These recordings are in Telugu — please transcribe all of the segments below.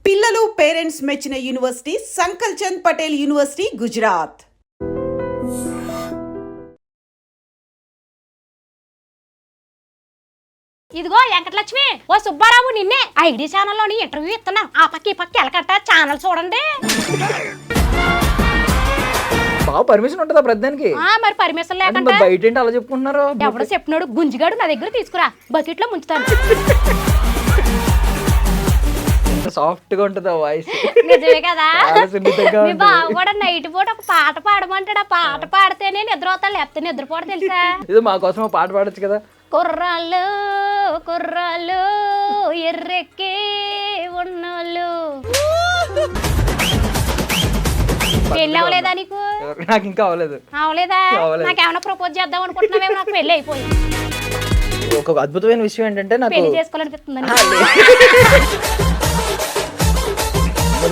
పిల్లలు పేరెంట్స్ మెచ్చిన యూనివర్సిటీ సంకల్ చంద్ పటేల్ యూనివర్సిటీ గుజరాత్. ఇదిగో వెంకటలక్ష్మి, ఓ సుబ్బారావు నిన్నే ఐడి ఛానల్లోని ఇంటర్వ్యూ ఇస్తున్నా. ఆ పక్క ఈ పక్క ఎలకట్ట ఛానల్ చూడండి. బాగా పర్మిషన్ ఉంటుందా ప్రధానికి? మరి పర్మిషన్ లేకుండా బయట ఏంటి అలా చెప్పుకుంటున్నారు? ఎవడో చెప్పినాడు గుంజిగాడు నా దగ్గర తీసుకురా, బకెట్ లో ముంచుతాను. సాఫ్ట్ గా ఉంటుందా వాయిస్? నిజమే కదా. మీ బావ కూడా నైట్ పూట ఒక పాట పాడమంటాడు. ఆ పాట పాడితేనే నిద్ర అవుతా, లేకపోతే నిద్రపోవడం తెలుసా? ఇది మా కోసం పాట పాడొచ్చు కదా. కుర్రాళ్ళు కుర్రాళ్ళు ఎర్రెక్కి ఉన్నోళ్ళు. పెళ్ళి అవ్వలేదా నీకు? నాకు ఇంకా అవ్వలేదు. అవలేదా? నాకేమైనా ప్రపోజ్ చేద్దాం అనుకుంటున్నావేమో, నాకు పెళ్ళి అయిపోయింది. ఒక అద్భుతమైన విషయం ఏంటంటే నాకు పెళ్లి చేసుకోవాలనిపిస్తుంది.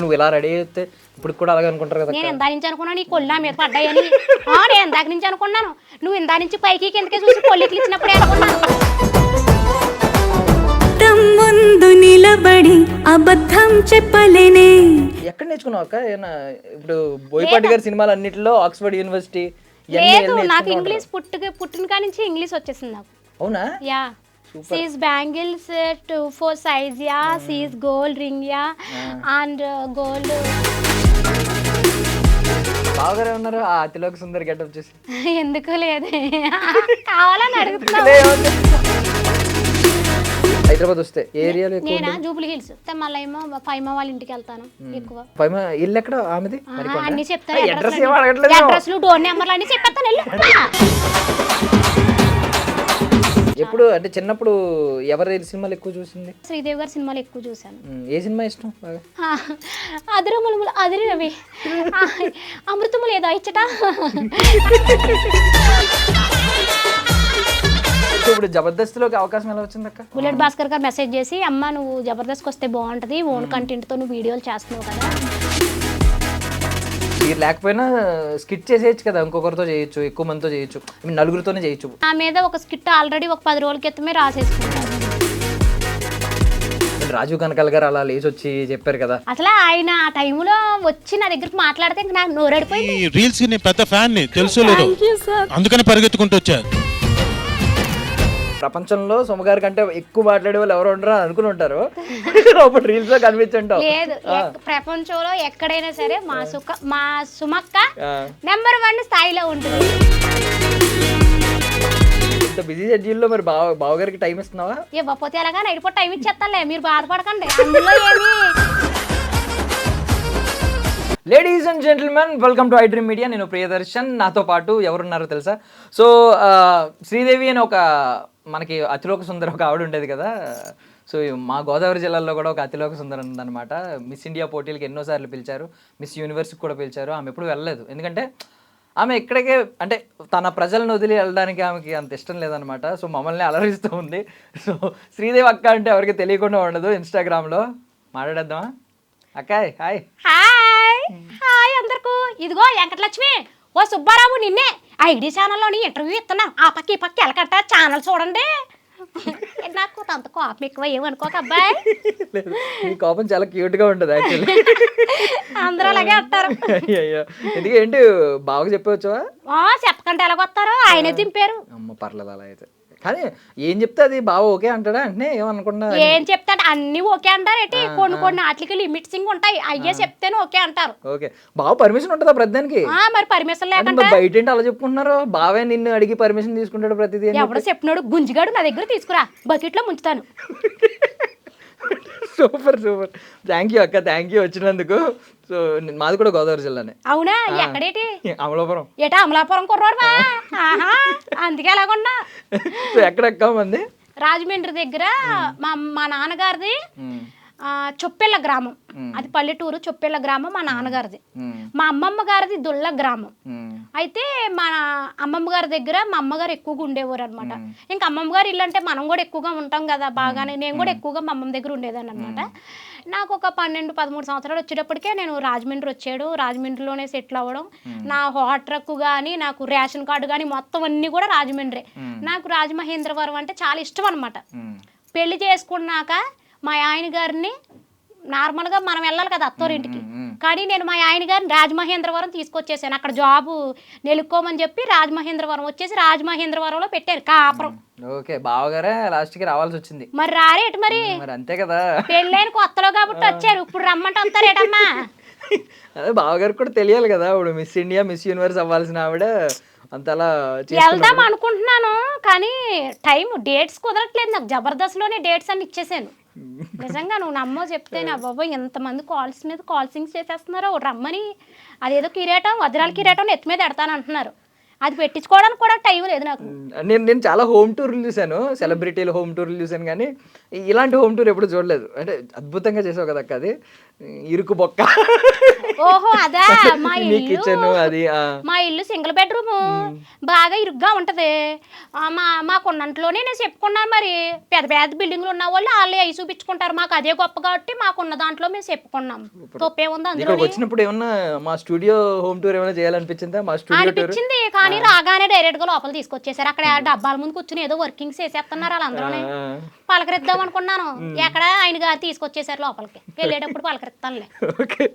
నువ్వు ఇలా రెడీ అయితే ఇప్పుడు కూడా అలాగే అనుకుంటారు కదా. నేను ఇందా నుంచి అనుకున్నాను నీ కొల్లా మీద పడ్డాయని. నేను ఇందాక నుంచి అనుకున్నాను. నువ్వు ఇందా నుంచి పైకి కిందకే చూసి కొల్లికి ఇచ్చినప్పుడే అనుకున్నాను. ముందు నిలబడి అబద్ధం చెప్పలేనే. ఎక్కడ నేర్చుకున్నావు అక్క? ఇప్పుడు బోయపాటి గారి సినిమాలు అన్నిటిలో ఆక్స్ఫర్డ్ యూనివర్సిటీ. లేదు, నాకు ఇంగ్లీష్ పుట్టిన కాడి నుంచి ఇంగ్లీష్ వచ్చేసింది నాకు. అవునా? Yeah. She's bangles 2-4 size, yeah. She's gold ring, yeah. And gold. బాగానే ఉన్నారు. ఆ అతిలోక సుందరి గెటప్ చేసి ఎందుకు లేదు, కావాలని అడుగుతున్నా. హైదరాబాద్ వస్తే ఏ ఏరియాలో? నేనా జూబ్లీ హిల్స్. మళ్ళీ ఏమో పైమ వాళ్ళ ఇంటికి వెళ్తాను ఎక్కువ. పైమ ఇల్లు ఎక్కడ ఆమెది? అన్ని చెప్తాను. అడ్రస్ అడ్రస్లు డోర్ నెంబర్లు అన్ని చెప్పేస్తాను. ఎప్పుడు అంటే చిన్నప్పుడు ఎవరి సినిమాలు ఎక్కువ చూసింది? శ్రీదేవి గారి సినిమాలు ఎక్కువ చూసాను. ఏ సినిమా ఇష్టం బాగా? అదిరములు అదిరి రవి, అమృతములు ఏదో ఇచ్చట. ఇప్పుడు జబర్దస్త్లోకి అవకాశం ఎలా వచ్చింది అక్క? బుల్లెట్ భాస్కర్ గారు మెసేజ్ చేసి, అమ్మ నువ్వు జబర్దస్త్కి వస్తే బాగుంటుంది, ఓన్ కంటెంట్తో నువ్వు వీడియోలు చేస్తున్నావు కదా. మీరు లేకపోయినా స్కిట్ చేసేయచ్చు కదా, ఇంకొకరితో చేయొచ్చు, ఎక్కువ మందితో చేయొచ్చు, నలుగురితోనే చేయొచ్చు. నా మీద ఒక స్కిట్ ఆల్రెడీ ఒక 10 రోజుల క్రితమే రాసేసుకుంటాను. రాజీవ్ కనకాల గారు అలా లేచి వచ్చి చెప్పారు కదా. అసలు ఆయన ఆ టైంలో వచ్చి నా దగ్గరికి మాట్లాడితే నాకు నోరడిపోయింది. రీల్స్ కి పెద్ద ఫ్యాన్ ని తెలుసు లేదు, అందుకని పరిగెత్తుకుంటూ వచ్చా. ప్రపంచంలో సుమగారి కంటే ఎక్కువ మాట్లాడే వాళ్ళు ఎవరు ఉండరు అనుకుని ఉంటారు. అప్పుడు రీల్స్ లో కనిపించంటావు. లేదు, ప్రపంచంలో ఎక్కడైనా సరే మా సుమక్క నెంబర్ 1 స్థాయిలో ఉంటుంది. ఇంత బిజీ షెడ్యూల్లో మరి బావగారికి టైం ఇస్తున్నావా? ఇవ్వకపోతే ఎలాగా నైట్ పూట టైం ఇచ్చేస్తానులే, మీరు బాధపడకండి. అందులో ఏమి. Ladies and gentlemen, welcome to I Dream Media. నేను ప్రియదర్శన్. నాతో పాటు ఎవరున్నారో తెలుసా? సో శ్రీదేవి అని ఒక మనకి అతిలోక సుందరం ఒక ఆవిడ ఉండేది కదా. సో మా గోదావరి జిల్లాలో కూడా ఒక అతిలోక సుందరం ఉందన్నమాట. మిస్ ఇండియా పోటీలకి ఎన్నోసార్లు పిలిచారు, మిస్ యూనివర్స్కి కూడా పిలిచారు. ఆమె ఎప్పుడు వెళ్ళలేదు, ఎందుకంటే ఆమె ఇక్కడికే అంటే తన ప్రజలను వదిలి వెళ్ళడానికి ఆమెకి అంత ఇష్టం లేదనమాట. సో మమ్మల్ని అలరిస్తూ ఉంది. సో శ్రీదేవి అక్క అంటే ఎవరికి తెలియకుండా ఉండదు. ఇన్స్టాగ్రామ్లో మాట్లాడేద్దామా? అక్కాయ్ హాయ్. హాయ్ హాయ్ అందరికీ. ఇదిగో వెంకటలక్ష్మి, ఓ సుబ్బారావు నిన్నే ఐడి ఛానల్లోని ఇంటర్వ్యూ ఇస్తున్నా. ఆ పక్క ఈ పక్క ఎలకట్ట ఛానల్ చూడండి. నాకు అంత కోపం ఎక్కువ ఏమనుకోక అబ్బాయి. ఈ కోపం చాలా క్యూట్ గా ఉంటుంది యాక్చువల్లీ. అందరూ అలాగే అంటారు. అయ్యో ఎందుకు ఏంటి బాగా చెప్పవచ్చువా? చెప్పకంటే ఎలాగొస్తారు, ఆయనే దింపారు. అమ్మ పర్లేదు అలా అయితే. కానీ ఏం చెప్తే అది బాగా ఓకే అంటాడా? అంటే ఏమనుకున్నా ఏం చెప్తాడు అన్ని ఓకే అంటారు. ఏంటి కొన్ని వాటికి లిమిట్సింగ్ ఉంటాయి, అయ్యే చెప్తేనే ఓకే అంటారు. ఓకే, బాగా పర్మిషన్ ఉంటుందా ప్రధానికి? మరి పర్మిషన్ లేకుండా బయట ఏంటి అలా చెప్పుకుంటున్నారు? బావే నిన్ను అడిగి పర్మిషన్ తీసుకుంటాడు ప్రతిదీ. ఎవడో చెప్పినాడు గుంజిగాడు నా దగ్గర తీసుకురా, బకెట్ లో ముంచుతాను. సూపర్ సూపర్, థ్యాంక్ యూ అక్క, థ్యాంక్ యూ వచ్చినందుకు. సో మాది కూడా గోదావరి జిల్లానే. అవునా? ఎక్కడేటి? అమలాపురం. ఏటా అమలాపురం కుర్రోడు? అందుకే ఎలాగున్నా. సో ఎక్కడెక్క మంది? రాజమండ్రి దగ్గర మా నాన్నగారిది చొప్పెళ్ళ గ్రామం. అది పల్లెటూరు చొప్పెళ్ళ గ్రామం మా నాన్నగారిది. మా అమ్మమ్మ గారిది దుల్ల గ్రామం. అయితే మా అమ్మమ్మ గారి దగ్గర మా అమ్మగారు ఎక్కువగా ఉండేవారు అనమాట. ఇంకా అమ్మమ్మ గారు ఇల్లు అంటే మనం కూడా ఎక్కువగా ఉంటాం కదా బాగానే. నేను కూడా ఎక్కువగా మా అమ్మమ్మ దగ్గర ఉండేదాన్ని అనమాట. నాకు ఒక 12-13 సంవత్సరాలు వచ్చేటప్పటికే నేను రాజమండ్రి వచ్చాడు, రాజమండ్రిలోనే సెటిల్ అవ్వడం. నా హాట్ ట్రక్ కానీ నాకు రేషన్ కార్డు కానీ మొత్తం అన్నీ కూడా రాజమండ్రి. నాకు రాజమహేంద్రవరం అంటే చాలా ఇష్టం అనమాట. పెళ్లి చేసుకున్నాక మా ఆయన గారిని నార్మల్గా మనం వెళ్ళాలి కదా అత్తోరింటికి. కానీ నేను మా ఆయన గారిని రాజమహేంద్రవరం తీసుకొచ్చేసాను. అక్కడ జాబు నెలుక్కోమని చెప్పి రాజమహేంద్రవరం వచ్చేసి రాజమహేంద్రవరంలో పెట్టారు కాపురం. ఓకే, బావగారే లాస్ట్కి రావాల్సి వచ్చింది. మరి రారేటి మరి అంతే కదా, పెళ్ళైన కొత్తలో కాబట్టి వచ్చారు. ఇప్పుడు రమ్మంటే వస్తారేటమ్మా? అదే బావగారికి కూడా తెలియాలి కదా, ఇప్పుడు మిస్ ఇండియా మిస్ యూనివర్స్ అవ్వాల్సిన ఆవిడ అంతలా వెళ్దాం అనుకుంటున్నాను కానీ డేట్స్ కుదరట్లేదు నాకు. జబర్దస్త్లోనే డేట్స్ అన్ని ఇచ్చేసాను. నిజంగా నువ్వు నమ్మో చెప్తే నా బాబోయ్ ఎంతమంది కాల్స్ మీద కాల్సింగ్స్ చేసేస్తున్నారో రమ్మని. అదేదో కిరీటం వజ్రాల కిరీటం ఎత్తి మీద ఎడతాను అంటున్నారు. అది పెట్టించుకోవడానికి కూడా టైం లేదు నాకు. నేను చాలా హోమ్ టూర్లు చూశాను, సెలబ్రిటీలు హోమ్ టూర్లు చూశాను, కానీ ఇలాంటి హోమ్ టూర్ ఎప్పుడు చూడలేదు. అంటే అద్భుతంగా చేసావు కదా అక్క, అది ఇరుకు బొక్క. ఓహో అదా, మా కిచెన్ అది మా ఇల్లు సింగిల్ బెడ్రూమ్ బాగా ఇరుగ్గా ఉంటది. మాకున్నంట్లోనే నేను చెప్పుకున్నాను. మరి పెద్ద పెద్ద బిల్డింగ్లు ఉన్న వాళ్ళు వాళ్ళే అవి చూపించుకుంటారు. మాకు అదే గొప్ప కాబట్టి మాకున్న దాంట్లో మేము చెప్పుకున్నాం. తప్పేముంది అందులో? వచ్చినప్పుడు ఏమన్నా మా స్టూడియో హోమ్ టూర్ ఏమైనా చేయాలనిపించిందా? మా స్టూడియో అనిపించింది కానీ రాగానే డైరెక్ట్ గా లోపల తీసుకొచ్చేసారు. అక్కడ డబ్బాల ముందు కూర్చుని ఏదో వర్కింగ్ చేసేస్తున్నారు వాళ్ళందరూనే. పలకరిద్దాం అనుకున్నాను, ఎక్కడ ఆయన గారు తీసుకొచ్చేసారు లోపలికి. వెళ్ళేటప్పుడు పలకరిస్తానులే. Okay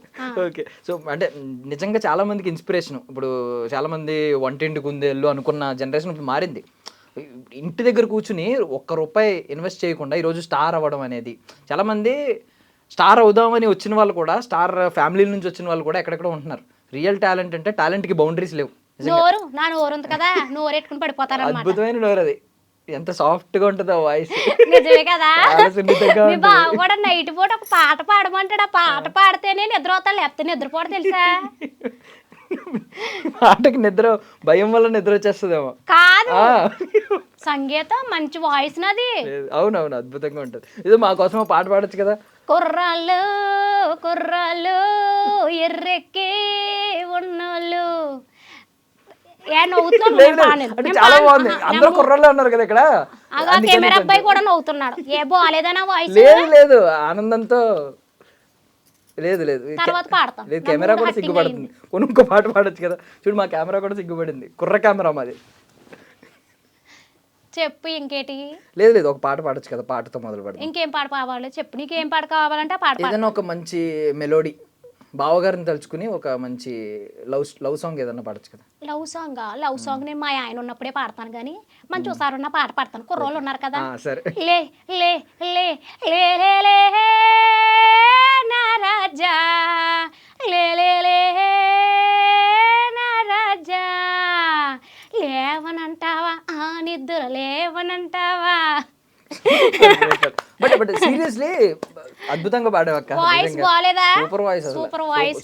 okay. సో అంటే నిజంగా చాలా మందికి ఇన్స్పిరేషన్. ఇప్పుడు చాలా మంది వంటింటి కుందేళ్ళు అనుకున్న జనరేషన్ ఇప్పుడు మారింది. ఇంటి దగ్గర కూర్చుని ₹1 ఇన్వెస్ట్ చేయకుండా ఈరోజు స్టార్ అవ్వడం అనేది, చాలా మంది స్టార్ అవుదామని వచ్చిన వాళ్ళు కూడా, స్టార్ ఫ్యామిలీ నుంచి వచ్చిన వాళ్ళు కూడా ఎక్కడెక్కడ ఉంటున్నారు. రియల్ టాలెంట్ అంటే టాలెంట్కి బౌండరీస్ లేవు. నా నోరు ఉంది కదా, నోరు ఎట్టుకుని పడిపోతారు. అద్భుతమైన నోరు అది, ఎంత సాఫ్ట్ గా ఉంటుందో వాయిస్. నిజమే కదా. మీ బావ కూడా నైట్ పూట ఒక పాట పాడమంటాడు. ఆ పాట పాడితేనే నిద్ర అవుతాడు, లేకపోతే నిద్రపోవడం తెలుసా? పాటకి నిద్ర భయం వల్ల నిద్ర వచ్చేస్తుందేమో. కాదు, సంగీతం మంచి వాయిస్ నాది. అవునవును, అద్భుతంగా ఉంటుంది. ఇది మా కోసం పాట పాడొచ్చు కదా. కుర్రాళ్ళు కుర్రాళ్ళు ఎర్రెక్కి ఉన్నోళ్ళు. చాలా బాగుంది, అందరూ కుర్రల్లో ఉన్నారు కదా ఇక్కడ. కెమెరా అబ్బాయి కూడా నవ్వుతున్నాడు. ఏ బాలేదనా వాయిస్? లేదు లేదు, ఆనందంతో. లేదు లేదు, తర్వాత పాడతాం. లేదు, కెమెరా కూడా సిగ్గుపడుతుంది. ఇంకో పాట పాడొచ్చు కదా. చూడు, మా కెమెరా కూడా సిగ్గుపడింది. కుర్ర కెమెరా మాది. చెప్పు ఇంకేటి? లేదు లేదు, ఒక పాట పాడొచ్చు కదా, పాటతో మొదలు పెడతాం. ఇంకేం పాట కావాలి చెప్పు, నీకేం పాట కావాలంటే పాట. ఏదైనా ఒక మంచి మెలోడీ, బావగారిని తలుచుకుని ఒక మంచి లవ్ సాంగ్ ఏదన్నా పాడొచ్చు కదా. లవ్ సాంగ్ నేను మా ఆయన ఉన్నప్పుడే పాడతాను కానీ మంచి ఒకసారి ఉన్న పాట పాడతాను. కుర్రోళ్ళు ఉన్నారు కదా. సరే. లే లే లే లే లే లే నా రాజా, లే లే లే నా రాజా, లేవనంటావా ఆ నిద్ర లేవనంటావా. బట్ సీరియస్లీ అద్భుతంగా పాడావక్క. వాయిస్ బాలేదా?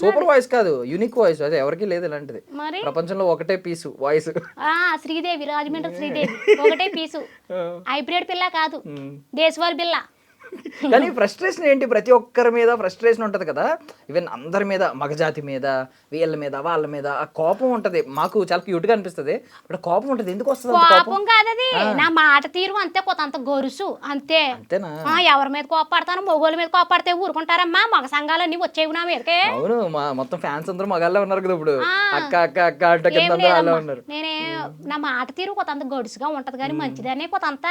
సూపర్ వాయిస్ కాదు, యూనిక్ వాయిస్. అదే ఎవరికి లేదు ఇలాంటిది ప్రపంచంలో. ఒకటే పీసు వాయిస్. శ్రీదేవి, రాజమండ్రి శ్రీదేవి ఒకటే పీసు. హైబ్రిడ్ పిల్ల కాదు, దేశవాళి పిల్ల. కానీ ఫ్రస్ట్రేషన్ ఏంటి, ప్రతి ఒక్కరి మీద ఫ్రస్ట్రేషన్ ఉంటది కదా. ఈవెన్ అందరి మీద, మగజాతి మీద, వీళ్ళ మీద, వాళ్ళ మీద ఆ కోపం ఉంటది. మాకు చాలా క్యూట్ గా అనిపిస్తుంది, బట్ కోపం ఉంటది. ఎందుకు వస్తుంది కోపం? కాదది నా మాట తీరు అంతే, కొంత గొరుసు అంతే. అంతేనా? ఎవరి మీద కోపడతాను? మొగోళ్ళ మీద కోపడితే ఊరుకుంటారమ్మా? మగ సంఘాలన్నీ వచ్చేవి నా మీదకే. అవును, మొత్తం ఫ్యాన్స్ అందరూ మగాళ్ళే ఉన్నారు కదా ఇప్పుడు. అక్క అక్క అక్క అంటే ఉన్నారు. నేనే నా మాట తీరు కొంత గొడుసుగా ఉంటది కానీ మంచిదనే కొంత.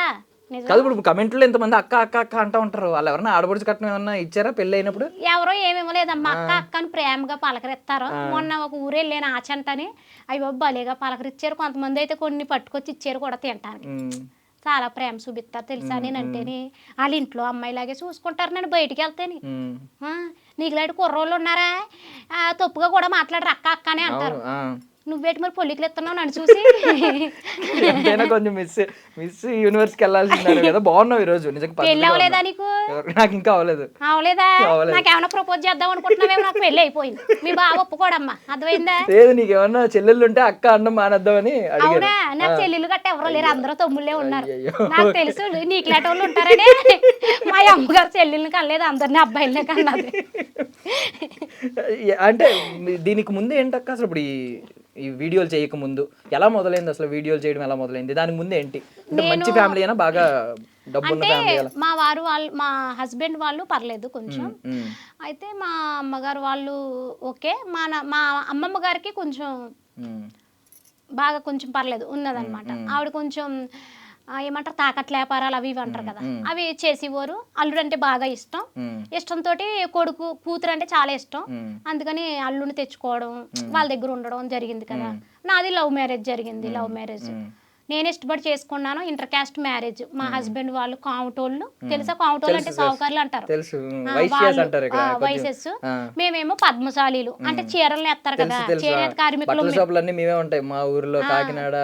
కాదు, ఇప్పుడు కమెంట్లో ఎంతమంది అక్క అక్క అక్క అంటూ ఉంటారు. వాళ్ళు ఎవరైనా ఆడబడుచు కట్నం ఏమన్నా ఇచ్చారా పెళ్ళి అయినప్పుడు? ఎవరో ఏమేమో లేదమ్మా, అక్క అక్క అని ప్రేమగా పలకరిస్తారు. మొన్న ఒక ఊరెళ్ళాను ఆచంటని, అవి భలేగా పలకరిచ్చారు. కొంతమంది అయితే కొన్ని పట్టుకొచ్చి ఇచ్చారు కూడా తినడానికి. చాలా ప్రేమ చూపిస్తారు తెలుసా. నేనంటేనే వాళ్ళ ఇంట్లో అమ్మాయిలాగే చూసుకుంటారు. నేను బయటికి వెళ్తేని నీకు లాంటి కుర్రోళ్ళు ఉన్నారా, తప్పుగా కూడా మాట్లాడరు, అక్క అక్కనే అంటారు. నువ్వేటి మరి పొల్లికలు ఎత్తున్నావు నన్ను చూసి? కొంచెం మిస్ యూనివర్స్కి వెళ్ళాల్సింది కదా. బాగున్నావు ఈరోజు నిజంగా. పెళ్ళి అవ్వలేదా నీకు? నాకు ఇంకా అవ్వలేదు. అవలేదా? నాకేమన్నా ప్రపోజ్ చేద్దాం అనుకుంటున్నావేమో. నాకు పెళ్ళి అయిపోయింది. మీ బావ ఒప్పుకోడమ్మా, అర్థమైందా? లేదు, నీకేమన్నా చెల్లెళ్ళు ఉంటే అక్క అన్నం మానేద్దామని. అవునా? నాకు చెల్లెళ్ళు గట్ట ఎవరో లేరు, అందరూ తమ్ముళ్ళే ఉన్నారు. నాకు తెలుసు నీకు లాంటి వాళ్ళు ఉంటారని. మా అమ్మగారు చెల్లెళ్ళని కనలేదు, అందరినీ అబ్బాయిలనే కన్నది. అంటే దీనికి ముందు ఏంటక్క అసలు, ఇప్పుడు ఈ వీడియోలు చేయక ముందు ఎలా మొదలైంది అసలు? వీడియోలు చేయడం ఎలా మొదలైంది? దానికి ముందు ఏంటి? అంటే మంచి ఫ్యామిలీ అయినా, బాగా డబ్బున్న ఫ్యామిలీ? మా మా హస్బెండ్ వాళ్ళు పర్లేదు కొంచెం. అయితే మా అమ్మగారు వాళ్ళు ఓకే. మా అమ్మమ్మ గారికి కొంచెం బాగా కొంచెం పర్లేదు ఉన్నదన్నమాట. ఆవిడ కొంచెం ఏమంటారు తాకట్ల వ్యాపారాలు అవి ఇవి అంటారు కదా, అవి చేసేవారు. అల్లుడు అంటే బాగా ఇష్టం, ఇష్టంతో కొడుకు కూతురు అంటే చాలా ఇష్టం, అందుకని అల్లుడిని తెచ్చుకోవడం వాళ్ళ దగ్గర ఉండడం జరిగింది కదా. నాది లవ్ మ్యారేజ్ జరిగింది. లవ్ మ్యారేజ్ నేను ఇష్టపడి చేసుకున్నాను. Inter caste marriage. మా హస్బెండ్ వాళ్ళు కావుటోళ్ళు, తెలుసా? కావుటోళ్ళు అంటే సావుకారులు అంటారు, వైసెస్. మేమేమో పద్మశాలీలు, అంటే చీరలు ఎత్తారు కదా, చేనేత కార్మికులు. మేమే ఉంటాయి మా ఊర్లో, కాకినాడ,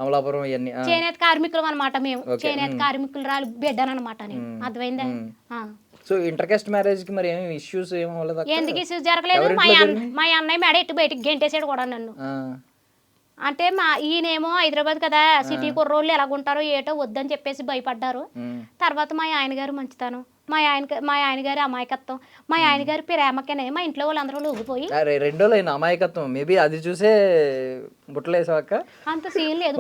అమలాపురం, ఇవన్నీ చేనేత కార్మికులు అనమాట. మేము చేనేత కార్మికులు రాలి బిడ్డనమాట నేను. అర్థమైందా? సో ఇంటర్ కాస్ట్ మ్యారేజ్ కి మరి ఏమి ఇష్యూస్ ఏమీ అవ్వలేదు? ఎందుకు ఇష్యూస్ జరగలేదు? మా అన్నయ్య మేడ ఎట్టు బయటికి గెంటేసాడు కూడా నన్ను. అంటే ఈయనేమో హైదరాబాద్ కదా, సిటీ కుర్రోళ్ళు ఎలాగుంటారో ఏటో వద్దని చెప్పేసి భయపడ్డారు. తర్వాత మా ఆయన గారు మంచితనం, మా ఆయన గారి అమాయకత్వం, మా ఆయన గారి ప్రేమకనే మా ఇంట్లో వాళ్ళందరూ ఊగిపోయి. 2 రోజులు అమాయకత్వం మేబీ అది చూసే బుట్టలేసాక అంత సీన్ లేదు.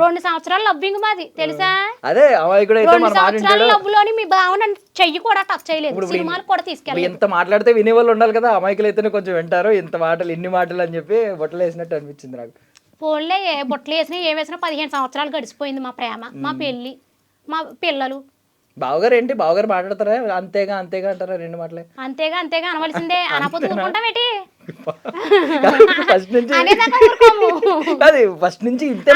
2 సంవత్సరాలు లవ్వింగ్ మాది, తెలుసా? అదే అమాయకుడు అయితే 2 సంవత్సరాల లవ్ లోని మీ భావన చెయ్యి కూడా టచ్ చేయలేదు, సినిమాలు కూడా తీసుకెళ్ళి. ఎంత మాట్లాడితే వినేవాళ్ళు ఉండాలి కదా, అమాయకులు అయితేనే కొంచెం వింటారు. ఇంత మాటలు ఇన్ని మాటలు అని చెప్పి బుట్టలు వేసినట్టు అనిపించింది నాకు. ఫోన్లే బుట్టలు వేసినా ఏం వేసినా 15 సంవత్సరాలు గడిచిపోయింది. మా ప్రేమ, మా పెళ్ళి, మా పిల్లలు. బావగారు ఏంటి, బావగారు మాట్లాడతారా? అంతేగా అంతేగా అంటారా? 2 మాటలే అంతేగా అంతేగా అనవలసిందే. అనపోతే ఊరుకుంటామేటి? ఫస్ట్ నుంచి ఇంతే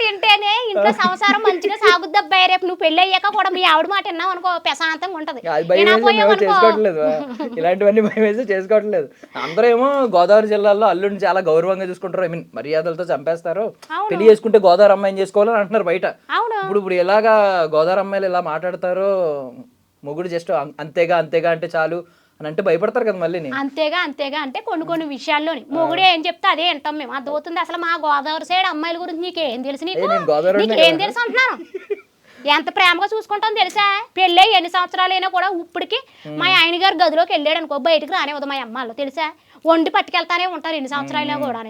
వింటేనే ఇంట్లో సంసారం మంచిగా సాగుద్దబ్బాయి. రేపు నువ్వు పెళ్లి అయ్యాక కూడా మీ ఆవిడ మాట విన్నావు అనుకో, ప్రశాంతంగా ఉంటది. చేసుకోవట్లేదు, ఇలాంటివన్నీ భయం వేసి చేసుకోవట్లేదు. అందరూ ఏమో గోదావరి జిల్లాలో అల్లుడిని చాలా గౌరవంగా చూసుకుంటారు, ఐ మీన్ మర్యాదలతో చంపేస్తారు. పెళ్లి చేసుకుంటే గోదావరి అమ్మాయిని చేసుకోవాలని అంటున్నారు బయట. ఇప్పుడు ఎలాగా గోదావరి అమ్మాయిలు ఇలా మాట్లాడతారో, మొగుడు జస్ట్ అంతేగా అంతేగా అంటే చాలు అని అంటే భయపడతారు కదా మళ్ళీ. అంతేగా అంతేగా అంటే కొన్ని విషయాల్లోని మొగుడే ఏం చెప్తే అదే వింటాం మేము. అర్థమవుతుంది? అసలు మా గోదావరి సైడ్ అమ్మాయిల గురించి నీకేం తెలుసు? నీకేం తెలుసు అంటున్నాను. ఎంత ప్రేమగా చూసుకుంటాం తెలుసా? పెళ్ళి ఎన్ని సంవత్సరాలు అయినా కూడా ఇప్పటికి మా ఆయన గారు గదిలోకి వెళ్ళాడు అనుకో, బయటకు రానివ్వదు మా అమ్మాళ్ళు, తెలుసా? వండి పట్టుకెళ్తానే ఉంటారు ఎన్ని సంవత్సరాలైనా కూడా.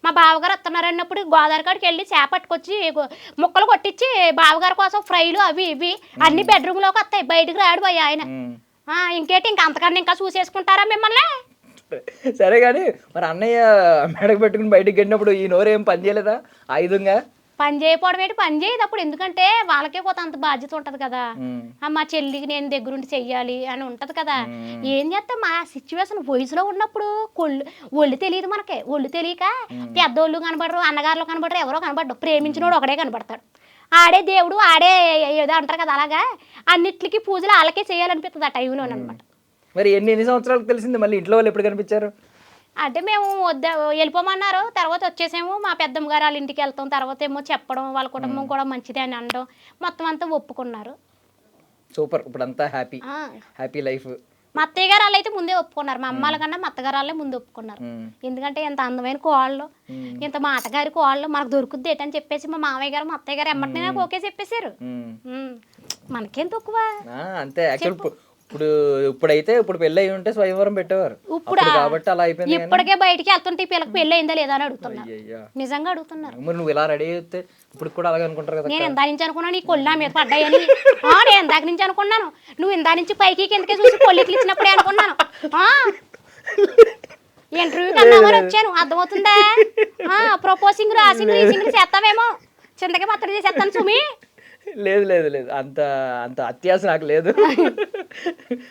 మా బావగారు వస్తున్నారు అన్నప్పుడు గోదావరి కాడికి వెళ్ళి చేపట్టుకొచ్చి ముక్కలు కొట్టించి బావగారి కోసం ఫ్రైలు అవి ఇవి అన్ని బెడ్రూమ్లోకి వస్తాయి, బయటకు రాడు పోయి ఆయన. ఇంకేంటి, ఇంకా అంతకన్నా ఇంకా చూసేసుకుంటారా మిమ్మల్ని? సరే కానీ మరి అన్నయ్య మెడకు పెట్టుకుని బయటకు వెళ్ళినప్పుడు ఈ నోరేం పని చేయలేదా ఆయుధంగా? పని చేయకపోవడం ఏంటి, పని చేయదు అప్పుడు. ఎందుకంటే వాళ్ళకే కొంత అంత బాధ్యత ఉంటది కదా, మా చెల్లికి నేను దగ్గరుండి చెయ్యాలి అని ఉంటది కదా. ఏం చేస్తాం, మా సిచ్యువేషన్ వయసులో ఉన్నప్పుడు ఒళ్ళు తెలియదు మనకి. ఒళ్ళు తెలియక పెద్దోళ్ళు కనబడరు, అన్నగారులు కనబడరు, ఎవరో కనబడరు. ప్రేమించినోడు ఒకడే కనబడతాడు. ఆడే దేవుడు, ఆడే ఏదో అంటారు కదా, అలాగా అన్నిటికీ పూజలు వాళ్ళకే చేయాలనిపిస్తుంది ఆ టైంలోనమాట. మరి ఎన్ని సంవత్సరాలకు తెలిసింది మళ్ళీ ఇంట్లో వాళ్ళు ఎప్పుడు కనిపించారు? అంటే మేము వెళ్ళిపోమన్నారు, తర్వాత వచ్చేసేమో మా పెద్దమ్మ గారు వాళ్ళ ఇంటికి వెళ్తాం. తర్వాత ఏమో చెప్పడం, వాళ్ళ కుటుంబం కూడా మంచిదే అని అనడం, మొత్తం అంతా ఒప్పుకున్నారు. సూపర్, ఇప్పుడు అంతా హ్యాపీ లైఫ్. మా అత్తయ్య గారు వాళ్ళు అయితే ముందే ఒప్పుకున్నారు, మా అమ్మాల కన్నా మా అత్తగారు వాళ్ళే ముందు ఒప్పుకున్నారు. ఎందుకంటే ఇంత అందమైన కోళ్ళు, ఇంత మాటగారి కోళ్ళు మనకు దొరుకుద్ది ఏంటని చెప్పేసి మా మామయ్య గారు మా అత్తయ్య గారు ఎమ్మటినే నాకు ఓకే చెప్పేశారు. మనకేం తక్కువ అంతే. ఇప్పుడు పెళ్ళి అయి ఉంటే స్వయంవరం పెట్టేవారు, ఇప్పుడు కాబట్టి అలా అయిపోయింది. ఇప్పటికే బయటికి వెళ్తుంటే పిల్లకి పెళ్ళి అయిందా లేదా అని అడుగుతున్నారు, నిజంగా అడుగుతున్నారు. మరి నువ్వు ఇలా రెడీ అయితే ఇప్పుడు కూడా అలాగే అనుకుంటారు కదా? నేను ఇందా నుంచి అనుకున్నాను నీ కొల్లు నా మీద పడ్డాయని. నేను ఇందాక నుంచి అనుకున్నాను, నువ్వు ఇందా నుంచి పైకి కిందకే చూసి కొల్లిట్లు ఇచ్చినప్పుడే అనుకున్నాను. ఇంటర్వ్యూకి అన్నామని వచ్చాను, అర్థమవుతుందా? ప్రపోజింగ్ రాసింగ్ రీసింగ్ చేస్తావేమో, చింతకి పత్రం చేసేస్తాను సుమి. లేదు లేదు లేదు, అంత అత్యాస నాకు లేదు.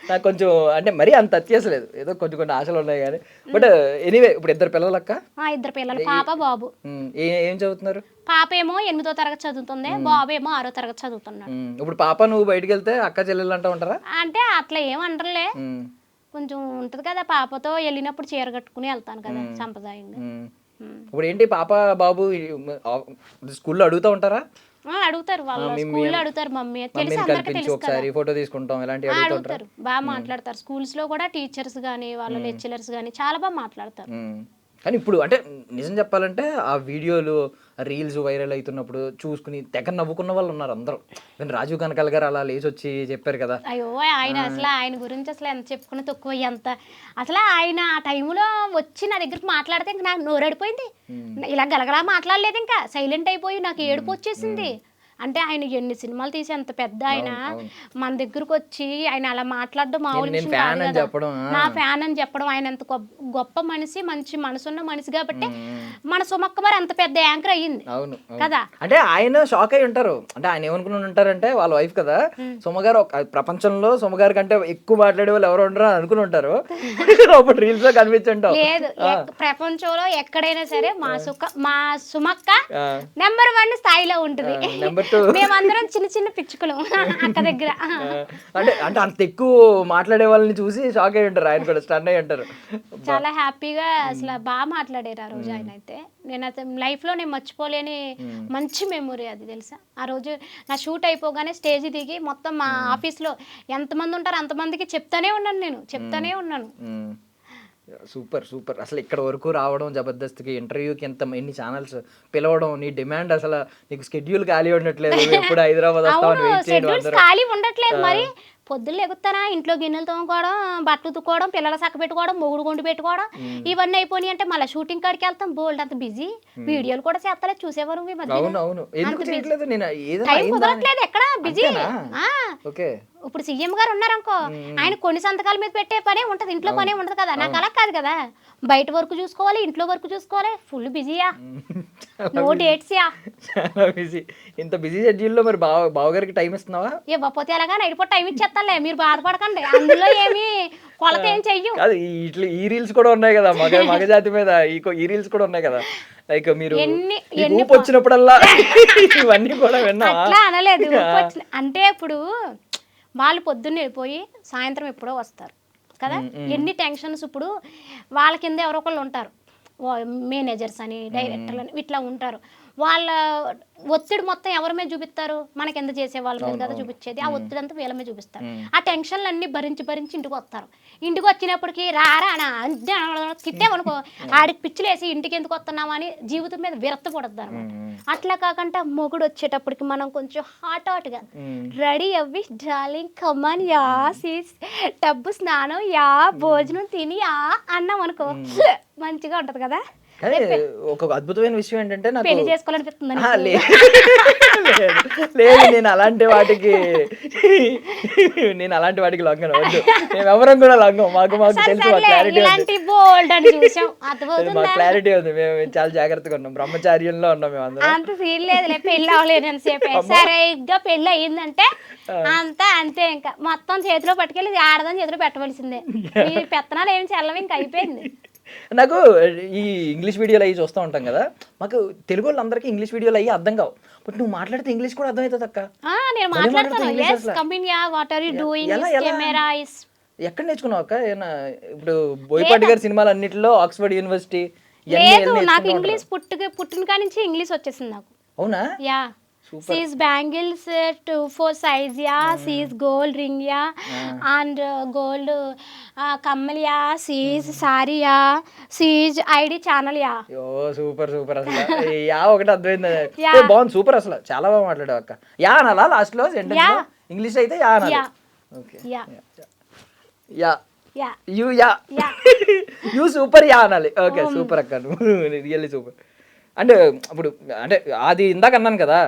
నాకు కొంచెం అంటే మరీ అంత అత్యాస లేదు, ఏదో కొన్ని ఆశలు ఉన్నాయి కానీ. బట్ ఎనీవే, ఇప్పుడు 2 పిల్లలు అక్క? 2 పిల్లలు, పాప బాబు. ఏం చదువుతున్నారు? పాప ఏమో 8వ తరగతి చదువుతుంది, బాబు ఏమో 6వ తరగతి చదువుతున్నాడు. ఇప్పుడు పాప నువ్వు బయటకు వెళ్తే అక్క చెల్లెలు అంటూ ఉంటారా? అంటే అట్లా ఏమంటారులే, కొంచెం ఉంటది కదా, పాపతో వెళ్ళినప్పుడు చీర కట్టుకుని వెళ్తాను కదా సంప్రదాయంగా. ఇప్పుడు ఏంటి పాప బాబు స్కూల్లో అడుగుతూ ఉంటారా? అడుగుతారు, వాళ్ళు స్కూల్లో అడుగుతారు, మమ్మీ తెలిసి అందరికీ తెలుసు కదా, ఫోటో తీసుకుంటాం ఇలాంటివి అడుగుతారు. బాగా మాట్లాడతారు స్కూల్స్ లో కూడా, టీచర్స్ గానీ వాళ్ళ లెక్చరర్స్ గానీ చాలా బాగా మాట్లాడతారు. కానీ ఇప్పుడు అంటే నిజం చెప్పాలంటే ఆ వీడియోలు రీల్స్ వైరల్ అవుతున్నప్పుడు చూసుకుని తెగ నవ్వుకున్న వాళ్ళు ఉన్నారు అందరూ. రాజీవ్ కనకాల గారు అలా లేచి వచ్చి చెప్పారు కదా, అయ్యో ఆయన అసలు ఆయన గురించి అసలు ఎంత చెప్పుకున్న తక్కువ. ఎంత అసలు ఆయన ఆ టైంలో వచ్చి నా దగ్గరికి మాట్లాడితే ఇంకా నాకు నోరడిపోయింది. ఇలా గలగలా మాట్లాడలేదు, ఇంకా సైలెంట్ అయిపోయి నాకు ఏడుపు వచ్చేసింది. అంటే ఆయన ఎన్ని సినిమాలు తీసి అంత పెద్ద ఆయన మన దగ్గరకు వచ్చి ఆయన అలా మాట్లాడడం మామూలు నేను విషయం ఫ్యాన్ కాదు అని కదా. చెప్పడం నా ఫ్యాన్ అని చెప్పడం, ఆయన ఎంత గొప్ప మనిషి, మంచి మనసున్న మనిషి కాబట్టి మన సుమక్క మరి అంత పెద్ద యాంకర్ అయ్యింది అవును కదా. అంటే ఆయన షాక్ అయి ఉంటారు. అంటే ఆయన ఏమనుకుని ఉంటారంటే వాళ్ళ వైఫ్ కదా సుమగారు, ప్రపంచంలో సుమగారి కంటే ఎక్కువ మాట్లాడే వాళ్ళు ఎవరు ఉండరు అనుకుని ఉంటారు. అప్పుడు రీల్స్ లో కనిపించుంటాం. లేదు, ప్రపంచంలో ఎక్కడైనా సరే మా సుమక్క నెంబర్ 1 స్థాయిలో ఉంటుంది. నెంబర్ 2 మేమందరం చిన్న చిన్న పిచ్చుకలు అక్క దగ్గర. అంటే అంటే అంత ఎక్కువ మాట్లాడే వాళ్ళని చూసి షాక్ అయి ఉంటారు, ఆయన కూడా స్టన్ అయి ఉంటారు. చాలా హ్యాపీగా అసలు బాగా మాట్లాడారు ఆ రోజు ఆయన అయితే. నేను అయితే లైఫ్లో నేను మర్చిపోలేని మంచి మెమొరీ అది తెలుసా. ఆ రోజు నా షూట్ అయిపోగానే స్టేజ్ దిగి మొత్తం మా ఆఫీస్లో ఎంతమంది ఉంటారో అంతమందికి చెప్తానే ఉన్నాను. Super super. అసలు ఇక్కడ వరకు రావడం, జబర్దస్త్కి ఇంటర్వ్యూకి ఎన్ని ఛానల్స్ పిలవడం, నీ డిమాండ్ అసలు నీకు స్కెడ్యూల్ ఖాళీ ఉండట్లేదు, ఎప్పుడు హైదరాబాద్ వస్తామని వెయిట్ చేయడం, ఖాళీ ఉండట్లేదు. మరి పొద్దున్న ఎగుతానా, ఇంట్లో గిన్నెలు తోముకోవడం, బట్టలు ఉతుక్కోవడం, పిల్లల సక్క పెట్టుకోవడం, మొగుడు గుండు పెట్టుకోవడం, ఇవన్నీ అయిపోయి అంటే మళ్ళీ షూటింగ్ కాడికి వెళ్తాం. బోల్డ్ అంత బిజీ. వీడియోలు కూడా చేస్తలేదు, చూసేవారు ఈ మధ్య. టైం కుదరట్లేదు, ఎక్కడ బిజీ. ఇప్పుడు సీఎం గారు ఉన్నారనుకో, ఆయన కొన్ని సంతకాల మీద పెట్టే పనే ఉంటది, ఇంట్లో పనే ఉంటది కదా. నాకు అలా కాదు కదా, బయట వర్క్ చూసుకోవాలి, ఇంట్లో వర్క్ చూసుకోవాలి, ఫుల్ బిజీయా, నో డేట్స్ యా. చాలా బిజీ. ఇంత బిజీ షెడ్యూల్ లో మరి బావగారికి టైం ఇస్తున్నావా? ఇవ్వకపోతే ఎలాగా, నైట్ పూట టైం ఇచ్చేస్తానులే, మీరు బాధపడకండి, అందులో ఏమి కొలత ఏం చెయ్యం. ఇట్లా ఈ రీల్స్ కూడా ఉన్నాయి కదా మగజాతి మీద, ఈ రీల్స్ కూడా ఉన్నాయి కదా. లైక్ మీరు ఊపు వచ్చినప్పుడల్లా ఇవన్నీ కూడా విన్నా? అట్లా అనలేదు, అంటే ఇప్పుడు వాళ్ళు పొద్దున్న వెళ్ళిపోయి సాయంత్రం ఎప్పుడో వస్తారు కదా. ఎన్ని టెన్షన్స్. ఇప్పుడు వాళ్ళ కింద ఎవరో ఒకళ్ళు ఉంటారు, మేనేజర్స్ అని, డైరెక్టర్లు అని, ఇట్లా ఉంటారు. వాళ్ళ ఒత్తిడి మొత్తం ఎవరి మీద చూపిస్తారు? మనకి ఎంత చేసే వాళ్ళ మీద కదా చూపించేది. ఆ ఒత్తిడి అంతా వీళ్ళ మీద చూపిస్తారు. ఆ టెన్షన్లు అన్ని భరించి ఇంటికి వస్తారు. ఇంటికి వచ్చినప్పటికీ రారా తిట్టామనుకో, ఆడికి పిచ్చిలేసి ఇంటికి ఎందుకు వస్తున్నామా అని జీవితం మీద విరక్తపడద్దు అనమాట. అట్లా కాకుండా మొగుడు వచ్చేటప్పటికి మనం కొంచెం హాట్గా రెడీ అవ్వి, డార్లింగ్ కమాన్ యా, సీస్ టబ్బు స్నానం యా, భోజనం తిని యా అన్నాం అనుకో, మంచిగా ఉంటది కదా. ఒక అద్భుతమైన విషయం ఏంటంటే, నాకు పెళ్లి చేసుకోవాలనిపిస్తుంది. లేదు, నేను అలాంటి వాటికి లొంగను. వద్దు, మేము ఎవరం కూడా లొంగం. మాకు తెలుసు, మా క్లారిటీ ఉంది. మేము చాలా జాగ్రత్తగా ఉన్నాం, బ్రహ్మచార్యంలో ఉన్నాం మేము అందరం. అంత సీన్ లేదులే, పెళ్లి అవ్వలేదు సేపు. సరిగ్గా పెళ్లి అయ్యిందంటే అంతే, ఇంకా మొత్తం చేతిలో పట్టుకెళ్ళి ఆడదాని చేతిలో పెట్టవలసిందే. ఈ పెత్తనాలు ఏమి చెల్లవి, ఇంకా అయిపోయింది. నాకు ఈ ఇంగ్లీష్ వీడియోలు అవి చూస్తూ ఉంటాం కదా, మాకు తెలుగు వాళ్ళందరికీ ఇంగ్లీష్ వీడియోలు అయ్యి అర్థం కావు. బట్ నువ్వు మాట్లాడితే ఇంగ్లీష్ కూడా అర్థమవుతుంది అక్క. నేను మాట్లాడతాను. ఎక్కడ నేర్చుకున్నావు అక్క? ఇప్పుడు బోయపాటి గారి సినిమాలు అన్నిటిలో ఆక్స్ఫర్డ్ యూనివర్సిటీ. లేదు, నాకు ఇంగ్లీష్ పుట్టిన కాడి నుంచి ఇంగ్లీష్ వచ్చేసింది నాకు. అవునా? Yeah. She's bangles 2-4 size ya, she's gold ring ya, and gold kammal ya, she's sari ya, she's ID channel ya. Super super. అసలు యా ఒకటి అర్థమైంది, బాగుంది, సూపర్. అసలు చాలా బాగా మాట్లాడావు అక్క. యా అనాలా లాస్ట్ లో సెంటెన్స్? ఇంగ్లీష్ అయితే యా అనాలి. Okay, yeah you super yeah అనాలి. ఓకే, సూపర్ అక్క, నువ్వు రియల్లీ సూపర్. అంటే ఇప్పుడు అంటే అది ఇందాక అన్నాను కదా,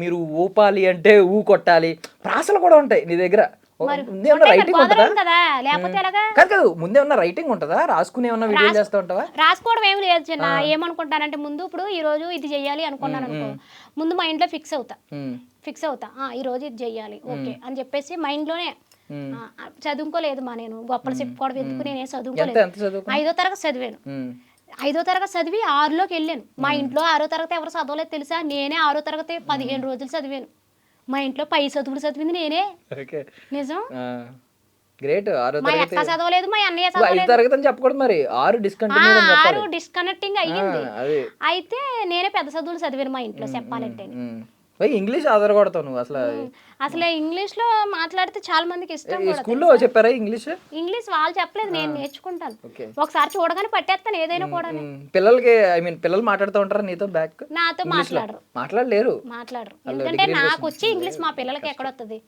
మీరు ఊపాలి అంటే ఊ కొట్టాలి, ప్రాసలు కూడా ఉంటాయి నీ దగ్గర. ముందే ఉన్న రైటింగ్ ఉంటుందా? కాదు, ముందే ఉన్న రైటింగ్ ఉంటుందా? రాసుకుని ఏమన్నా వీడియో చేస్తూ ఉంటావా? రాసుకోవడం ఏమి లేదు చిన్న. ఏమనుకుంటానంటే, ముందు ఇప్పుడు ఈ రోజు ఇది చెయ్యాలి అనుకున్నాను అనుకో, ముందు మైండ్ లో ఫిక్స్ అవుతా ఈ రోజు ఇది చెయ్యాలి ఓకే అని చెప్పేసి మైండ్ లోనే. చదువుకోలేదు మా, నేను గొప్పలు చెప్పుకోవడం ఎందుకు, నేనే చదువుకోలేదు. 5వ తరగతి చదివాను. 5వ తరగతి చదివి 6లోకి వెళ్ళాను. మా ఇంట్లో 6వ తరగతి ఎవరు చదవలేదు తెలుసా. నేనే 6వ తరగతి 15 రోజులు చదివాను. మా ఇంట్లో పై చదువులు చదివింది నేనే. నిజం, గ్రేట్. మా అక్క చదవలేదు, మా అన్నయ్య చదవలేదు. 6 డిస్కనెక్టింగ్ అయ్యింది. అయితే నేనే పెద్ద చదువులు చదివాను మా ఇంట్లో చెప్పాలంటే. ఇంగ్లీష్ ఆధార కొడతావు నువ్వు. అసలు ఇంగ్లీష్ లో మాట్లాడితే చాలా మందికి ఇష్టం. స్కూల్లో చెప్పారా ఇంగ్లీష్? వాళ్ళు చెప్పలేదు, నేను నేర్చుకుంటాను. ఒకసారి చూడగానే పట్టేస్తాను ఏదైనా కూడా. పిల్లలకి పిల్లలు మాట్లాడుతూ ఉంటారా నీతో? నాతో మాట్లాడలేరు. ఎందుకంటే నాకు వచ్చి ఇంగ్లీష్ మా పిల్లలకి ఎక్కడ వస్తుంది,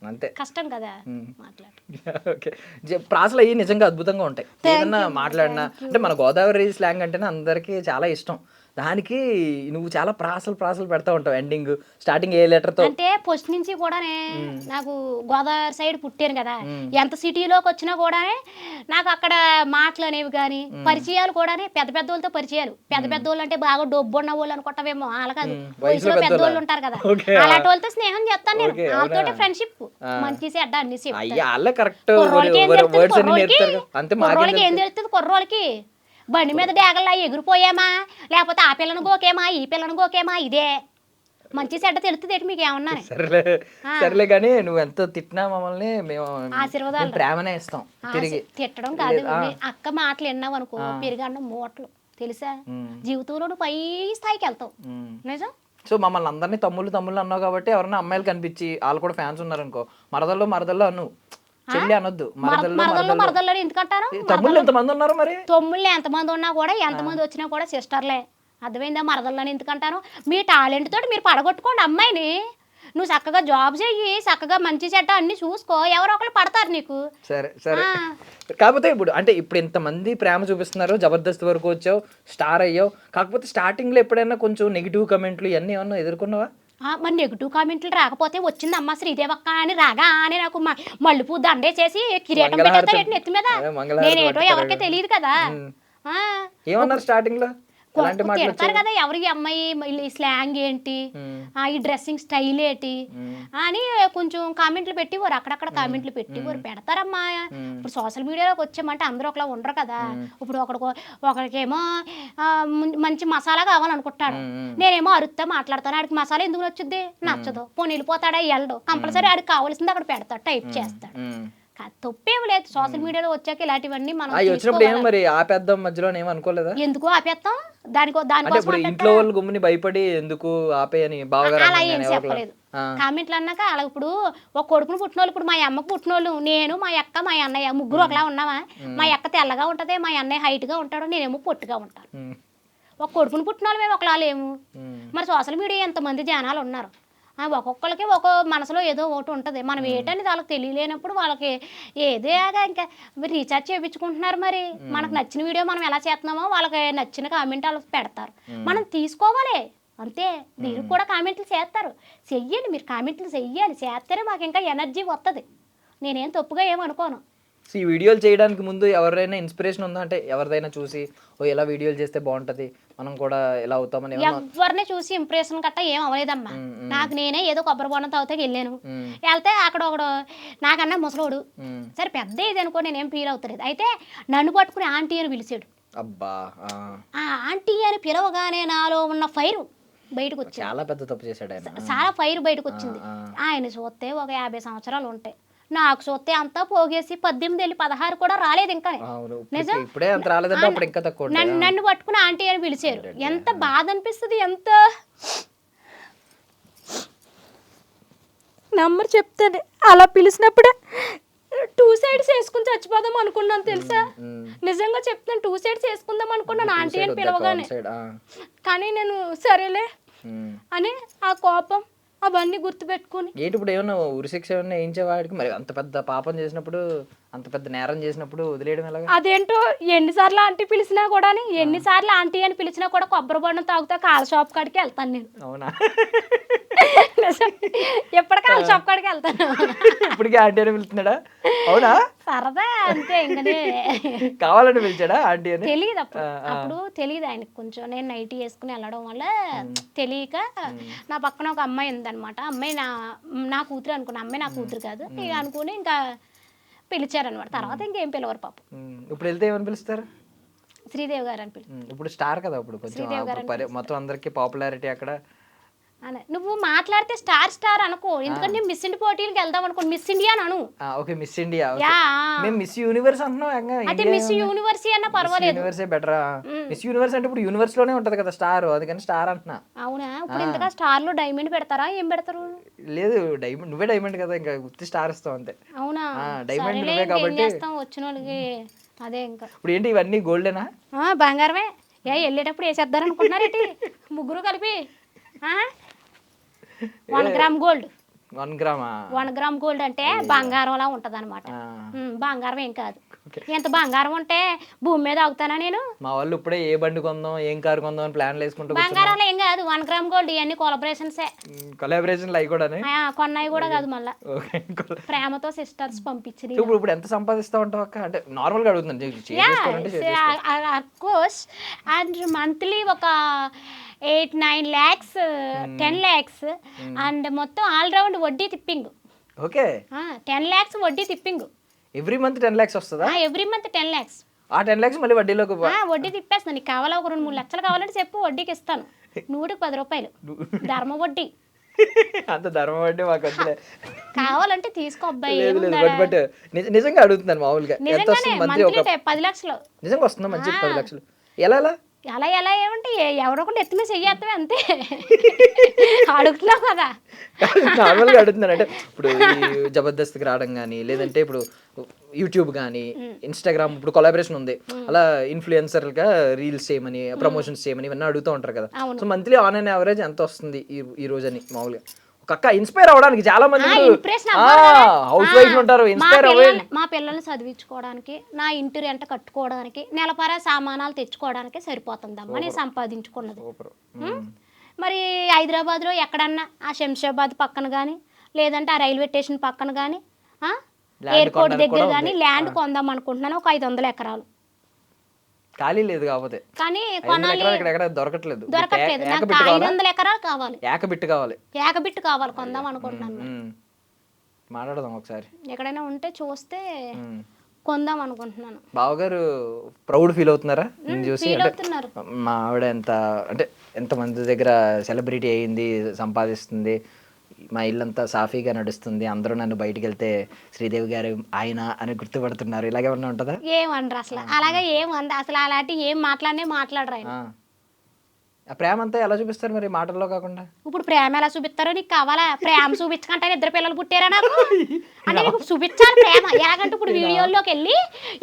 కష్టం కదా మాట్లాడు. ప్రాసలు అయ్యి నిజంగా అద్భుతంగా ఉంటాయి. ఏదన్నా మాట్లాడినా అంటే మన గోదావరి స్లాంగ్ అంటేనే అందరికి చాలా ఇష్టం. దానికి నువ్వు చాలా ప్రాసలు పెడతా ఉంటావు ఎండింగ్ స్టార్టింగ్ ఏ లెటర్తో. అంటే ఫస్ట్ నుంచి కూడానే నాకు గోదావరి సైడ్ పుట్టాను కదా, ఎంత సిటీలోకి వచ్చినా కూడానే నాకు అక్కడ మాటలు అనేవి కానీ పరిచయాలు కూడానే పెద్ద వాళ్ళతో పరిచయాలు. పెద్ద వాళ్ళు అంటే బాగా డబ్బు ఉన్న వాళ్ళు అనుకుంటావేమో, అలా కాదు, వయసులో పెద్దోళ్ళు ఉంటారు కదా, అలాంటి వాళ్ళతో స్నేహం చేస్తాను నేను. వాళ్ళతో ఫ్రెండ్షిప్ మంచి చెడ్డ అన్ని కుర్రోళ్ళకి ఏం తెలుస్తుంది? కుర్రోళ్ళకి బండి మీద డేగల్లా ఎగిరిపోయామా, లేకపోతే ఆ పిల్లని గోకేమా, ఈ పిల్లని గోకేమా, ఇదే మంచి చెడ్డ తెలుస్తుంది ఏంటి మీకు ఏమన్నా? సరేలే కానీ నువ్వు ఎంత తిట్టినా మమ్మల్ని మేము ఆశీర్వాదాలు ప్రేమనే ఇస్తాం తిరిగి. తిట్టడం కాదు, అక్క మాటలు విన్నావు అనుకో పెరిగండం మూటలు తెలుసా, జీవితంలో నువ్వు పై స్థాయికి వెళ్తావు. నిజం. సో మమ్మల్ని అందరినీ తమ్ముళ్ళు అన్నావు కాబట్టి ఎవరైనా అమ్మాయిలు కనిపించి వాళ్ళు కూడా ఫ్యాన్స్ ఉన్నారు అనుకో, మరదల్లో అను, చెల్లి అనొద్దు, మరదల్లో ఎందుకంటారు? తమ్ముళ్ళు ఎంతమంది ఉన్నారు మరి? తమ్ముళ్ళు ఎంతమంది ఉన్నా కూడా, ఎంతమంది వచ్చినా కూడా సిస్టర్లే. అర్థమైందా? మరదల్లోని ఎందుకంటాను? మీ టాలెంట్ తోటి మీరు పడగొట్టుకోండి అమ్మాయిని. నువ్వు చక్కగా జాబ్ చెయ్యి, చక్కగా మంచి చెడ్డ అన్ని చూసుకో, ఎవరో ఒకరు పడతారు నీకు. సరే. కాకపోతే ఇప్పుడు ఇంతమంది ప్రేమ చూపిస్తున్నారు, జబర్దస్త్ వరకు వచ్చావు, స్టార్ అయ్యావు. కాకపోతే స్టార్టింగ్ లో ఎప్పుడైనా కొంచెం నెగిటివ్ కమెంట్లు ఇవన్నీ ఏమన్నా ఎదుర్కొన్నావా? మరి నెగిటివ్ కామెంట్లు రాకపోతే వచ్చింది అమ్మ శ్రీదేవక్క అని రాగా అని నాకు మల్లెపూ దండేసేసి కిరీటం పెట్టేస్తారు నెత్తి మీద. నేనేటో ఎవరికే తెలియదు కదా. ఏమన్నారు స్టార్టింగ్ లో? తిడతారు కదా, ఎవరికి అమ్మాయి ఈ స్లాంగ్ ఏంటి, ఈ డ్రెస్సింగ్ స్టైల్ ఏంటి అని కొంచెం కామెంట్లు పెట్టివారు, అక్కడక్కడ కామెంట్లు పెట్టివారు. పెడతారమ్మా. ఇప్పుడు సోషల్ మీడియాలోకి వచ్చామంటే అందరూ ఒకలా ఉండరు కదా. ఇప్పుడు ఒకరికేమో మంచి మసాలా కావాలనుకుంటాడు, నేనేమో అరుస్తా మాట్లాడతాను, ఆడికి మసాలా ఎందుకు నచ్చుద్ది? నచ్చదు. పోనీ వెళ్ళిపోతాడా? వెళ్ళడు. కంపల్సరీ ఆడికి కావాల్సింది అక్కడ పెడతాడు, టైప్ చేస్తాడు. తప్పేం లేదు. సోషల్ మీడియాలో వచ్చాక ఇలాంటివన్నీ మనం మరి ఆపేద్దాం మధ్యలో ఏమనుకోలేదా? ఎందుకు ఆపేస్తాం? దానికోసం ఇంట్లో వాళ్ళు గుమ్మిని భయపడి ఎందుకు ఆపేయని అలా ఏం చెప్పలేదు. కామెంట్లు అన్నాక అలా ఇప్పుడు ఒక కొడుకును పుట్టినోళ్ళు, ఇప్పుడు మా అమ్మకు పుట్టినోళ్ళు, నేను మా అక్క మా అన్నయ్య ముగ్గురు ఒకలా ఉన్నావా? మా అక్క తెల్లగా ఉంటది, మా అన్నయ్య హైట్ గా ఉంటాడు, నేనేమో పొట్టిగా ఉంటాను. ఒక కొడుకును పుట్టినోళ్ళు మేము ఒకలా లేము. మరి సోషల్ మీడియా ఎంతమంది జనాలు ఉన్నారు, ఒక్కొక్కరికి ఒక మనసులో ఏదో ఒకటి ఉంటుంది. మనం ఏంటని వాళ్ళకి తెలియలేనప్పుడు వాళ్ళకి ఏదేగా ఇంకా రీఛార్జ్ చేయించుకుంటున్నారు. మరి మనకు నచ్చిన వీడియో మనం ఎలా చేస్తున్నామో వాళ్ళకి నచ్చిన కామెంట్ వాళ్ళు పెడతారు, మనం తీసుకోవాలి అంతే. దీనికి కూడా కామెంట్లు చేస్తారు, చెయ్యండి మీరు, కామెంట్లు చెయ్యాలి, చేస్తేనే మాకు ఇంకా ఎనర్జీ వస్తుంది. నేనేం తప్పుగా ఏమనుకోను. ఈ వీడియోలు చేయడానికి ముందు ఎవరైనా ఇన్స్పిరేషన్ ఉందా? అంటే ఎవరిదైనా చూసి ఎలా వీడియోలు చేస్తే బాగుంటది, మనం కూడా ఎలా అవుతామని? ఎవరిని చూసి ఇంప్రెషన్ గట్టా ఏం అవ్వలేదమ్మా. నాకు నేనే ఏదో కొబ్బరి బొండం తాగితే వెళ్ళాను. వెళ్తే అక్కడ ఒకడు నాకన్నా ముసలోడు, సరే పెద్ద ఇది అనుకో, నేనేం ఫీల్ అవుతలేదు. అయితే నన్ను పట్టుకుని ఆంటీ అని పిలిచాడు. అబ్బా, ఆ ఆంటీ అని పిలవగానే నాలో ఉన్న ఫైర్ బయటకు వచ్చింది. చాలా పెద్ద తప్పు చేశాడు ఆయన. చాలా ఫైర్ బయటకు వచ్చింది. ఆయన చూస్తే ఒక 50 సంవత్సరాలు ఉంటాయి, నాకు చూస్తే అంతా పోగేసి 18 వెళ్ళి 16 కూడా రాలేదు ఇంకా. నిజం. నన్ను పట్టుకుని ఆంటీ అని పిలిచారు. ఎంత బాధ అనిపిస్తుంది, ఎంత నంబర్ చెప్తాను. అలా పిలిచినప్పుడే 2 సైడ్స్ వేసుకుని చచ్చిపోదాం అనుకున్నాను తెలుసా. నిజంగా చెప్తాను, 2 సైడ్స్ వేసుకుందాం అనుకున్నాను ఆంటీ అని పిలవగానే. కానీ నేను సరేలే అని ఆ కోపం అవన్నీ గుర్తుపెట్టుకుని ఏంటి ఇప్పుడు ఏమన్నా ఉరిశిక్ష ఏమన్నా వేయించేవాడికి? మరి అంత పెద్ద పాపం చేసినప్పుడు, అంత పెద్ద నేరం చేసినప్పుడు వదిలేయడం ఎలాగా? అదేంటో ఎన్నిసార్లు ఆంటీ పిలిచినా కూడా, ఎన్నిసార్లు ఆంటీ అని పిలిచినా కూడా కొబ్బరి బొండం తాగుతా కాళ్ళ షాప్ కాడికి వెళ్తాను నేను. అవునా? ఎప్పటి కాళ్ళ షాప్ కాడికి వెళ్తాను. ఇప్పటికీ ఆంటీ అని పిలుస్తున్నాడా? అవునా? సరదా అంతే. ఇంకనే కావాలని పిలిచాడా ఆంటీ అని? తెలియదు అప్పుడు తెలియదు ఆయనకి. కొంచెం నేను నైటీ వేసుకుని వెళ్ళడం వల్ల తెలియక, నా పక్కన ఒక అమ్మాయి ఉందన్నమాట. అమ్మాయి నా కూతురు అనుకున్నా, అమ్మాయి నా కూతురు కాదు ఇక అనుకుని ఇంకా పిలిచారనమాట. తర్వాత ఇంకేం పిలవరు పాపం. ఇప్పుడు వెళ్తే ఏమని పిలుస్తారు? శ్రీదేవి గారు అని పిలుస్తారు. ఇప్పుడు స్టార్ కదా, ఇప్పుడు కొంచెం మొత్తం అందరికి పాపులారిటీ అక్కడ. నువ్వు మాట్లాడితే స్టార్ అనుకో, ఎందుకంటే మిస్ ఇండియా పోటీలకు వెళ్దాం అనుకో, మిస్ ఇండియా అను. Okay, miss India. మేము మిస్ యూనివర్స్ అంటున్నాం. అయితే మిస్ యూనివర్స్ అన్నా పర్వాలేదు. Universe better. మిస్ యూనివర్స్ అంటే ఇప్పుడు యూనివర్స్ లోనే ఉంటది కదా స్టార్, అందుకని స్టార్ అంటున్నా. అవునా? ఇప్పుడు ఇంతగా స్టార్ లో డైమండ్ పెడతారా, ఏం పెడతారు? లేదు, డైమండ్ నువ్వే డైమండ్ కదా, ఇంకా గుర్తి స్టార్ ఇస్తావు అంతే. అవునా? డైమండ్ నువ్వే కాబట్టి వచ్చిన వాళ్ళకి అదే. ఇంకా ఇప్పుడు ఏంటి ఇవన్నీ గోల్డేనా? బంగారమే. వెళ్ళేటప్పుడు వేసేద్దారు అనుకుంటున్నారేంటి ముగ్గురు కలిపి? 1 గ్రామ్ గోల్డ్. 1 గ్రామా? 1 గ్రామ్ గోల్డ్ అంటే బంగారం లా ఉంటది అనమాట. బంగారం ఏం కాదు. ఎంత బంగారం ఉంటే భూమి మీద ఆగుతానా నేను? మా వాళ్ళు ఇప్పుడే ఏ బండి కొందాం ఏం కారు కొందాం అని ప్లాన్లు వేసుకుంటూ బంగారంలో ఏం కాదు, 1 గ్రామ్ గోల్డ్, ఇవన్నీ కొలబరేషన్సే. కొలాబరేషన్లు అవి కూడా కొన్నాయి కూడా కాదు, మళ్ళా ప్రేమతో సిస్టర్స్ పంపించింది. ఇప్పుడు ఎంత సంపాదిస్తా ఉంటావు అక్క? అంటే నార్మల్ గా అడుగుతున్నాను. కోర్స్ అండ్ మంత్లీ ఒక 8-9 lakhs, 10 lakhs అండ్ మొత్తం ఆల్ రౌండ్ వడ్డీ తిప్పింగ్. ఓకే, 10 lakhs వడ్డీ తిప్పింగ్. ఎవ్రీ మంత్ 10 lakhs వస్తుందా? Every month 10 lakhs. ఆ 10 lakhs మళ్ళీ వడ్డీలోకి వడ్డీ తిప్పేస్తాను. నీకు కావాలా ఒక 2-3 లక్షలు కావాలంటే చెప్పు, వడ్డీకి ఇస్తాను. 100కి 10 రూపాయలు ధర్మ వడ్డీ. అంత ధర్మ వడ్డీ మాకు వద్దులే, కావాలంటే తీసుకో అబ్బాయి. బట్ నిజంగా అడుగుతున్నాను మామూలుగా ఎంత నిజంగానే వస్తుంది మంత్లీ? ఒక 10 లక్షలు నిజంగా వస్తుందా మంచి 10 లక్షలు? ఎలా ఎలా ఏమంటే ఎవరో కూడా ఎత్తుమే చెయ్యేత్తమే అంతే. అడుగుతున్నావు కదా, నార్మల్గా అడుగుతున్నాను. అంటే ఇప్పుడు ఈ జబర్దస్త్కి రావడం కానీ, లేదంటే ఇప్పుడు యూట్యూబ్ కానీ, ఇన్స్టాగ్రామ్ ఇప్పుడు కొలాబరేషన్ ఉంది, అలా ఇన్ఫ్లుయెన్సర్గా రీల్స్ చేయమని, ప్రమోషన్స్ చేయమని ఇవన్నీ అడుగుతూ ఉంటారు కదా. So monthly on and average ఎంత వస్తుంది ఈ రోజు అని మామూలుగా? ఒక అక్క ఇన్స్పైర్ అవ్వడానికి చాలా మంది హౌస్ వైఫ్ ఉంటారు, ఇన్స్పైర్ అవ్వాలి. మా పిల్లల్ని చదివించుకోవడానికి, నా ఇంటి రెంట కట్టుకోవడానికి, నెలపరా సామానాలు తెచ్చుకోవడానికి సరిపోతుందమ్మా నేను సంపాదించుకున్నది. మరి హైదరాబాద్లో ఎక్కడన్నా ఆ శంషాబాద్ పక్కన కానీ, లేదంటే ఆ రైల్వే స్టేషన్ పక్కన కానీ, ఎయిర్పోర్ట్ దగ్గర కానీ ల్యాండ్ కొందాం అనుకుంటున్నాను. ఒక 500 ఎకరాలు ఖాళీ లేదు కాకపోతే, కానీ దొరకట్లేదు. నాకు 500 ఎకరాలు కావాలి, ఏకబిట్టు కావాలి, కొందాం అనుకుంటున్నాను. మాట్లాడదాం ఒకసారి, ఎక్కడైనా ఉంటే చూస్తే కొందాం అనుకుంటున్నాను. బావగారు ప్రౌడ్ ఫీల్ అవుతున్నారా చూసి? ఫీల్ అవుతున్నారు. మా ఆవిడ ఎంత మంది దగ్గర సెలబ్రిటీ అయ్యింది, సంపాదిస్తుంది, మా ఇల్లంతా సాఫీగా నడుస్తుంది, అందరూ నన్ను బయటికి వెళ్తే శ్రీదేవి గారు ఆయన అని గుర్తుపడుతున్నారు, ఇలాగేమన్నా ఉంటుందా? ఏమనరు అసలు, అలాగే ఏమంది అసలు, అలాంటి ఏం మాట్లాడరు ఆయన. ఆ ప్రేమ అంతా ఎలా చూపిస్తారు మరి మాటల్లో కాకుండా? ఇప్పుడు ప్రేమ ఎలా చూపిస్తారో నీకు కావాలా? ప్రేమ చూపించకంటే 2 పిల్లలు పుట్టారా నాకు అంటే నీకు చూపించాలి ప్రేమ. ఎలాగంటే ఇప్పుడు వీడియోల్లోకి వెళ్ళి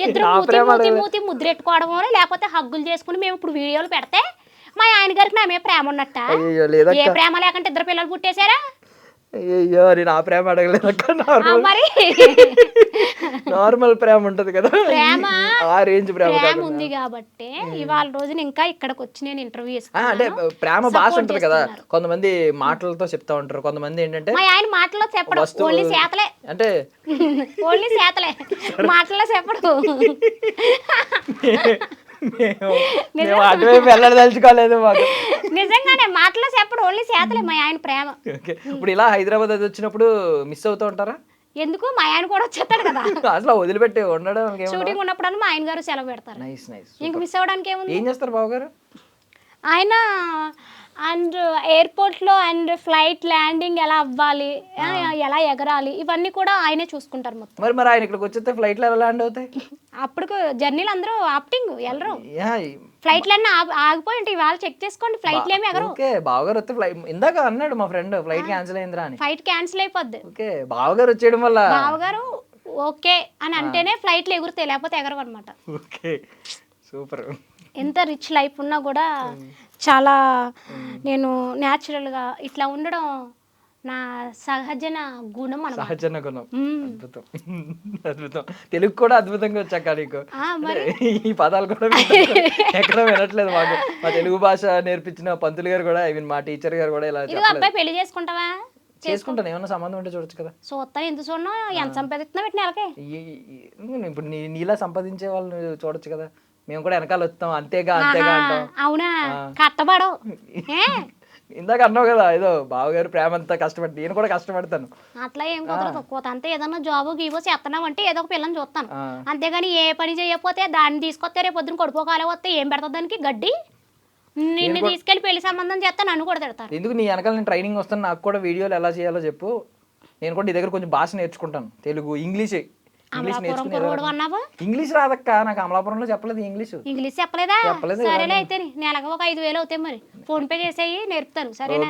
ఇద్దరు మూతి ముద్రెట్టుకోవడమో, లేకపోతే హగ్గులు చేసుకుని మేము ఇప్పుడు వీడియోలు పెడితే మా ఆయన గారికి నా మీద ప్రేమ ఉన్నట్ట? ఏ ప్రేమ లేకుంటే 2 పిల్లలు పుట్టేశారా? అయ్యో, నేను ఆ ప్రేమ అడగలేదు, నార్మల్ ప్రేమ ఉంటది కదా, ప్రేమ ఆ రేంజ్ ప్రేమ ఉంది కాబట్టి ఇవాళ రోజున ఇంకా ఇక్కడికి వచ్చి నేను ఇంటర్వ్యూ అంటే ప్రేమ భాష ఉంటది కదా, కొంతమంది మాటలతో చెప్తా ఉంటారు, కొంతమంది ఏంటంటే మా ఆయన మాటల్లో చెప్పడం ఓన్లీ చేతలే, అంటే ఓన్లీ చేతలే, మాటల్లో చెప్పడు. అటువైపు వెళ్ళదలుచుకోలేదు మాకు, నిజంగానే మాటల్లో చెప్పడు, ఓన్లీ చేతలే మా ఆయన ప్రేమ. ఇప్పుడు ఇలా హైదరాబాద్ అది వచ్చినప్పుడు మిస్ అవుతూ ఉంటారా? ఎందుకు, మా ఆయన కూడా వచ్చేస్తాడు కదా, అసలు వదిలిపెట్టి ఉండడం షూటింగ్ ఉన్నప్పుడు మా ఆయన గారు సెలవు పెడతారు. ఇంక మిస్ అవ్వడానికి ఏముంది? ఏం చేస్తారు బావగారు? ఆయన అండ్ ఎయిర్పోర్ట్లో అండ్ ఫ్లైట్ ల్యాండింగ్ ఎలా అవ్వాలి, ఎలా ఎగరాలి, ఇవన్నీ కూడా ఆయనే చూసుకుంటారు మొత్తం. మరి ఆయన ఇక్కడికి వచ్చేస్తే ఫ్లైట్లు ఎలా ల్యాండ్ అవుతాయి? అప్పుడు జర్నీలు అందరూ ఆప్టింగ్ వెళ్ళరు, ఫ్లైట్లన్నీ ఆగిపోయి ఉంటాయి. ఇవాళ చెక్ చేసుకోండి, ఫ్లైట్లు ఏమి ఎగరు. ఓకే, బావగారు వస్తే ఫ్లైట్, ఇందాక అన్నాడు మా ఫ్రెండ్ ఫ్లైట్ క్యాన్సిల్ అయిందిరా అని. ఫ్లైట్ క్యాన్సిల్ అయిపోద్ది. ఓకే, బావగారు వచ్చేయడం వల్ల, బావగారు ఓకే అని అంటేనే ఫ్లైట్లు ఎగురుతాయి, లేకపోతే ఎగరవు అనమాట. Okay, super. ఎంత రిచ్ లైఫ్ ఉన్నా కూడా చాలా నేను న్యాచురల్గా ఇట్లా ఉండడం నా సహజన గుణం అన్నమాట. సహజన గుణం, అద్భుతం అద్భుతం. తెలుగు కూడా అద్భుతంగా వచ్చాక నీకు ఈ పదాలు కూడా ఎక్కడ వినట్లేదు మాకు. మా తెలుగు భాష నేర్పించిన పంతులు గారు కూడా, ఐ మీన్ మా టీచర్ గారు కూడా ఇలా అబ్బాయి పెళ్లి చేసుకుంటావా? చేసుకుంటాను, ఏమన్నా సంబంధం ఉంటే చూడొచ్చు కదా. చూస్తాను, ఎందుకు చూడను? ఎంత సంపాదిస్తున్నా పెట్టి నెలకే. ఇప్పుడు నీలా సంపాదించే వాళ్ళు చూడొచ్చు కదా, మేము కూడా వెనకాల వస్తాం, అంతేగా అంటాం. అవునా, కట్టబడవు. ఇందాక అన్నావు కదా ఏదో బావగారు ప్రేమ అంతా కష్టపడి, నేను కూడా కష్టపడతాను. అట్లా ఏం కుదరదు, అంతే ఏదన్నా జాబు గీవో చేస్తున్నాం అంటే ఏదో ఒక పిల్లని చూస్తాను, అంతేగాని ఏ పని చేయకపోతే దాన్ని తీసుకొస్తే రేపు పొద్దున కొడుకోకాలే వస్తే ఏం పెడతా దానికి గడ్డి. నిన్ను తీసుకెళ్లి పెళ్లి సంబంధం చేస్తా, నన్ను కూడా తిడతారు. ఎందుకు నీ వెనకాల నేను ట్రైనింగ్ వస్తాను, నాకు కూడా వీడియోలు ఎలా చేయాలో చెప్పు, నేను కూడా నీ దగ్గర కొంచెం భాష నేర్చుకుంటాను, తెలుగు ఇంగ్లీష్ ఇంగ్లీష్ రాదక్క, నాకు అమలాపురంలో చెప్పలేదు ఇంగ్లీష్ చెప్పలేదా? సరేలే అయితే నెలకు ఒక 5,000 అవుతాయి, మరి ఫోన్ పే చేసేయి, నేర్పుతాను. సరేనా?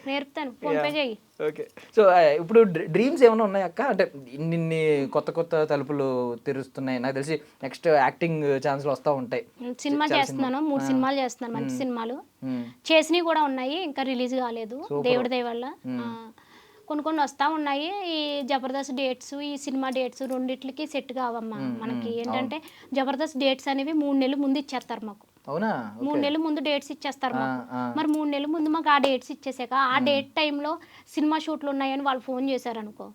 నేర్పుతాను, ఫోన్ పే చేయి. ఓకే. సో ఇప్పుడు డ్రీమ్స్ ఏమైనా ఉన్నాయి అక్క? అంటే ఇన్ని కొత్త తలుపులు తెరుస్తున్నాయి, నాకు తెలిసి నెక్స్ట్ యాక్టింగ్ ఛాన్స్లు వస్తూ ఉంటాయి. సినిమా చేస్తున్నాను, 3 సినిమాలు చేస్తున్నాను, మంచి సినిమాలు చేసినవి కూడా ఉన్నాయి, ఇంకా రిలీజ్ కాలేదు దేవుడి దయ వల్ల. కొన్ని వస్తూ ఉన్నాయి. ఈ జబర్దస్త్ డేట్స్, ఈ సినిమా డేట్స్ రెండిట్లకి సెట్ కావమ్మా. మనకి ఏంటంటే జబర్దస్త్ డేట్స్ అనేవి 3 నెలలు ముందు ఇచ్చేస్తారు మాకు. అవునా? 3 నెలల ముందు డేట్స్ ఇచ్చేస్తారు మాకు. మరి 3 నెలల ముందు మాకు ఆ డేట్స్ ఇచ్చేసాక ఆ డేట్ టైంలో సినిమా షూట్లు ఉన్నాయని వాళ్ళు ఫోన్ చేశారు అనుకో,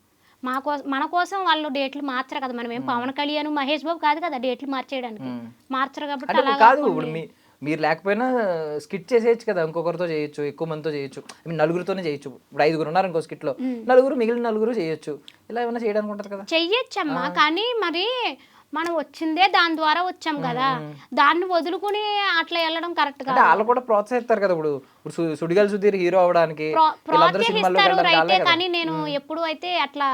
మన కోసం వాళ్ళు డేట్లు మార్చరు కదా. మనం ఏం పవన్ కళ్యాణ్, మహేష్ బాబు కాదు కదా డేట్లు మార్చేయడానికి. మార్చరు కాబట్టి అంటే అలా కాదు, ఇప్పుడు మీరు లేకపోయినా స్కిట్ చేసేయచ్చు కదా, ఇంకొకరితో చేయొచ్చు, ఎక్కువ మందితో చేయొచ్చు, నలుగురితోనే చేయొచ్చు. ఇప్పుడు 5 ఉన్నారు ఇంకో స్కిట్లో, మిగిలిన 4 చేయొచ్చు. ఇలా ఏమైనా చేయడానికి ఉంటుంది కదా. చెయ్యొచ్చమ్మా, కానీ మరి మనం వచ్చిందే దాని ద్వారా వచ్చాం కదా, దాన్ని వదులుకుని అట్లా వెళ్ళడం కరెక్ట్ కాదు. వాళ్ళు కూడా ప్రోత్సహిస్తారు కదా. ఇప్పుడు సుడిగాలి సుధీర్ హీరో అవడానికి ప్రోత్సహిస్తారు రైతే, కానీ నేను ఎప్పుడు అయితే అట్లా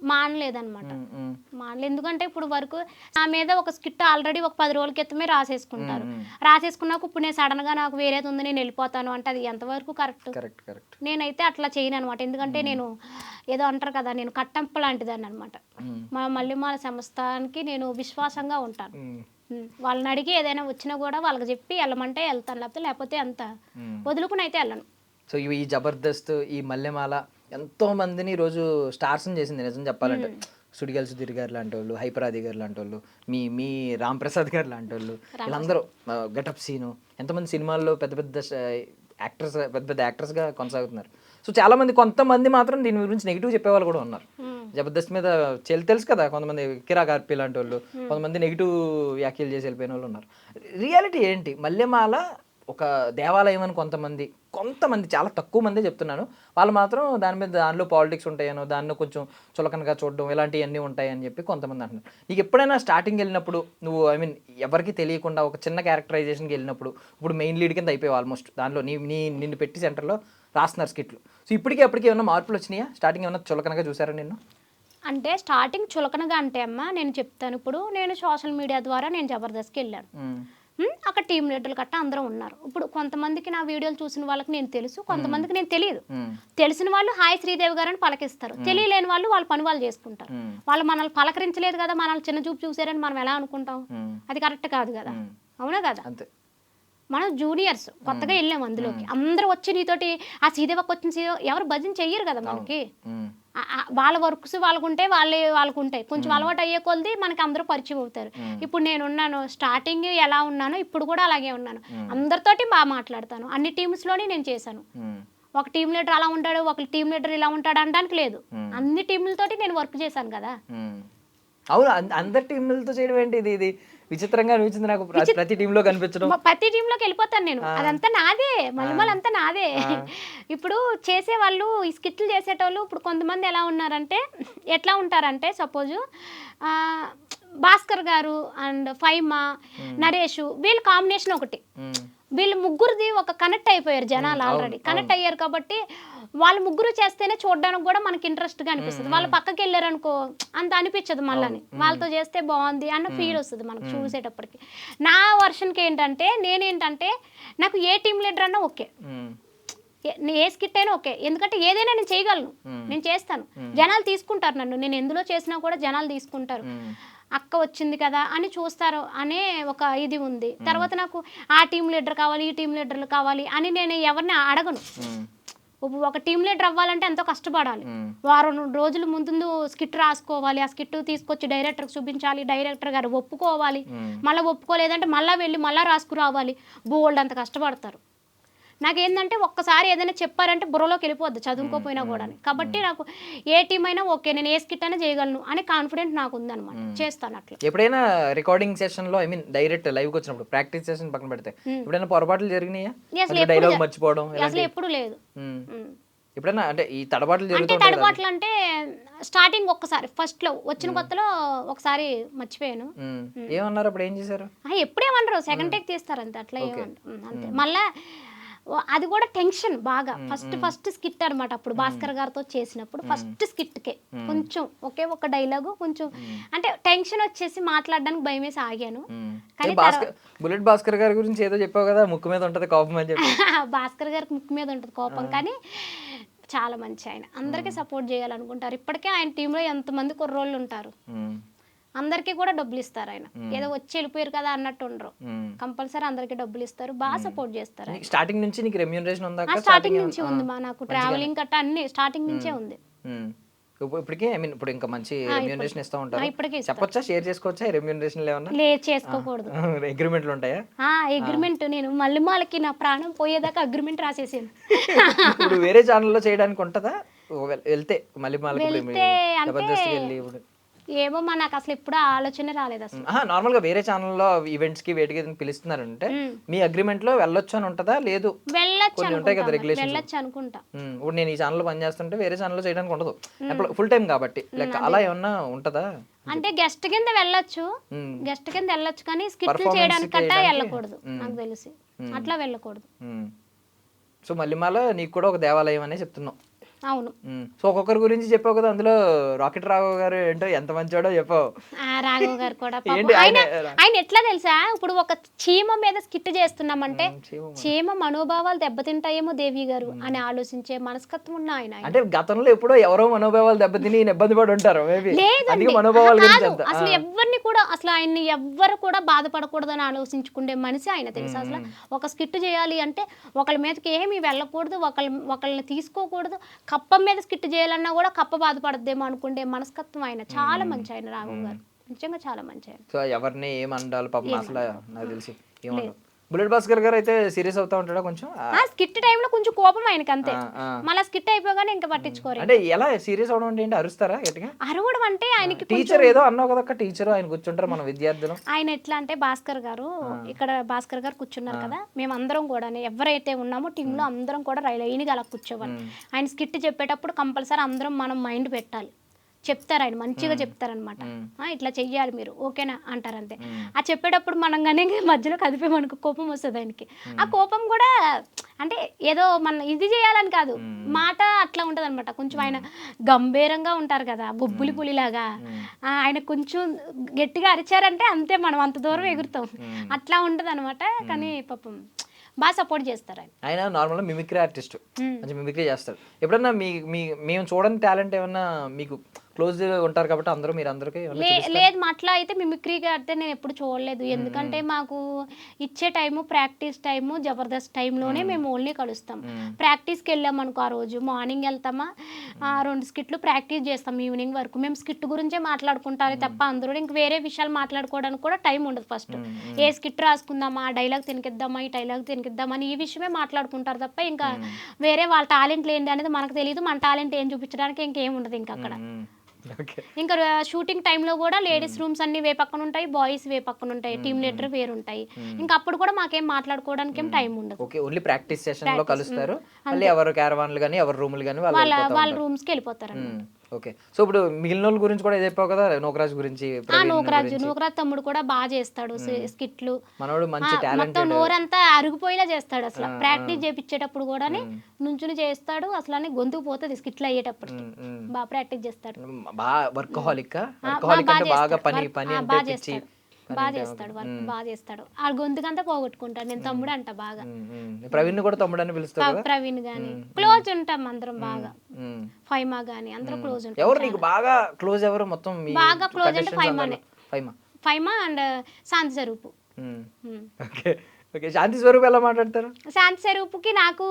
మానలేదన్నమాట. ఎందుకంటే ఇప్పుడు వరకు నా మీద ఒక స్కిట్ ఆల్రెడీ ఒక 10 రోజుల క్రితమే రాసేసుకుంటారు. రాసేసుకున్నాక ఇప్పుడు నేను సడన్ గా నాకు వేరేది ఉంది నేను వెళ్ళిపోతాను అంటే అది ఎంతవరకు కరెక్ట్? నేనైతే అట్లా చేయను అనమాట. ఎందుకంటే నేను ఏదో అంటారు కదా, నేను కట్టంప లాంటిదాన్ని అనమాట. మా మల్లెమాల సంస్థానికి నేను విశ్వాసంగా ఉంటాను. వాళ్ళని అడిగి ఏదైనా వచ్చినా కూడా వాళ్ళకి చెప్పి వెళ్ళమంటే వెళ్తాను, లేకపోతే అంత వదులుకుని అయితే వెళ్ళను. సో ఈ జబర్దస్త్, ఈ మల్లెమాల ఎంతో మందిని ఈరోజు స్టార్స్ని చేసింది నిజం చెప్పాలంటే. సుడిగాలి సుధీర్ గారు లాంటి వాళ్ళు, హైపరాది గారు లాంటి వాళ్ళు, మీ రామ్ ప్రసాద్ గారు లాంటి వాళ్ళు, వీళ్ళందరూ గెటప్ సీను, ఎంతమంది సినిమాల్లో పెద్ద పెద్ద యాక్టర్స్, పెద్ద పెద్ద యాక్టర్స్గా కొనసాగుతున్నారు. సో చాలా మంది, కొంతమంది మాత్రం దీని గురించి నెగిటివ్ చెప్పేవాళ్ళు కూడా ఉన్నారు. జబర్దస్త్ మీద తెలుసు కదా, కొంతమంది కిరా కార్పి లాంటి వాళ్ళు, కొంతమంది నెగిటివ్ వ్యాఖ్యలు చేసి వెళ్ళిపోయిన వాళ్ళు ఉన్నారు. రియాలిటీ ఏంటి? మల్లెమాల ఒక దేవాలయం అని కొంతమంది చాలా తక్కువ మందే చెప్తున్నాను, వాళ్ళు మాత్రం దానిలో పాలిటిక్స్ ఉంటాయనో, దానిలో కొంచెం చులకనగా చూడడం ఇలాంటివన్నీ ఉంటాయని చెప్పి కొంతమంది అంటున్నారు. నీకు ఎప్పుడైనా స్టార్టింగ్ వెళ్ళినప్పుడు నువ్వు ఎవరికి తెలియకుండా ఒక చిన్న క్యారెక్టరైజేషన్కి వెళ్ళినప్పుడు, ఇప్పుడు మెయిన్ లీడ్ కింద అయిపోయావు ఆల్మోస్ట్, దానిలో నిన్ను పెట్టి సెంటర్లో రాస్తున్నారు స్కిట్లు. సో అప్పటికి ఏమన్నా మార్పులు వచ్చినాయా? స్టార్టింగ్ ఏమన్నా చులకనగా చూసారా నిన్ను? అంటే స్టార్టింగ్ చులకనగా అంటే అమ్మ నేను చెప్తాను. ఇప్పుడు నేను సోషల్ మీడియా ద్వారా నేను జబర్దస్త్కి వెళ్ళాను. అక్కడ టీం లీడర్లు గట్టా అందరూ ఉన్నారు. ఇప్పుడు కొంతమందికి నా వీడియోలు చూసిన వాళ్ళకి నేను తెలుసు, కొంతమందికి నేను తెలియదు. తెలిసిన వాళ్ళు హాయ్ శ్రీదేవి గారు అని పలకిస్తారు, తెలియలేని వాళ్ళు వాళ్ళ పని వాళ్ళు చేసుకుంటారు. వాళ్ళు మనల్ని పలకరించలేదు కదా, మనల్ని చిన్న చూపు చూసారని మనం ఎలా అనుకుంటాం? అది కరెక్ట్ కాదు కదా, అవునా కదా? మనం జూనియర్స్ కొత్తగా వెళ్ళాము అందులోకి, అందరూ వచ్చి నీతోటి ఆ శ్రీదేవికి వచ్చిన శ్రీదేవి ఎవరు భజన చెయ్యరు కదా మనకి. వాళ్ళ వర్క్స్ వాళ్ళకుంటే వాళ్ళకు ఉంటాయి. కొంచెం అలవాటు అయ్యే కొలది మనకి అందరూ పరిచయం అవుతారు. ఇప్పుడు నేను ఉన్నాను, స్టార్టింగ్ ఎలా ఉన్నానో ఇప్పుడు కూడా అలాగే ఉన్నాను. అందరితోటి బాగా మాట్లాడతాను. అన్ని టీమ్స్లోని నేను చేశాను. ఒక టీం లీడర్ అలా ఉంటాడు, ఒక టీం లీడర్ ఇలా ఉంటాడు అనడానికి లేదు. అన్ని టీంలతోటి నేను వర్క్ చేశాను కదా. అవును, అందరి టీంలతో చేయడం ఏంటి? ఇది విచిత్రంగా అనిపించింది నాకు, ప్రతి టీంలో కనిపించడం. ప్రతి టీంలోకి వెళ్ళిపోతాను నేను, అదంతా నాదే, మళ్ళీ అంతా నాదే. ఇప్పుడు చేసేవాళ్ళు, ఈ స్కిట్లు చేసేటోళ్ళు ఇప్పుడు కొంతమంది ఎలా ఉన్నారంటే, ఎట్లా ఉంటారంటే సపోజ్ భాస్కర్ గారు అండ్ ఫైమా, నరేష్, వీళ్ళ కాంబినేషన్ ఒకటి. వీళ్ళు ముగ్గురిది ఒక కనెక్ట్ అయిపోయారు జనాలు, ఆల్రెడీ కనెక్ట్ అయ్యారు కాబట్టి వాళ్ళు ముగ్గురు చేస్తేనే చూడడానికి కూడా మనకి ఇంట్రెస్ట్గా అనిపిస్తుంది. వాళ్ళు పక్కకి వెళ్ళారు అనుకో అంత అనిపించదు, మళ్ళీ వాళ్ళతో చేస్తే బాగుంది అన్న ఫీల్ వస్తుంది మనకు చూసేటప్పటికి. నా వర్షన్కి ఏంటంటే, నేనేంటంటే నాకు ఏ టీం లీడర్ అన్నా ఓకే, ఏ స్కిట్ అయినా ఓకే. ఎందుకంటే ఏదైనా నేను చేయగలను, నేను చేస్తాను. జనాలు తీసుకుంటారు నన్ను, నేను ఎందులో చేసినా కూడా జనాలు తీసుకుంటారు. అక్క వచ్చింది కదా అని చూస్తారు అనే ఒక ఇది ఉంది. తర్వాత నాకు ఆ టీం లీడర్ కావాలి, ఈ టీం లీడర్లు కావాలి అని నేను ఎవరిని అడగను. ఒక టీం లీడర్ అవ్వాలంటే ఎంతో కష్టపడాలి. వారం రోజుల ముందు స్కిట్ రాసుకోవాలి, ఆ స్కిట్ తీసుకొచ్చి డైరెక్టర్కి చూపించాలి, డైరెక్టర్ గారు ఒప్పుకోవాలి, మళ్ళీ ఒప్పుకోలేదంటే మళ్ళీ వెళ్ళి మళ్ళీ రాసుకురావాలి. బోల్డ్ అంత కష్టపడతారు. నాకేంటంటే ఒక్కసారి ఏదైనా చెప్పారంటే బుర్రలోకి వెళ్ళిపోద్ది చదువుకోపోయినా కూడా. కాబట్టి నాకు ఏ టీం అయినా ఓకే, నేను ఏ స్కిట్ అయినా చేయగలను అనే కాన్ఫిడెంట్ నాకు ఉందన్నమాట, చేస్తాను అట్లా. ఎప్పుడైనా రికార్డింగ్ సెషన్ లో డైరెక్ట్ లైవ్ వచ్చినప్పుడు ప్రాక్టీస్ సెషన్ పక్కన పెడితే ఎప్పుడైనా పొరపాట్లు జరిగినాయా? డైలాగ్ మర్చిపోవడం అసలు ఎప్పుడు లేదు. ఎప్పుడైనా అంటే ఈ తడబాట్లు అంటే స్టార్టింగ్ ఒక్కసారి ఫస్ట్ లో వచ్చిన కొత్తలో ఒకసారి మర్చిపోయాను. ఏమన్నారు అప్పుడు? ఏం చేశారు? ఎప్పుడేమన్నారు, సెకండ్ టేక్ తీస్తారు అంతే, అట్లా అంతే. మళ్ళా అది కూడా టెన్షన్ బాగా, ఫస్ట్ స్కిట్ అనమాట. అప్పుడు భాస్కర్ గారితో చేసినప్పుడు ఫస్ట్ స్కిట్కే కొంచెం ఒకే ఒక డైలాగు కొంచెం అంటే టెన్షన్ వచ్చేసి మాట్లాడడానికి భయం వేసి ఆగాను. కానీ బుల్లెట్ భాస్కర్ గారి గురించి ఏదో చెప్పావు కదా, ముక్కు మీద ఉంటది కోపం అని చెప్పి. భాస్కర్ గారికి ముక్కు మీద ఉంటది కోపం, కానీ చాలా మంచి ఆయన, అందరికీ సపోర్ట్ చేయాలనుకుంటారు. ఇప్పటికే ఆయన టీంలో ఎంతమంది కుర్రోళ్ళు ఉంటారు, అందరికీ కూడా డబ్బులు ఇస్తారు. ఆయన ఏదో వచ్చి వెళ్ళిపోయారు కదా అన్నట్టు ఉండరు, కంపల్సరీ అందరికి డబ్బులు ఇస్తారు, బాగా సపోర్ట్ చేస్తారు. స్టార్టింగ్ నుంచి నీకు రెమ్యూనరేషన్ ఉందా? స్టార్టింగ్ నుంచి ఉంది మా, నాకు ట్రావెలింగ్ కట్ట అన్ని స్టార్టింగ్ నుంచే ఉంది. ఇప్పటికే ఐ మీన్ ఇప్పుడు ఇంకా మంచి రెమ్యూనరేషన్ ఇస్తూ ఉంటారు. ఇప్పటికే చెప్పొచ్చా, షేర్ చేసుకోవచ్చా రెమ్యూనరేషన్ ఏమన్నా? లేదు, చేసుకోకూడదు. అగ్రిమెంట్లు ఉంటాయా? అగ్రిమెంట్ నేను మళ్ళీ మాలకి నా ప్రాణం పోయేదాకా అగ్రిమెంట్ రాసేసాను. ఇప్పుడు వేరే ఛానల్లో చేయడానికి ఉంటుందా వెళ్తే మళ్ళీ మాలకి జబర్దస్త్ వెళ్ళి? ఇప్పుడు ఏమో మా నాకు అసలు ఎప్పుడు ఆలోచన రాలేదు అసలు. నార్మల్ గా వేరే ఛానల్లో ఈవెంట్స్ కి వేటికి పిలుస్తున్నారంటే మీ అగ్రిమెంట్ లో వెళ్ళొచ్చు అని ఉంటుందా? లేదు, కొన్ని ఉంటాయి కదా రెగ్యులేషన్స్. వెళ్ళొచ్చు అనుకుంటా. ఇప్పుడు నేను ఈ ఛానల్ పని చేస్తుంటే వేరే ఛానల్లో చేయడానికి ఉండదు, ఫుల్ టైం కాబట్టి. లైక్ అలా ఏమన్నా ఉంటుందా? అంటే గెస్ట్ కింద వెళ్ళొచ్చు, గెస్ట్ కింద వెళ్ళొచ్చు, కానీ స్కిట్లు చేయడానికి కట్టా వెళ్ళకూడదు నాకు తెలిసి. అట్లా వెళ్ళకూడదు. సో మల్లిమాల నీకు కూడా ఒక దేవాలయం అనే చెప్తున్నావు. అవును. సో ఒక్కొక్కరి గురించి చెప్పావు కదా, అందులో రాకెట్ రాఘవ్ గారు ఏంటో ఎంత మంచివాడో చెప్పావు. రాఘవ్ గారు కూడా ఆయన ఎట్లా తెలుసా, ఇప్పుడు ఒక చీమ మీద స్కిట్ చేస్తున్నామంటే చీమ మనోభావాలు దెబ్బతింటాయేమో దేవి గారు అని ఆలోచించే మనస్తత్వం ఉన్న ఆయన. అంటే గతంలో ఎప్పుడో ఎవరో మనోభావాలు దెబ్బతిని ఇబ్బంది పడి ఉంటారు. అసలు ఎవరిని కూడా అసలు ఆయన్ని ఎవ్వరు కూడా బాధపడకూడదని ఆలోచించుకునే మనిషి ఆయన తెలుసా. అసలు ఒక స్కిట్ చేయాలి అంటే ఒకళ్ళ మీదకి ఏమి వెళ్ళకూడదు, ఒకళ్ళని తీసుకోకూడదు. కప్ప మీద స్కిట్ చేయాలన్నా కూడా కప్ప బాధపడద్దేమో అనుకుంటే మనస్తత్వం ఆయన. చాలా మంచి ఆయన రాఘవ్ గారు, నిజంగా చాలా మంచి ఆయన. సో ఎవరిని ఏమండాలి పాపం అసలు నాకు తెలిసి ఏమన్నా. బుల్లెట్ భాస్కర్ గారు అయితే సీరియస్ అవుతా ఉంటాడా కొంచెం? స్కిట్ టైంలో కొంచెం కోపం ఆయనకి అంతే, మళ్ళీ స్కిట్ అయిపోగానే ఇంకా పట్టించుకోరు. అంటే ఎలా సీరియస్ అవడం అంటే ఏంటి, అరుస్తారా గట్టిగా? అరవడం అంటే ఆయనకి టీచర్ ఏదో అన్నావు కదా, టీచర్ ఆయన కూర్చుంటారు మన విద్యార్థులు. ఆయన ఎట్లా అంటే భాస్కర్ గారు ఇక్కడ భాస్కర్ గారు కూర్చున్నారు కదా, మేము అందరం కూడా ఎవరైతే ఉన్నామో టీమ్ లో అందరం కూడా లైన్గా అలా కూర్చోవాలి. ఆయన స్కిట్ చెప్పేటప్పుడు కంపల్సరీ అందరం మనం మైండ్ పెట్టాలి. చెప్తారు ఆయన మంచిగా చెప్తారనమాట, ఇట్లా చెయ్యాలి మీరు ఓకేనా అంటారు అంతే. ఆ చెప్పేటప్పుడు మనం కానీ మధ్యలో కదిపే మనకు కోపం వస్తుంది ఆయనకి. ఆ కోపం కూడా అంటే ఏదో మన ఇది చేయాలని కాదు, మాట అట్లా ఉంటుంది అనమాట. కొంచెం ఆయన గంభీరంగా ఉంటారు కదా, బొబ్బులి పులిలాగా. ఆయన కొంచెం గట్టిగా అరిచారంటే అంతే, మనం అంత దూరం ఎగురుతాం. అట్లా ఉంటుంది అనమాట. కానీ పాపం బాగా సపోర్ట్ చేస్తారు ఆయన. ఆయన నార్మల్గా మిమిక్రీ ఆర్టిస్ట్, మంచి మిమిక్రీ చేస్తారు. ఎప్పుడన్నా మేము చూడని టాలెంట్ ఏమన్నా మీకు క్లోజ్ ఉంటారు కాబట్టి అందరూ మీరు అందరికీ? లేదు, అట్లా అయితే మిమిక్రీగా అయితే నేను ఎప్పుడు చూడలేదు. ఎందుకంటే మాకు ఇచ్చే టైము ప్రాక్టీస్ టైము జబర్దస్త్ టైంలోనే మేము ఓన్లీ కలుస్తాం. ప్రాక్టీస్కి వెళ్ళాం అనుకో, ఆ రోజు మార్నింగ్ వెళ్తామా, 2 స్కిట్లు ప్రాక్టీస్ చేస్తాం ఈవినింగ్ వరకు. మేము స్కిట్ గురించే మాట్లాడుకుంటారు తప్ప అందరూ ఇంక వేరే విషయాలు మాట్లాడుకోవడానికి కూడా టైం ఉండదు. ఫస్ట్ ఏ స్కిట్ రాసుకుందామా, ఆ డైలాగ్ తినికిద్దామా, ఈ డైలాగ్ తినికిద్దామని ఈ విషయమే మాట్లాడుకుంటారు తప్ప ఇంకా వేరే వాళ్ళ టాలెంట్లు ఏంటి అనేది మనకు తెలియదు. మన టాలెంట్ ఏం చూపించడానికి ఇంకేం ఉండదు ఇంకా అక్కడ. ఇంకా షూటింగ్ టైంలో కూడా లేడీస్ రూమ్స్ అన్ని వే పక్కన ఉంటాయి, బాయ్స్ వే పక్కన ఉంటాయి, టీమ్ లీడర్ వేరు ఉంటాయి. ఇంకా అప్పుడు కూడా మాకేం మాట్లాడుకోవడానికి ఏం టైం ఉండదు. ఓకే, ఓన్లీ ప్రాక్టీస్ సెషన్ లో కలుస్తారు. మళ్ళీ ఎవరు క్యారవాన్లు గాని ఎవరు రూములు గాని వాళ్ళ రూమ్స్ కి వెళ్ళిపోతారు. ఓకే. సో ఇప్పుడు మిగిలిన వాళ్ళ గురించి కూడా చెప్పావు కదా, నోకరాజ్ గురించి. నోకరాజ్ తమ్ముడు కూడా బాగా చేస్తాడు స్కిట్లు. మనోడు మంచి టాలెంట్, మొత్తం నోరంతా అరిగిపోయేలా చేస్తాడు. అసలు ప్రాక్టీస్ చేపించేటప్పుడు కూడా నుంచుని చేస్తాడు, అసలు గొంతుకు పోతుంది స్కిట్లు అయ్యేటప్పుడు. బాగా ప్రాక్టీస్ చేస్తాడు, బాగా వర్కహాలిక్ బాగా పని బాగా చేస్తాడు, బాగా చేస్తాడు వర్క్ బాగా చేస్తాడు. ఆ గొంతుకంతా పోగొట్టుకుంటాడు. నేను తమ్ముడు అంట బాగా. ప్రవీణ్ కూడా తమ్ముడు అని పిలుస్తాడు. ప్రవీణ్ గాని క్లోజ్ ఉంటాం అందరం బాగా. ఫైమా గాని అందరం క్లోజ్ ఉంటాం. ఎవరు నీకు బాగా క్లోజ్? ఎవరు మొత్తం బాగా క్లోజ్ అంటే ఫైమా అండ్ శాంతి స్వరూపు. ఓకే, శాంతి స్వరూప్ ఎలా మాట్లాడతారు? శాంతి స్వరూపుకి నాకు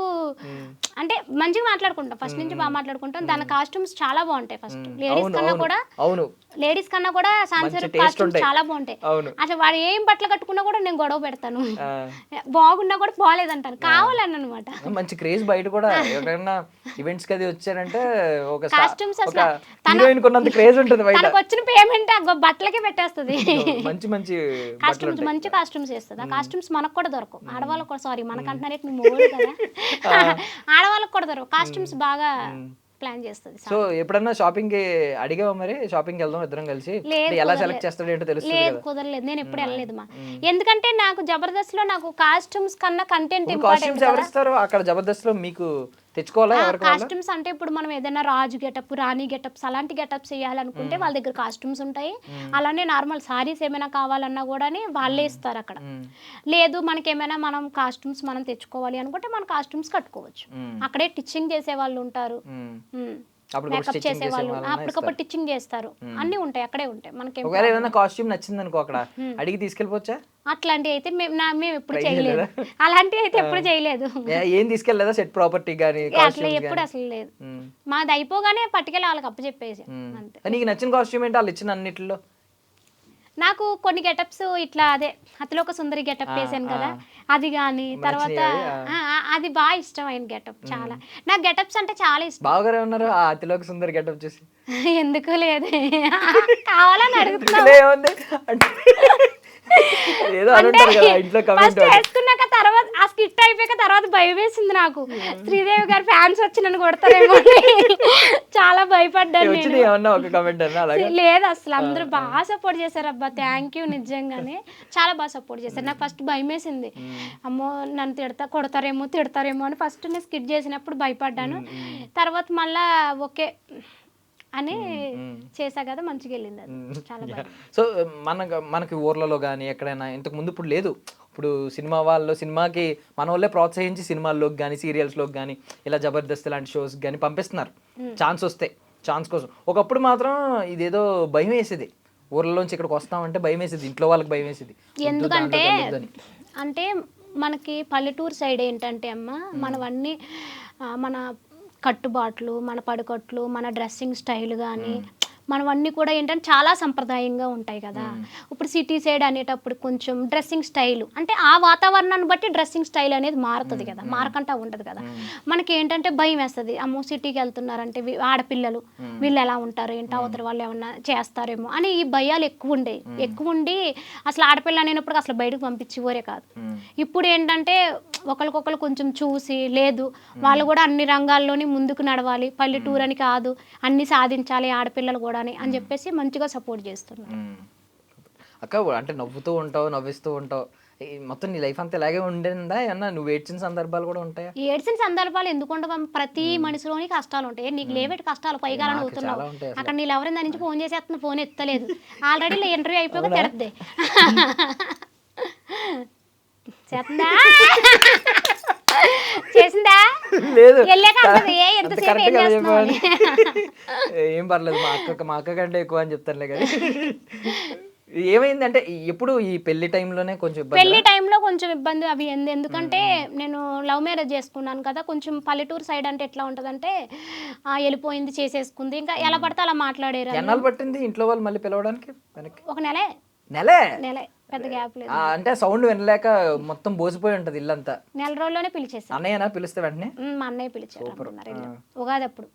అంటే మంచిగా మాట్లాడుకుంటాం, ఫస్ట్ నుంచి బాగా మాట్లాడుకుంటాం. దాని కాస్ట్యూమ్స్ చాలా బాగుంటాయి. ఫస్ట్ లేడీస్ కన్నా కూడా శాంతి స్వరూప్ కాస్ట్యూమ్స్ చాలా బాగుంటాయి. అసలు వాడు ఏం బట్టలు కట్టుకున్నా కూడా నేను గొడవ పెడతాను, బాగున్నా కూడా బాగాలేదంటాను, కావాలని అనమాట. మంచి క్రేజ్ బయట కూడా ఎవరైనా ఈవెంట్స్ కి అది వచ్చారంటే ఒక కాస్ట్యూమ్స్ అసలు హీరోయిన్ కొన్నంత క్రేజ్ ఉంటుంది బయట. తనకు వచ్చిన పేమెంట్ బట్టలకే పెట్టేస్తుంది. మంచి మంచి కాస్ట్యూమ్స్ మంచి కాస్ట్యూమ్స్ చేస్తుంది. ఆ కాస్ట్యూమ్స్ మనకు కూడా దొరకవు, ఆడవాళ్ళకు కూడా. సారీ మనకంటున్నారే మూడు కదా, ఆడవాళ్ళకు కూడా దొరకవు. కాస్ట్యూమ్స్ బాగా ప్లాన్ చేస్తుంది. సో ఎప్పుడన్నా షాపింగ్ కి అడిగావా? మరి షాపింగ్ వెళ్దాం ఇద్దరం కలిసి, ఎలా సెలెక్ట్ చేస్తాడు ఏంటో తెలుస్తుంది. లేదు, కుదరలేదు. నేను ఎప్పుడు వెళ్ళలేదు మా, ఎందుకంటే నాకు జబర్దస్త్ లో నాకు కాస్ట్యూమ్స్ కన్నా కంటెంట్ ఇంపార్టెంట్. ఎవరు ఇస్తారు అక్కడ జబర్దస్త్ లో? మీకు తెచ్చుకోవాలా? కాస్ట్యూమ్స్ అంటే ఇప్పుడు మనం ఏదైనా రాజు గెటప్, రాణి గెటప్స్ అలాంటి గెటప్స్ చేయాలనుకుంటే వాళ్ళ దగ్గర కాస్ట్యూమ్స్ ఉంటాయి. అలానే నార్మల్ సారీస్ ఏమైనా కావాలన్నా కూడా వాళ్ళే ఇస్తారు అక్కడ. లేదు మనకేమైనా మనం కాస్ట్యూమ్స్ మనం తెచ్చుకోవాలి అనుకుంటే మన కాస్ట్యూమ్స్ కట్టుకోవచ్చు. అక్కడే టిచ్చింగ్ చేసే వాళ్ళు ఉంటారు. అప్పుడు మేకప్ స్టిచ్చింగ్ చేసేవాళ్ళు చేసేవాళ్ళని అప్పటికప్పుడు టిచ్చింగ్ చేస్తారు అన్నీ ఉంటాయి అక్కడే ఉంటాయి మనకి ఒకవేళ ఏదైనా కాస్ట్యూమ్ నచ్చింది అనుకో అక్కడ అడిగి తీసుకెళ్ళిపోవచ్చా? అట్లాంటివి అయితే మేము ఎప్పుడు చేయలేదు, అలాంటివి అయితే ఎప్పుడు చేయలేదు. ఏం తీసుకెళ్ళలేదా సెట్ ప్రాపర్టీ కానీ అట్లా ఎప్పుడు అసలు లేదు. మాది అయిపోగానే పట్టుకెళ్ళి వాళ్ళకి అప్పచెప్పేసి అంతే. నీకు నచ్చిన కాస్ట్యూమ్ ఏంటి వాళ్ళు ఇచ్చిన అన్నిటిలో? నాకు కొన్ని గెటప్స్ ఇట్లా అదే అతిలోక సుందరి గెటప్ వేసాను కదా, అది కానీ తర్వాత అది బాగా ఇష్టమైన గెటప్ చాలా. నాకు గెటప్స్ అంటే చాలా ఇష్టం. బావగారే ఉన్నారు ఆ అతిలోక సుందరి గెటప్ చూసి ఎందుకు లేదు కావాలని అడుగుతున్నా. ఏముంది అంటే ఏదో అనుంటారు కదా ఇంట్లో కమెంట్ వేసుకున్నాక తర్వాత ఆ స్కిట్ అయిపోయాక తర్వాత భయం వేసింది నాకు. శ్రీదేవి గారు ఫ్యాన్స్ వచ్చి నన్ను కొడతారేమో చాలా భయపడ్డాను. వచ్చింది ఏమన్నా ఒక కమెంట్ అన్నా అలాగే? లేదు అసలు అందరూ బాగా సపోర్ట్ చేశారు అబ్బా, థ్యాంక్ యూ నిజంగానే చాలా బాగా సపోర్ట్ చేశారు. నాకు ఫస్ట్ భయం వేసింది, అమ్మో నన్ను తిడతారేమో అని ఫస్ట్ నేను స్కిట్ చేసినప్పుడు భయపడ్డాను. తర్వాత మళ్ళా ఓకే అని చేసా కదా, మంచిగా వెళ్ళింది అది చాలా బాగా. సో మనకి ఊర్లలో కానీ ఎక్కడైనా ఇంతకు ముందు ఇప్పుడు లేదు, ఇప్పుడు సినిమా వాళ్ళు సినిమాకి మన వాళ్ళే ప్రోత్సహించి సినిమాల్లోకి కానీ సీరియల్స్లోకి కానీ ఇలా జబర్దస్త్ లాంటి షోస్ కానీ పంపిస్తున్నారు ఛాన్స్ వస్తే. ఛాన్స్ కోసం ఒకప్పుడు మాత్రం ఇదేదో భయం వేసేది, ఊర్లలోంచి ఇక్కడికి వస్తామంటే భయం వేసేది, ఇంట్లో వాళ్ళకి భయం వేసేది. ఎందుకంటే అంటే మనకి పల్లెటూరు సైడ్ ఏంటంటే అమ్మ మనవన్నీ మన కట్టుబాట్లు, మన పడుకట్లు, మన డ్రెస్సింగ్ స్టైల్ కానీ మనవన్నీ కూడా ఏంటంటే చాలా సంప్రదాయంగా ఉంటాయి కదా. ఇప్పుడు సిటీ సైడ్ అనేటప్పుడు కొంచెం డ్రెస్సింగ్ స్టైల్ అంటే ఆ వాతావరణాన్ని బట్టి డ్రెస్సింగ్ స్టైల్ అనేది మారుతుంది కదా, మారకంటా ఉండదు కదా. మనకి ఏంటంటే భయం వేస్తుంది, అమ్మో సిటీకి వెళ్తున్నారంటే ఆడపిల్లలు వీళ్ళు ఎలా ఉంటారు ఏంటి, అవతల వాళ్ళు ఏమన్నా చేస్తారేమో అని ఈ భయాలు ఎక్కువ ఉండి అసలు ఆడపిల్ల అనేటప్పుడు అసలు బయటకు పంపించేవరే కాదు. ఇప్పుడు ఏంటంటే ఒకరికొకరు కొంచెం చూసి లేదు వాళ్ళు కూడా అన్ని రంగాల్లోని ముందుకు నడవాలి, పల్లెటూరు అని కాదు అన్ని సాధించాలి ఆడపిల్లలు కూడా అని చెప్పేసి మంచిగా సపోర్ట్ చేస్తున్నారు. అక్క అంటే నవ్వుతూ ఉంటావు, నవ్విస్తూ ఉంటావు, మొత్తం నీ లైఫ్ అంతా ఇలాగే ఉండిందా? ఏమన్నా నువ్వు ఏడ్చిన సందర్భాలు కూడా ఉంటాయా? ఏడ్చిన సందర్భాలు ఎందుకు ఉండవు, ప్రతి మనిషిలోని కష్టాలు ఉంటాయి. నీకు లేవేటి కష్టాలు పైగా నవ్వుతున్నావు, అక్కడ నీళ్ళు ఎవరైనా దాని నుంచి ఫోన్ చేసేస్తున్నా ఫోన్ ఎత్తలేదు, ఆల్రెడీ ఇంటర్వ్యూ అయిపోయి తిడద్దే చేస్తుందా చేసిందా లేదు ఏం పర్లేదు, మా అక్క కంటే ఎక్కువ అని చెప్తారులే కానీ. ఏమైందంటే ఎప్పుడు ఈ పెళ్లి టైంలోనే కొంచెం పెళ్లి టైంలో కొంచెం ఇబ్బంది అవి ఎందుకంటే నేను లవ్ మ్యారేజ్ చేసుకున్నాను కదా, కొంచెం పల్లెటూరు సైడ్ అంటే ఎట్లా ఉంటదంటే వెళ్ళిపోయింది చేసేసుకుంది ఇంకా ఎలా పడితే అలా మాట్లాడారు. ఎన్నాళ్ళు పట్టింది ఇంట్లో వాళ్ళు మళ్ళీ పిలవడానికి? ఒక నెలే పెద్ద గ్యాప్ లేదు. అంటే సౌండ్ వినలేక మొత్తం బోసిపోయి ఉంటది ఇల్లంతా. నెల రోజుల్లోనే పిలిచేసాను. అన్నయ్యనా పిలిస్తే వెంటనే? మా అన్నయ్య పిలిచారు ఉగాది అప్పుడు,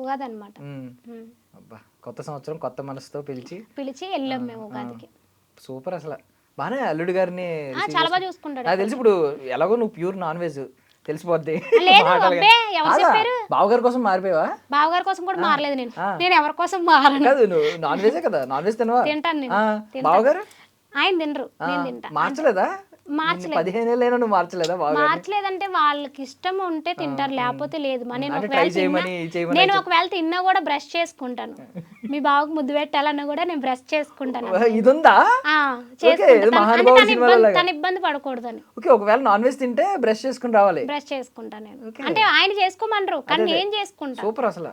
ఉగాది అనమాట. అబ్బా కొత్త సంవత్సరం కొత్త మనసుతో పిలిచి వెళ్ళాం మేము ఉగాదికి. సూపర్ అసలు బానే అల్లుడు గారిని చాలా బాగా చూసుకుంటాడు. నాకు తెలిసి ఇప్పుడు ఎలాగో నువ్వు ప్యూర్ నాన్ వెజ్ తెలిసిపోద్ది. బావగారి కోసం మారిపోయావా? బావగారి కోసం కూడా మారలేదు నేను ఎవరి కోసం మారను. కాదు నువ్వు నాన్ వెజే కదా, నాన్ వెజ్ తినవా? తింటాను నేను. బావగారు ఆయన తినరు, నేను తింటా. మార్చలేదా? 15 ఏళ్ళైనా నువ్వు మార్చలేదా? మార్చలేదంటే వాళ్ళకి ఇష్టం ఉంటే తింటారు, లేకపోతే లేదు. నేను ఒకవేళ తిన్నా కూడా బ్రష్ చేసుకుంటాను. మీ బావకు ముద్దు పెట్టాలన్నా కూడా నేను బ్రష్ చేసుకుంటాను. ఇదుందా? తన ఇబ్బంది పడకూడదని. ఒకవేళ నాన్ వెజ్ తింటే బ్రష్ చేసుకుని రావాలి. బ్రష్ చేసుకుంటాను నేను, అంటే ఆయన చేసుకోమనరు కానీ నేను చేసుకుంటా. సూపర్ అసలు.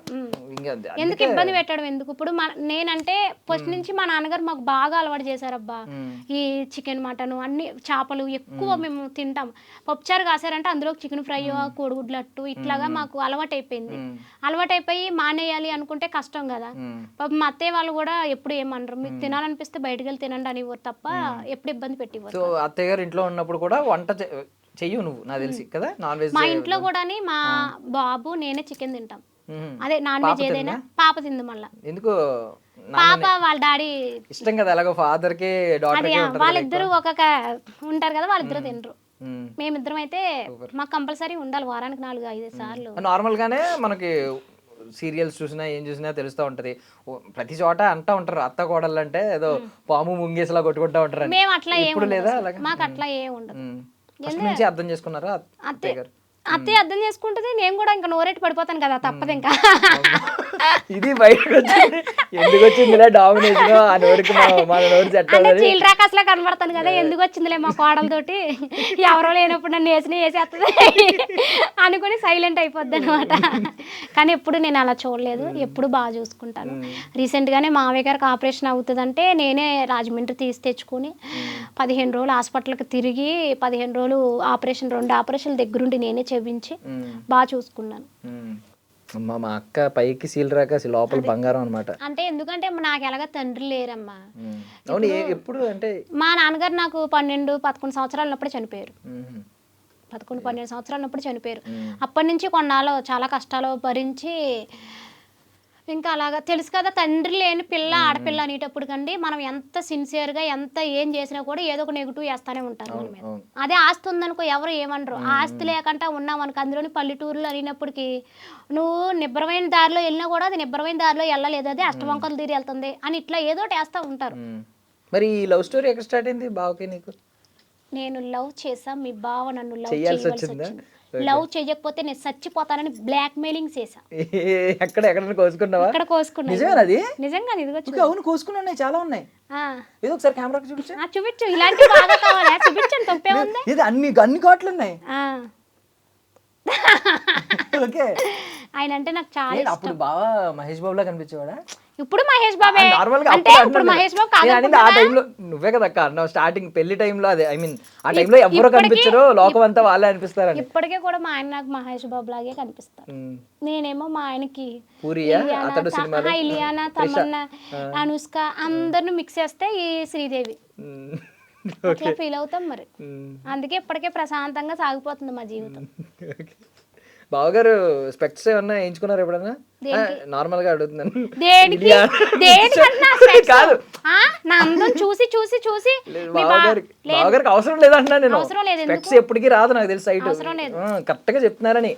ఎందుకు ఇబ్బంది పెట్టడం ఎందుకు? ఇప్పుడు నేనంటే ఫస్ట్ నుంచి మా నాన్నగారు మాకు బాగా అలవాటు చేశారబ్బా, ఈ చికెన్ మటన్ అన్ని చేపలు ఎక్కువ మేము తింటాం. పప్పుచారు కాసారంటే అందులో చికెన్ ఫ్రై కోడిగుడ్లు అట్టు ఇట్లాగా మాకు అలవాటైపోయింది. అలవాటైపోయి మానేయాలి అనుకుంటే కష్టం కదా. మా అత్తయ్య వాళ్ళు కూడా ఎప్పుడు ఏమనరు, మీకు తినాలనిపిస్తే బయటకు వెళ్ళి తినండి అని తప్ప ఎప్పుడు ఇబ్బంది పెట్టివ్వరు. సో అత్తయ్య గారు ఇంట్లో ఉన్నప్పుడు కూడా వంట చెయ్యు నువ్వు, నాకు తెలిసి కదా నాన్ వెజ్. మా ఇంట్లో కూడా మా బాబు నేనే చికెన్ తింటాం, అదే నాన్ వెజ్ ఏదైనా. పాప తింది మళ్ళా. ఎందుకు? పాప వాళ్ళ డాడీ ఇష్టం కదా, అలాగో ఫాదర్ కి డాటర్ కి వాళ్ళిద్దరు ఒక్కొక్క ఉంటారు కదా, వాళ్ళిద్దరు తినరు. మేమిద్దరం అయితే మాకు కంపల్సరీ ఉండాలి వారానికి 4-5 సార్లు. నార్మల్ గానే మనకి సీరియల్స్ చూసినా ఏం చూసినా తెలుస్తూ ఉంటది, ప్రతి చోట అంటా ఉంటారు అత్త కోడళ్ళు అంటే ఏదో పాము ముంగేసలా కొట్టుకుంటా ఉంటారు. మేము అట్లా ఏం ఉండదు, మాకు అట్లా ఏం ఉండదు. ఫస్ట్ నుంచి అర్థం చేసుకున్నారా అత్తయ్య గారు? అత్తయ్య అర్థం చేసుకుంటుంది, నేను కూడా ఇంకా నోరెట్టి పడిపోతాను కదా, తప్పదు ఇంకా. ఇది బయటకు వచ్చింది, ఎందుకు వచ్చింది ఇలా డామినేషన్ ఆ నోరుకి మన నోరు సెట్ అంటే అవ్వదు. చీలరాకాసలా కనబడతాను కదా, ఎందుకు వచ్చిందిలే మా కోడలతోటి, ఎవరో లేనప్పుడు నన్ను వేసేస్తుంది అనుకుని సైలెంట్ అయిపోద్ది అనమాట. కానీ ఎప్పుడు నేను అలా చూడలేదు, ఎప్పుడు బాగా చూసుకుంటాను. రీసెంట్గానే మావయ్య గారికి ఆపరేషన్ అవుతుందంటే నేనే రాజమండ్రి తీసి తెచ్చుకొని 15 రోజులు హాస్పిటల్కి తిరిగి 15 రోజులు ఆపరేషన్, 2 ఆపరేషన్లు దగ్గరుండి నేనే చెప్పించి బాగా చూసుకున్నాను. అమ్మా మా అక్క పైకి సీల్ రాక లోపల బంగారం అనమాట. అంటే ఎందుకంటే నాకు ఎలాగ తండ్రి లేరమ్మా. అవును, ఎప్పుడు అంటే మా నాన్నగారు నాకు 12-11 సంవత్సరాలు ఉన్నప్పుడు చనిపోయారు. 11-12 సంవత్సరాలు ఉన్నప్పుడు చనిపోయారు. అప్పటి నుంచి కొన్నాళ్ళు చాలా కష్టాలు భరించి ఇంకా అలాగా తెలుసు కదా, తండ్రి లేని పిల్ల ఆడపిల్ల అనేటప్పుడు కండి మనం ఎంత సిన్సియర్గా ఎంత ఏం చేసినా కూడా ఏదో ఒక నెగిటివ్ వేస్తూనే ఉంటారు మన మీద. అదే ఆస్తి ఉందనుకో ఎవరు ఏమనరు, ఆస్తి లేకుండా ఉన్నాం అనుకో, అందులోని పల్లెటూరులో అయినప్పటికీ నువ్వు నిబ్బరమైన దారిలో వెళ్ళినా కూడా అది నిబ్బరమైన దారిలో వెళ్ళలేదు, అది అష్టవంకలు తీరి వెళ్తుంది అని ఇట్లా ఏదో ఒకటి వేస్తూ ఉంటారు. మరి ఈ లవ్ స్టోరీ ఎక్కడ స్టార్ట్ అయింది బావకి నీకు? నేను లవ్ చేసా, మీ బావ నన్ను లవ్ చేయాల్సి చేయవలసి వచ్చిందా? వచ్చింది. లవ్ చేయకపోతే నేను చచ్చిపోతానని బ్లాక్ మెయిలింగ్ చేశా. ఎక్కడ కోసుకున్నావా? ఇక్కడ కోసుకున్నా. నిజమేనా అది? నిజంగా ఇదిగో చూడు. ఇంకా అవును కోసుకుని ఉన్నాయి, చాలా ఉన్నాయి. ఏదో ఒకసారి కెమెరాకి చూపించు. చూపించు, ఇలాంటి బాగా కావాలా? చూపించండి, తప్పే ఉంది. ఇది అన్ని ఘాట్లు ఉన్నాయి. ఓకే, ఆయన అంటే నాకు చాలా ఏంటి అప్పుడు బాగా మహేష్ బాబులా కనిపించేవాడా? ఇప్పుడు మహేష్ బాబే నార్మల్ గా అంటే ఇప్పుడు మహేష్ బాబు కాదు. ఆ టైంలో నువ్వే కదా అక్క అన్నావు స్టార్టింగ్ పెళ్లి టైంలో, అదే ఐ మీన్ ఆ టైంలో ఎవరు కనిపించరు, లోకం అంతా వాళ్ళే అనిపిస్తారని. ఇప్పటికే కూడా మా ఆయన నాకు మహేష్ బాబు లాగే కనిపిస్తారు. నేనేమో మా ఆయనకి పూరియా అతడు సినిమాలో ఇలియానా, తమన్నా, అనుష్క అందరిని మిక్స్ చేస్తే ఈ శ్రీదేవి అట్లా ఫీల్ అవుతాం మరి. అందుకే ఇప్పటికే ప్రశాంతంగా సాగిపోతుంది మా జీవితం. బావగారు స్పెక్ట్స్ ఏమన్నా వేయించుకున్నారు ఎప్పుడన్నా? నార్మల్ గా అడుగుతున్నాను. దేనికి కాదు, నా అందం చూసి చూసి చూసి బావగారికి అవసరం లేదంటున్నా నేను. అవసరం లేదు, స్పెక్ట్స్ ఎప్పటికీ రాదు నాకు తెలిసి సైట్, కరెక్ట్ గా చెప్తున్నారని.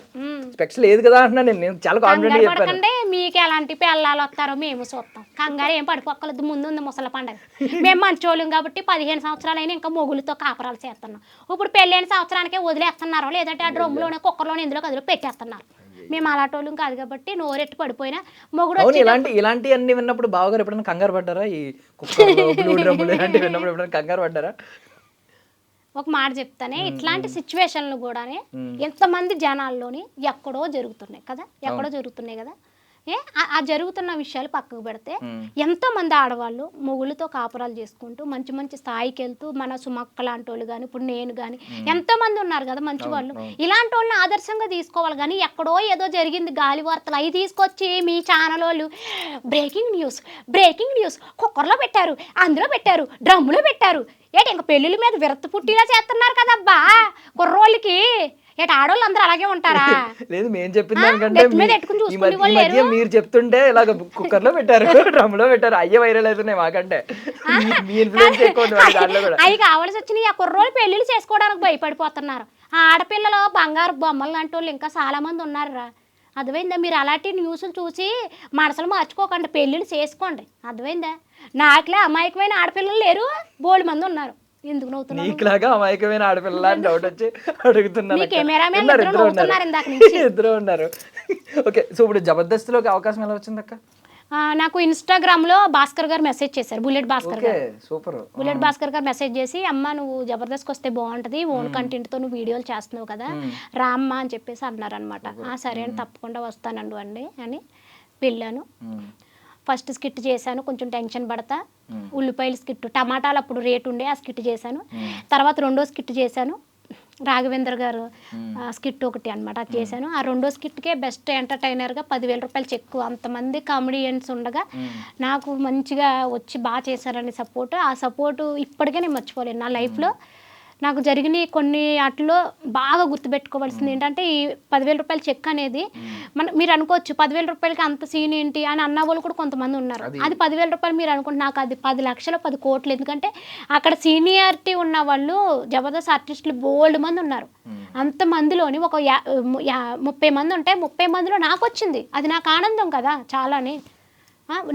స్పెక్ట్స్ లేదు కదా అంటున్నా నేను చాలా కాన్ఫిడెంట్ గా చెప్పాను. మీకు ఎలాంటి పిల్లలు వస్తారో మేము చూస్తాం, కంగారు ఏం పడిపోక్కలేదు. ముందు ముసల పండగ, మేము మంచోళ్ళం కాబట్టి 15 సంవత్సరాలు అయినా ఇంకా మొగులతో కాపురాలు చేస్తున్నాం. ఇప్పుడు పెళ్ళైన సంవత్సరానికే వదిలేస్తున్నారో లేదంటే ఆ డ్రమ్లోనే కుక్కర్లోనే ఇందులో కదిలో పెట్టేస్తున్నారు. మేము అలాంటి కాదు కాబట్టి నోరెట్టు పడిపోయినా మొగుడు. ఇలాంటి అన్ని విన్నప్పుడు బావగారు ఎప్పుడైనా కంగారు పడ్డారా? ఈ కుక్కర్లు, బ్లూ డ్రమ్లు ఇలాంటివి విన్నప్పుడు ఎప్పుడైనా కంగారు పడ్డారా? ఒక మాట చెప్తానే, ఇట్లాంటి సిచ్యువేషన్లు కూడా ఎంతమంది జనాల్లోని ఎక్కడో జరుగుతున్నాయి కదా. ఆ జరుగుతున్న విషయాలు పక్కకు పెడితే ఎంతో మంది ఆడవాళ్ళు మొగుళ్ళతో కాపురాలు చేసుకుంటూ మంచి మంచి స్థాయికి వెళ్తూ మన సుమక్క లాంటి వాళ్ళు కానీ ఇప్పుడు నేను కానీ ఎంతో మంది ఉన్నారు కదా మంచి వాళ్ళు. ఇలాంటి వాళ్ళని ఆదర్శంగా తీసుకోవాలి. కానీ ఎక్కడో ఏదో జరిగింది గాలి వార్తలు అవి తీసుకొచ్చి మీ ఛానల్ వాళ్ళు బ్రేకింగ్ న్యూస్ కుక్కర్లో పెట్టారు, అందులో పెట్టారు, డ్రమ్ములో పెట్టారు. ఏంటి ఇంకా పెళ్ళిళ్ళ మీద విరక్త పుట్టిలా చేస్తున్నారు కదబ్బా కుర్రోళ్ళకి. ఆడవాళ్ళు అందరూ అలాగే ఉంటారా? లేదు, మేము చెప్పిన దానికంటే మీరు చెప్తుంటే ఇలాగ కుక్కర్ లో పెట్టారు, డ్రమ్ లో పెట్టారు, అయ్యే వైరల్ అవుతున్నాయి మాకంటే. అవి కావాల్సి వచ్చినాయి. ఆ కుర్రోళ్ళు పెళ్లిళ్ళు చేసుకోవడానికి భయపడిపోతున్నారు. ఆ ఆడపిల్లలు బంగారు బొమ్మలు లాంటి వాళ్ళు ఇంకా చాలా మంది ఉన్నారురా. అర్థమైందా? మీరు అలాంటి న్యూస్లు చూసి మనసులు మార్చుకోకండి, పెళ్ళిళ్ళు చేసుకోండి. అర్థమైందా? నాకులే అమాయకమైన ఆడపిల్లలు లేరు, బోల్డ్ మంది ఉన్నారు. ఎందుకు నవ్వుతున్నారు? నీకులాగా అమాయకమైన ఆడపిల్ల అని డౌట్ వచ్చి అడుగుతున్నారు. ఇద్దరు ఉన్నారు. ఓకే, సో ఇప్పుడు జబర్దస్త్లోకి అవకాశం ఎలా వచ్చింది అక్క? నాకు ఇన్స్టాగ్రామ్ లో భాస్కర్ గారు మెసేజ్ చేశారు, బుల్లెట్ భాస్కర్ గారు. సూపర్. బుల్లెట్ భాస్కర్ గారు మెసేజ్ చేసి, అమ్మ నువ్వు జబర్దస్త్కి వస్తే బాగుంటది, ఓన్ కంటెంట్ తో నువ్వు వీడియోలు చేస్తున్నావు కదా, రామ్మా అని చెప్పేసి అన్నారనమాట. సరే అని తప్పకుండా వస్తానండి అని వెళ్ళాను. ఫస్ట్ స్కిట్ చేశాను, కొంచెం టెన్షన్ పడతా. ఉల్లిపాయల స్కిట్, టమాటాలు అప్పుడు రేటు ఉండే ఆ స్కిట్ చేశాను. తర్వాత రెండో స్కిట్ చేశాను, రాఘవేంద్ర గారు స్కిట్ ఒకటి అనమాట, అది చేశాను. ఆ రెండో స్కిట్కే బెస్ట్ ఎంటర్టైనర్గా 10,000 రూపాయలు చెక్కు. అంతమంది కామెడియన్స్ ఉండగా నాకు మంచిగా వచ్చి బాగా చేశారని సపోర్ట్. ఆ సపోర్టు ఇప్పటికే నేను మర్చిపోలేను. నా లైఫ్లో నాకు జరిగిన కొన్ని వాటిలో బాగా గుర్తుపెట్టుకోవాల్సింది ఏంటంటే ఈ 10,000 రూపాయల చెక్ అనేది మీరు అనుకోవచ్చు 10,000 రూపాయలకి అంత సీన్ ఏంటి అని అన్న వాళ్ళు కూడా కొంతమంది ఉన్నారు. అది 10,000 రూపాయలు మీరు అనుకుంటే నాకు అది 10 లక్షలు 10 కోట్లు. ఎందుకంటే అక్కడ సీనియారిటీ ఉన్న వాళ్ళు జబర్దస్త్ ఆర్టిస్టులు బోల్డ్ మంది ఉన్నారు. అంతమందిలోని ఒక 30 మంది ఉంటే 30 మందిలో నాకు వచ్చింది. అది నాకు ఆనందం కదా చాలానే.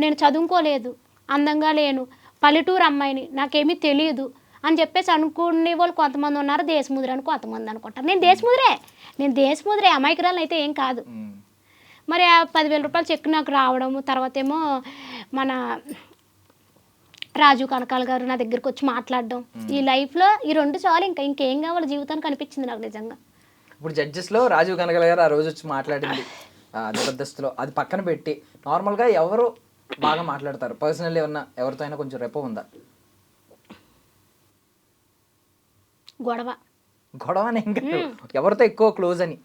నేను చదువుకోలేదు, అందంగా లేను, పల్లెటూరు అమ్మాయిని, నాకేమీ తెలియదు, అని చెప్పేసి అనుకునే వాళ్ళు కొంతమంది ఉన్నారు, దేశముద్ర అని కొంతమంది అనుకుంటారు. నేను దేశముద్రే అమాయకురాలు అయితే ఏం కాదు. మరి ఆ 10,000 రూపాయలు చెక్ నాకు రావడము, తర్వాత ఏమో మన రాజు కనకాల గారు నా దగ్గరికి వచ్చి మాట్లాడడం, ఈ లైఫ్లో ఈ 2 చాలు, ఇంకేం కావాలి జీవితానికి అనిపించింది నాకు నిజంగా. ఇప్పుడు జడ్జెస్లో రాజీవ్ కనకాల గారు ఆ రోజు వచ్చి మాట్లాడింది జబర్దస్త్లో, అది పక్కన పెట్టి నార్మల్గా ఎవరు బాగా మాట్లాడతారు పర్సనల్లీ? ఏమన్నా ఎవరితో అయినా కొంచెం రెపో ఉందా? గొడవ అని ఏం కాదు, ఎవరితో ఎక్కువ క్లోజ్ అని?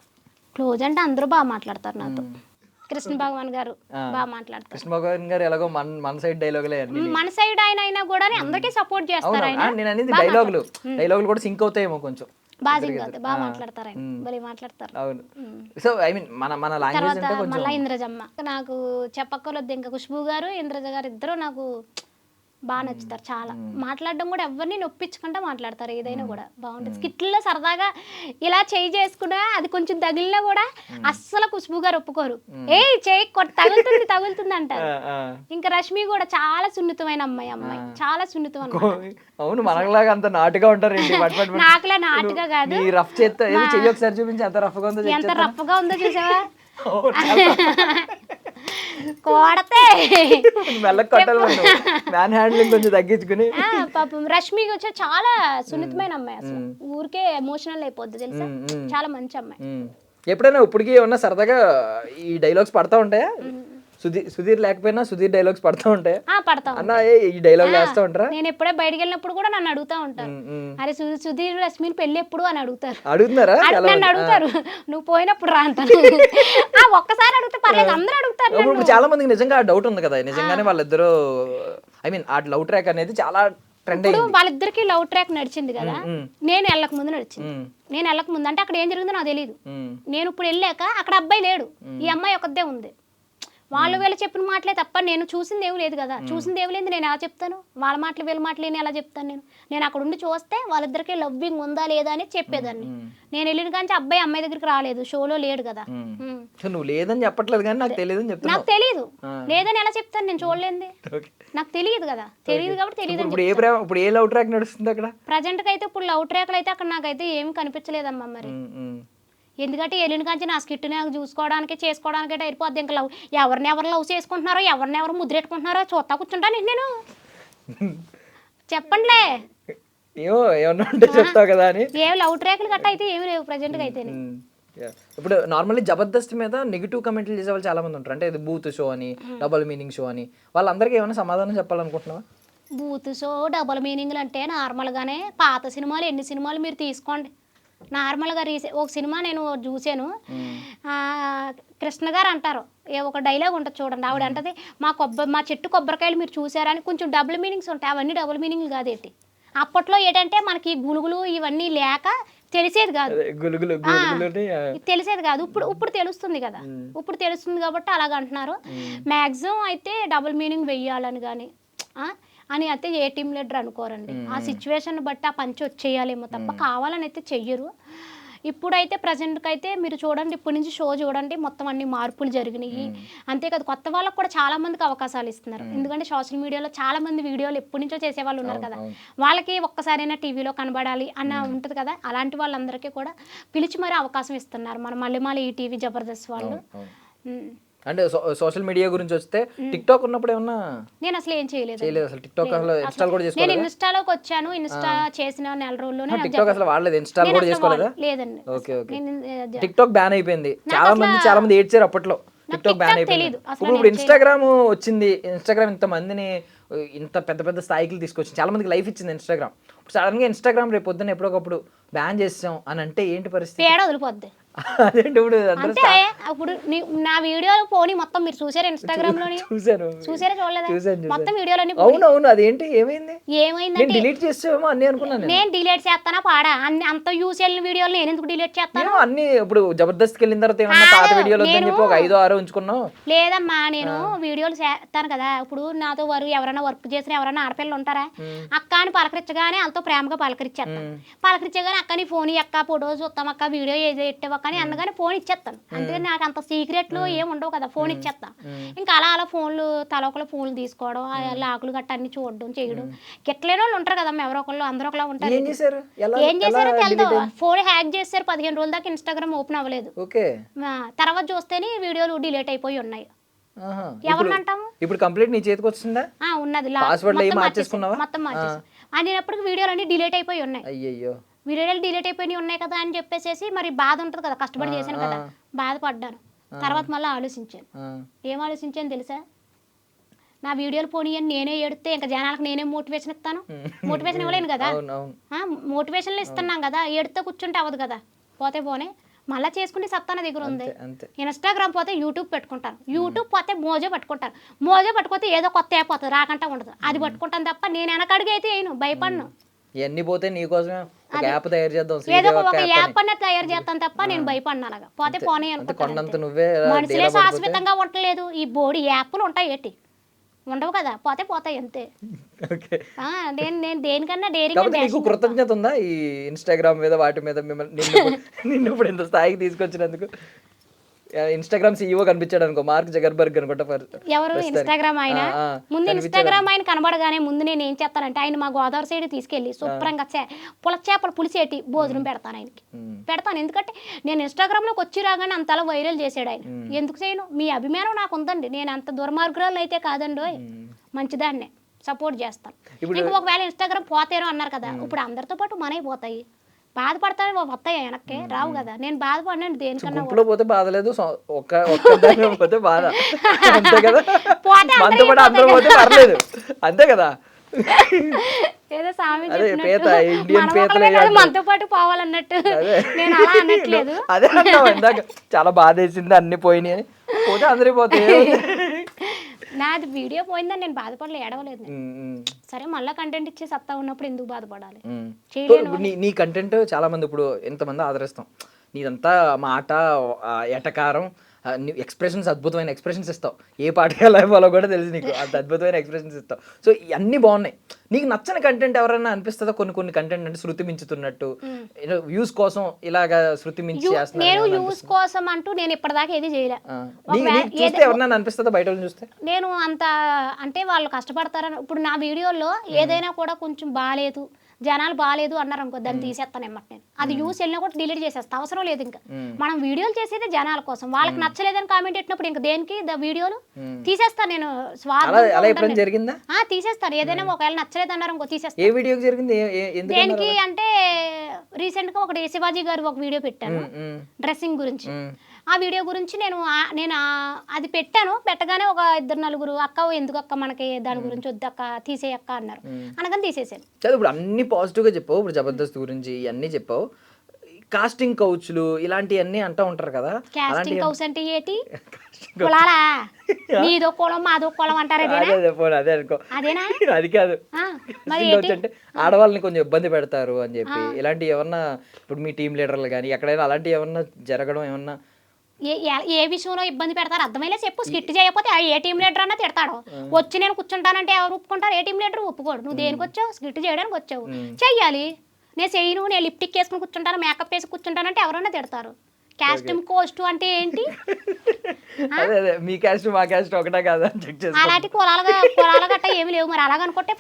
క్లోజ్ అంటే అందరూ బాగా మాట్లాడతారు నాతో. కృష్ణ భగవాన్ గారు బాగా మాట్లాడతారు. కృష్ణ భగవాన్ గారు ఎలాగో మన సైడ్ డైలాగులే, మన సైడ్ ఆయన అయినా కూడా అందరికీ సపోర్ట్ చేస్తారు. ఆయన నేను అనేది డైలాగులు కూడా సింక్ అవుతాయేమో కొంచెం. బాగా మాట్లాడతారు ఆయన, భలే మాట్లాడతారు. అవును. సో ఐ మీన్ మన లాంగ్వేజ్ అంటే కొంచెం. మళ్ళీ ఇంద్రజమ్మ నాకు చెప్పక్కర్లేదు, ఇంకా ఖుష్బూ గారు ఇంద్రజ గారు ఇద్దరు నాకు బాగా నచ్చుతారు చాలా. మాట్లాడడం కూడా ఎవరిని నొప్పించకుండా మాట్లాడతారు, ఏదైనా కూడా బాగుంటుంది. స్కిట్లో సరదాగా ఇలా చేయి చేసుకున్నా అది కొంచెం తగిలినా కూడా అస్సలు ఖుష్బూ గారు ఒప్పుకోరు. ఏ చేయి తగులుతుంది అంటారు. ఇంకా రష్మి కూడా చాలా సున్నితమైన అమ్మాయి చాలా సున్నితం అన్నమాట. అవును, మనలాగా అంత నాటుగా ఉంటారు. నాకులా నాటుగా కాదు, రఫ్ చేస్తే చెయ్యి ఒకసారి చూపించి ఎంత రఫ్గా ఉందో చూసావా? కోడతే మెల్లకి కొట్టాలి, మ్యాన్ హ్యాండ్లింగ్ కొంచెం తగ్గించుకుని. పాపం రష్మి వచ్చి చాలా సున్నితమైన అమ్మాయి, అసలు ఊరికే ఎమోషనల్ అయిపోద్ది తెలుసా, చాలా మంచి అమ్మాయి. ఎప్పుడైనా ఇప్పటికీ ఏమన్నా సరదాగా ఈ డైలాగ్స్ పడతా ఉంటాయా? సుధీర్ లేకపోయినా సుధీర్ డైలాగ్స్ పడతా ఉంటాయి అన్న, ఈ డైలాగ్ వేస్తా ఉంటారా? నేను ఎప్పుడే బయటకు వెళ్ళినప్పుడు కూడా నన్ను అడుగుతా ఉంటారు, అరే సుధీర్ రశ్మిని పెళ్లి ఎప్పుడు అని అడుగుతారు. నన్ను అడుగుతారు, నువ్వు పోయినప్పుడు రా అంటాను. ఒక్కసారి అడిగితే పర్లేదు, అందరూ అడుగుతారు. ఇప్పుడు చాలా మందికి నిజంగా డౌట్ ఉంది కదా, నిజంగానే వాళ్ళిద్దరు ఐ మీన్ ఆ లవ్ ట్రాక్ అనేది చాలా ట్రెండ్ అయింది. వాళ్ళిద్దరికి లవ్ ట్రాక్ నడిచింది కదా, నేను వెళ్ళక ముందు నడిచింది. నేను వెళ్ళక ముందు అంటే అక్కడ ఏం జరిగిందో నాకు తెలియదు. నేను ఇప్పుడు వెళ్ళాక అక్కడ అబ్బాయి లేడు, ఈ అమ్మాయి ఒకదే ఉంది. వాళ్ళు వీళ్ళు చెప్పిన మాటలే తప్ప నేను చూసింది ఏమి లేదు కదా. చూసింది ఏమి లేదు, నేను ఎలా చెప్తాను? వాళ్ళ మాటలు వీళ్ళ మాటలు నేను ఎలా చెప్తాను? నేను అక్కడ ఉండి చూస్తే వాళ్ళిద్దరికి లవ్వింగ్ ఉందా లేదా అని చెప్పేదాన్ని. నేను వెళ్ళిన కానీ అబ్బాయి అమ్మాయి దగ్గరికి రాలేదు, షోలో లేడు కదా. నువ్వు లేదని చెప్పట్లేదు కానీ నాకు తెలియదు. నాకు తెలియదు, లేదని ఎలా చెప్తాను? నేను చూడలేంది, నాకు తెలియదు కదా. తెలియదు కాబట్టి తెలియదు. ఇప్పుడు ఏ లవ్ ట్రాక్ నడుస్తుంది అక్కడ? ప్రజెంట్ కి అయితే ఇప్పుడు లవ్ ట్రాక్లు అయితే అక్కడ నాకైతే ఏమి కనిపించలేదమ్మా. మరి ఎందుకంటే వెళ్ళిన కాంచి నా స్కిట్ నాకు చూసుకోవడానికి చేసుకోవడానికి అయిపోద్ది. ఇంకా లవ్ ఎవరు లవ్ చేసుకుంటున్నారో ఎవరు ముద్రెట్టుకుంటున్నారో చూస్తా కూర్చుంటాను నేను. చెప్పండిలే, చెప్తావు కదా అని. ఏం లవ్ ట్రాక్లు గట్ట అయితే ఏమి లేవు ప్రజెంట్గా అయితే. ఇప్పుడు నార్మల్లీ జబర్దస్త్ మీద నెగిటివ్ కమెంట్లు చేసే వాళ్ళు చాలా మంది ఉంటారు. అంటే ఇది బూత్ షో అని, డబుల్ మీనింగ్ షో అని. వాళ్ళందరికీ ఏమైనా సమాధానం చెప్పాలనుకుంటున్నావా? బూత్ షో డబుల్ మీనింగ్లు అంటే నార్మల్గానే పాత సినిమాలు ఎన్ని సినిమాలు మీరు తీసుకోండి. నార్మల్గా ఒక సినిమా నేను చూసాను, కృష్ణ గారు అంటారు, ఒక డైలాగ్ ఉంటుంది చూడండి, ఆవిడ అంటది, మా చెట్టు కొబ్బరికాయలు మీరు చూసారా అని. కొంచెం డబుల్ మీనింగ్స్ ఉంటాయి, అవన్నీ డబుల్ మీనింగ్లు కాదేంటి. అప్పట్లో ఏంటంటే మనకి గులుగులు ఇవన్నీ లేక తెలిసేది కాదు, ఇప్పుడు తెలుస్తుంది కదా. ఇప్పుడు తెలుస్తుంది కాబట్టి అలాగ అంటున్నారు. మ్యాక్సిమం అయితే డబుల్ మీనింగ్ వెయ్యాలని కానీ అని అయితే ఏ టీమ్ లీడర్ అనుకోరండి. ఆ సిచ్యువేషన్ బట్టి ఆ పంచి వచ్చేయాలేమో తప్ప కావాలని అయితే చెయ్యరు. ఇప్పుడైతే ప్రజెంట్కి అయితే మీరు చూడండి, ఇప్పటి నుంచి షో చూడండి, మొత్తం అన్ని మార్పులు జరిగినాయి. అంతేకాదు కొత్త వాళ్ళకు కూడా చాలా మందికి అవకాశాలు ఇస్తున్నారు. ఎందుకంటే సోషల్ మీడియాలో చాలా మంది వీడియోలు ఎప్పటి నుంచో చేసే వాళ్ళు ఉన్నారు కదా, వాళ్ళకి ఒక్కసారైనా టీవీలో కనబడాలి అన్న ఉంటుంది కదా. అలాంటి వాళ్ళందరికీ కూడా పిలిచి మరీ అవకాశం ఇస్తున్నారు మన మళ్ళీ ఈ టీవీ జబర్దస్త్ వాళ్ళు. అంటే సోషల్ మీడియా గురించి వస్తే టిక్ టాక్ ఉన్నప్పుడు ఏమన్నా నేను అసలు ఏం చేయలేదు. అసలు టిక్ టాక్ అసలు ఇన్‌స్టాల్ కూడా చేసుకోలేదా? నేను ఇన్‌స్టాలోకి వచ్చాను, ఇన్‌స్టా చేసిన నెల రోజుల్లోనే టిక్ టాక్ అసలు వాడలేదు, ఇన్‌స్టాల్ కూడా చేసుకోలేదా? లేదండి. ఓకే. టిక్ టాక్ బ్యాన్ అయిపోయింది. చాలా మంది ఏడ్చారు అప్పట్లో. టిక్ టాక్ బ్యాన్ అయిపోయింది. ఇప్పుడు ఇన్‌స్టాగ్రామ్ వచ్చింది. ఇన్‌స్టాగ్రామ్ ఇంత మందిని ఇంత పెద్ద స్థాయికి తీసుకొచ్చింది, చాలా మందికి లైఫ్ ఇచ్చింది ఇన్‌స్టాగ్రామ్. సడన్ గా ఇన్‌స్టాగ్రామ్ రేపు పొద్దున్న ఎప్పుడొకప్పుడు బ్యాన్ చేసాం అని అంటే ఏంటి పరిస్థితి? పేడ వదిలిపోద్ది. అదేంటి ఇప్పుడు అంటే అప్పుడు నా వీడియోలు పోనీ మొత్తం మీరు చూసారా ఇన్‌స్టాగ్రామ్ లోని? చూసారా చూడలేదా? మొత్తం వీడియోలన్నీ అవునవును. అదేంటి ఏమైంది? ఏమైందంటే డిలీట్ చేసామో అన్ని అనుకున్నాను నేను. డిలీట్ చేస్తానా పాడా? అంత యూస్ అయిన వీడియోలు నేను ఎందుకు డిలీట్ చేస్తాను? అన్ని ఇప్పుడు జబర్దస్త్కి వెళ్ళిన తర్వాత ఏమన్నా పాత వీడియోలు వద్దని చెప్పి ఒక 5-6 ఉంచుకున్నావు? లేదమ్మా, నేను వీడియోలు చేస్తాను కదా. ఇప్పుడు నాతో ఎవరైనా వర్క్ చేసిన ఎవరైనా ఆడపిల్లలు ఉంటారా, అక్క అని పలకరించగానే వాళ్ళతో ప్రేమగా పలకరించేస్తాను. పలకరించగానే అక్క నీ ఫోన్ అక్క ఫోటో చూస్తాం అక్క వీడియో ఏది ఎట్టవక్క కానీ అన్నగానే ఫోన్ ఇచ్చేస్తాను. అందుకని నాకు అంత సీక్రెట్లు ఏమి ఉండవు కదా, ఫోన్ ఇచ్చేస్తా. ఇంకా అలా ఫోన్లు తలొకలు ఫోన్లు తీసుకోవడం, లాకులు గట్ట అన్ని చూడడం చేయడం. గిట్లేని వాళ్ళు ఉంటారు కదమ్మా, ఎవరో ఒకళ్ళు అందరూ ఒకలా ఉంటారు. ఏం చేశారో తెలియదు. ఫోన్ హ్యాక్ చేశారు, 15 రోజుల దాకా ఇన్స్టాగ్రామ్ ఓపెన్ అవ్వలేదు. తర్వాత చూస్తేనే వీడియోలు డిలీట్ అయిపోయి ఉన్నాయి. ఎవరినంటాము? ఇప్పుడు కంప్లీట్ నీ చేతికి వచ్చిందా? ఉన్నది, మొత్తం మార్చేసి అనేటప్పటికి వీడియోలు అన్ని డిలీట్ అయిపోయి ఉన్నాయి. అయ్యయ్యో, వీడియోలు డిలీట్ అయిపోయి ఉన్నాయి కదా అని చెప్పేసి మరి బాధ ఉంటుంది కదా, కష్టపడి చేశాను కదా, బాధపడ్డాను. తర్వాత మళ్ళీ ఆలోచించాను. ఏం ఆలోచించాను తెలుసా? నా వీడియోలు పోనీ అని నేనే ఎడితే ఇంకా జనాలకు నేనే మోటివేషన్ ఇస్తాను. మోటివేషన్ ఇవ్వలేను కదా, మోటివేషన్లు ఇస్తున్నాం కదా, ఎడితే కూర్చుంటే అవ్వదు కదా. పోతే పోనే మళ్ళీ చేసుకుంటే సత్తా నా దగ్గర ఉంది. ఇన్స్టాగ్రామ్ పోతే యూట్యూబ్ పెట్టుకుంటాను, యూట్యూబ్ పోతే మోజో పట్టుకుంటాను, మోజో పట్టుకోతే ఏదో కొత్త యాప్ పోతుంది, రాకంటా ఉండదు, అది పట్టుకుంటాను తప్ప నేను వెనకడుగు అయితే వేయను, భయపడను. ఇవన్నీ పోతే నీకోసమే ఒక యాప్ తయారు చేద్దాం, ఏదో ఒక యాప్ అన్న తయారు చేస్తాను తప్ప నేను భయపడినా. అలాగా పోతే పోనీ అనుకుంటాను. మనుషులే శాశ్వతంగా ఉండలేదు, ఈ బోడి యాప్లు ఉంటాయి ఏంటి? ఉండవు కదా, పోతే పోతాయి అంతే. నేను దేనికన్నా నీకు కృతజ్ఞత ఉందా ఈ ఇన్స్టాగ్రామ్ మీద వాటి మీద? నిన్ను ఇప్పుడు ఇంత స్థాయికి తీసుకొచ్చినందుకు. ఇన్స్టాగ్రామ్ సీఈఓ కనిపించాడు అనుకో, మార్క్ జగర్బర్గ్ అనుకుంటా. ఎవరు? ఇన్స్టాగ్రామ్ ఆయన. ముందు ఇన్స్టాగ్రామ్ ఆయన కనబడగానే ముందు నేను ఏం చేస్తానంటే, ఆయన మా గోదావరి సైడ్ తీసుకెళ్లి శుభ్రంగా చేపల పులిసేటి భోజనం పెడతాను ఆయనకి. పెడతాను, ఎందుకంటే నేను ఇన్స్టాగ్రామ్ లోకి వచ్చి రాగానే అంతలా వైరల్ చేసాడు ఆయన. ఎందుకు చేయను? మీ అభిమానం నాకు ఉందండి, నేను అంత దుర్మార్గురాలు అయితే కాదండి, మంచిదాన్నే సపోర్ట్ చేస్తాను. ఇంకా ఒకవేళ ఇన్స్టాగ్రామ్ పోతేనో అన్నారు కదా, ఇప్పుడు అందరితో పాటు మనవి పోతాయి. బాధపడతాయి, వస్తాయి వెనక్కి రావు కదా. నేను బాధపడినాను దేనికన్నా. గుంపులో పోతే బాధ లేదు, పోతే బాధ అంతే కదా. మనతో పాటు అందరూ పోతే పర్లేదు, అంతే కదా. ఏదో సామి మనతో పాటు పోవాలన్నట్టు నేను అలా అనట్లేదు. అదే అన్నావు ఇందాక, చాలా బాధ వేసింది అన్ని పోయినాయి అని. పోతే అందరి పోతాయి. నాది వీడియో పోయిందని నేను బాధపడలే, ఏడవలేదు. సరే మళ్ళీ కంటెంట్ ఇచ్చే సత్తా ఉన్నప్పుడు ఎందుకు బాధపడాలి? నీ కంటెంట్ చాలా మంది ఇప్పుడు ఎంతమంది ఆదరిస్తాం. నీదంతా మాట, ఎటకారం, ఎక్స్ప్రెషన్స్, అద్భుతమైన ఎక్స్ప్రెషన్స్ ఇస్తావు. ఏ పాటకి ఎలా ఇవ్వాలో కూడా తెలుసు నీకు, అంత అద్భుతమైన ఎక్స్ప్రెషన్స్ ఇస్తావు. సో అన్నీ బాగున్నాయి. నీకు నచ్చని కంటెంట్ ఎవరైనా అనిపిస్తుందా? కొన్ని కంటెంట్ అంటే శృతి మించుతున్నట్టు, వ్యూస్ కోసం ఇలాగా శృతి మించి చేస్తున్నా. నేను వ్యూస్ కోసం అంటూ నేను ఇప్పటిదాకా ఏది చేయలే. చూస్తే ఎవరైనా అనిపిస్తుందా బయట చూస్తే? నేను అంత అంటే వాళ్ళు కష్టపడతారని. ఇప్పుడు నా వీడియోలో ఏదైనా కూడా కొంచెం బాగాలేదు, జనాలు బాగాలేదు అన్నారు అనుకో, దాన్ని తీసేస్తాను ఎమ్మట. నేను అది యూస్ వెళ్ళినా కూడా డిలీట్ చేసేస్తా, అవసరం లేదు. ఇంకా మనం వీడియోలు చేసేది జనాల కోసం, వాళ్ళకి నచ్చలేదని కామెంట్ పెట్టినప్పుడు ఇంకా దేనికి వీడియోలు తీసేస్తాను నేను. జరిగిందా? తీసేస్తాను. ఏదైనా ఒకవేళ నచ్చలేదు అన్నారు ఇంకో తీసేస్తాను. ఏ వీడియోకి జరిగింది? దేనికి అంటే రీసెంట్ గా ఒకటి శివాజీ గారు ఒక వీడియో పెట్టాను డ్రెస్సింగ్ గురించి. ఆ వీడియో గురించి నేను అది పెట్టాను. పెట్టగానే ఒక 2-4 అక్క ఎందుకు అక్క మనకి దాని గురించి వద్దక్క తీసేయక్క అన్నారు, అనగానే తీసేసాను. ఇప్పుడు అన్ని పాజిటివ్ గా చెప్పావు. ఇప్పుడు జబర్దస్త్ గురించి ఇవన్నీ చెప్పావు. కాస్టింగ్ కౌచ్లు ఇలాంటివన్నీ అంటూ ఉంటారు కదా. కాస్టింగ్ కౌచ్ అంటే ఏంటి? కులాలా? నీదో కులం మాదో కులం అంటారు. అదే అనుకో, అదేనా? అది కాదు, అంటే ఆడవాళ్ళని కొంచెం ఇబ్బంది పెడతారు అని చెప్పి ఇలాంటివి ఏమన్నా ఇప్పుడు మీ టీం లీడర్లు కానీ ఎక్కడైనా అలాంటివి ఏమన్నా జరగడం ఏమన్నా? ఏ విషయంలో ఇబ్బంది పెడతారు అర్థమైనా చెప్పు. స్కిట్ చేయకపోతే ఏ టీం లీడర్ అన్నా తిడతాడు. వచ్చి నేను కూర్చుంటానంటే ఎవరు ఒప్పుకుంటారు? ఏ టీం లీడర్ ఒప్పుకోడు. నువ్వు దేనికి వచ్చావు? స్కిట్ చేయడానికి వచ్చావు, చెయ్యాలి. నేను చెయ్యను, నేను లిప్టిక్ వేసుకుని కూర్చుంటాను, మేకప్ వేసి కూర్చుంటానంటే ఎవరైనా తిడతారు. కాస్ట్యూమ్ కోస్ట్ అంటే ఏంటి? మీ క్యాస్ట్ మా క్యాస్ట్ ఒకటే కాదా? అలాంటి కులాల గట్ట ఏమి లేవు. మరి అలాగనుకుంటే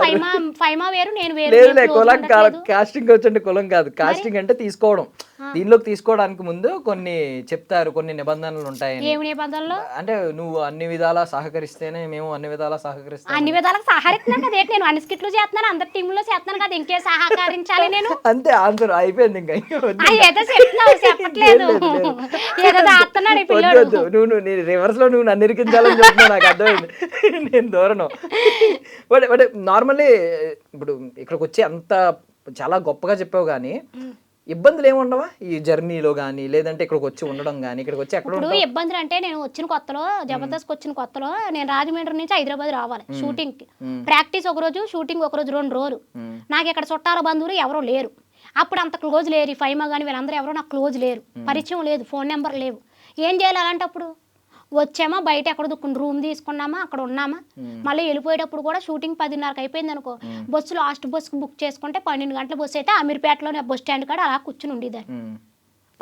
ఫైమా వేరు, నేను వేరు. కులం కాదు, కాస్టింగ్ వచ్చండి కులం కాదు. కాస్టింగ్ అంటే తీసుకోవడం. దీనిలోకి తీసుకోవడానికి ముందు కొన్ని చెప్తారు, కొన్ని నిబంధనలు ఉంటాయి. ఏమి నిబంధనలు? అంటే నువ్వు అన్ని విధాలా సహకరిస్తేనే మేము అన్ని విధాలా సహకరిస్తాం. అన్ని విధాలకు సహకరిస్తున్నాను కదా, నేను అన్ని స్కిట్లు చేస్తున్నాను, అందరి టీంలో చేస్తున్నాను కదా, ఇంకే సహకరించాలి నేను? అంతే, ఆన్సర్ అయిపోయింది. ఇంకా ఏదో చెప్తున్నావు, చెప్పట్లేదు. ఏదో దాస్తున్నాడు ఈ పిల్లడు. నువ్వు రివర్స్ లో నువ్వు నన్ను ఇరికించాలని చెప్తున్నావు, నాకు అర్థమైంది. నేను దూరను. బట్ నార్మల్లీ ఇప్పుడు ఇక్కడికి వచ్చి అంత చాలా గొప్పగా చెప్పావు, కానీ ఇబ్బందులు ఏముండవా ఈ జర్నీలో కానీ, లేదంటే ఇక్కడికి వచ్చి ఉండడం కానీ? ఇక్కడికి వచ్చి ఎక్కడ ఇప్పుడు ఇబ్బందులు అంటే, నేను వచ్చిన కొత్తలో జబర్దస్త్ వచ్చిన కొత్తలో నేను రాజమండ్రి నుంచి హైదరాబాద్ రావాలి షూటింగ్ కి. ప్రాక్టీస్ ఒక రోజు, షూటింగ్ ఒక రోజు, 2 రోజులు. నాకు ఇక్కడ చుట్టాల బంధువులు ఎవరో లేరు. అప్పుడు అంత క్లోజ్ లేరు. ఈ ఫైమా కానీ వీళ్ళందరూ ఎవరో నాకు క్లోజ్ లేరు, పరిచయం లేదు, ఫోన్ నెంబర్ లేవు. ఏం చేయాలి అలాంటప్పుడు? వచ్చామా, బయట ఎక్కడ రూమ్ తీసుకున్నామా, అక్కడ ఉన్నామా, మళ్ళీ వెళ్ళిపోయేటప్పుడు కూడా షూటింగ్ 10:30కి అయిపోయింది అనుకో, బస్సు లాస్ట్ బస్సు బుక్ చేసుకుంటే 12 గంటల బస్సు అయితే అమీర్పేటలోనే బస్ స్టాండ్ కాడ అలా కూర్చుని ఉండేదాన్ని.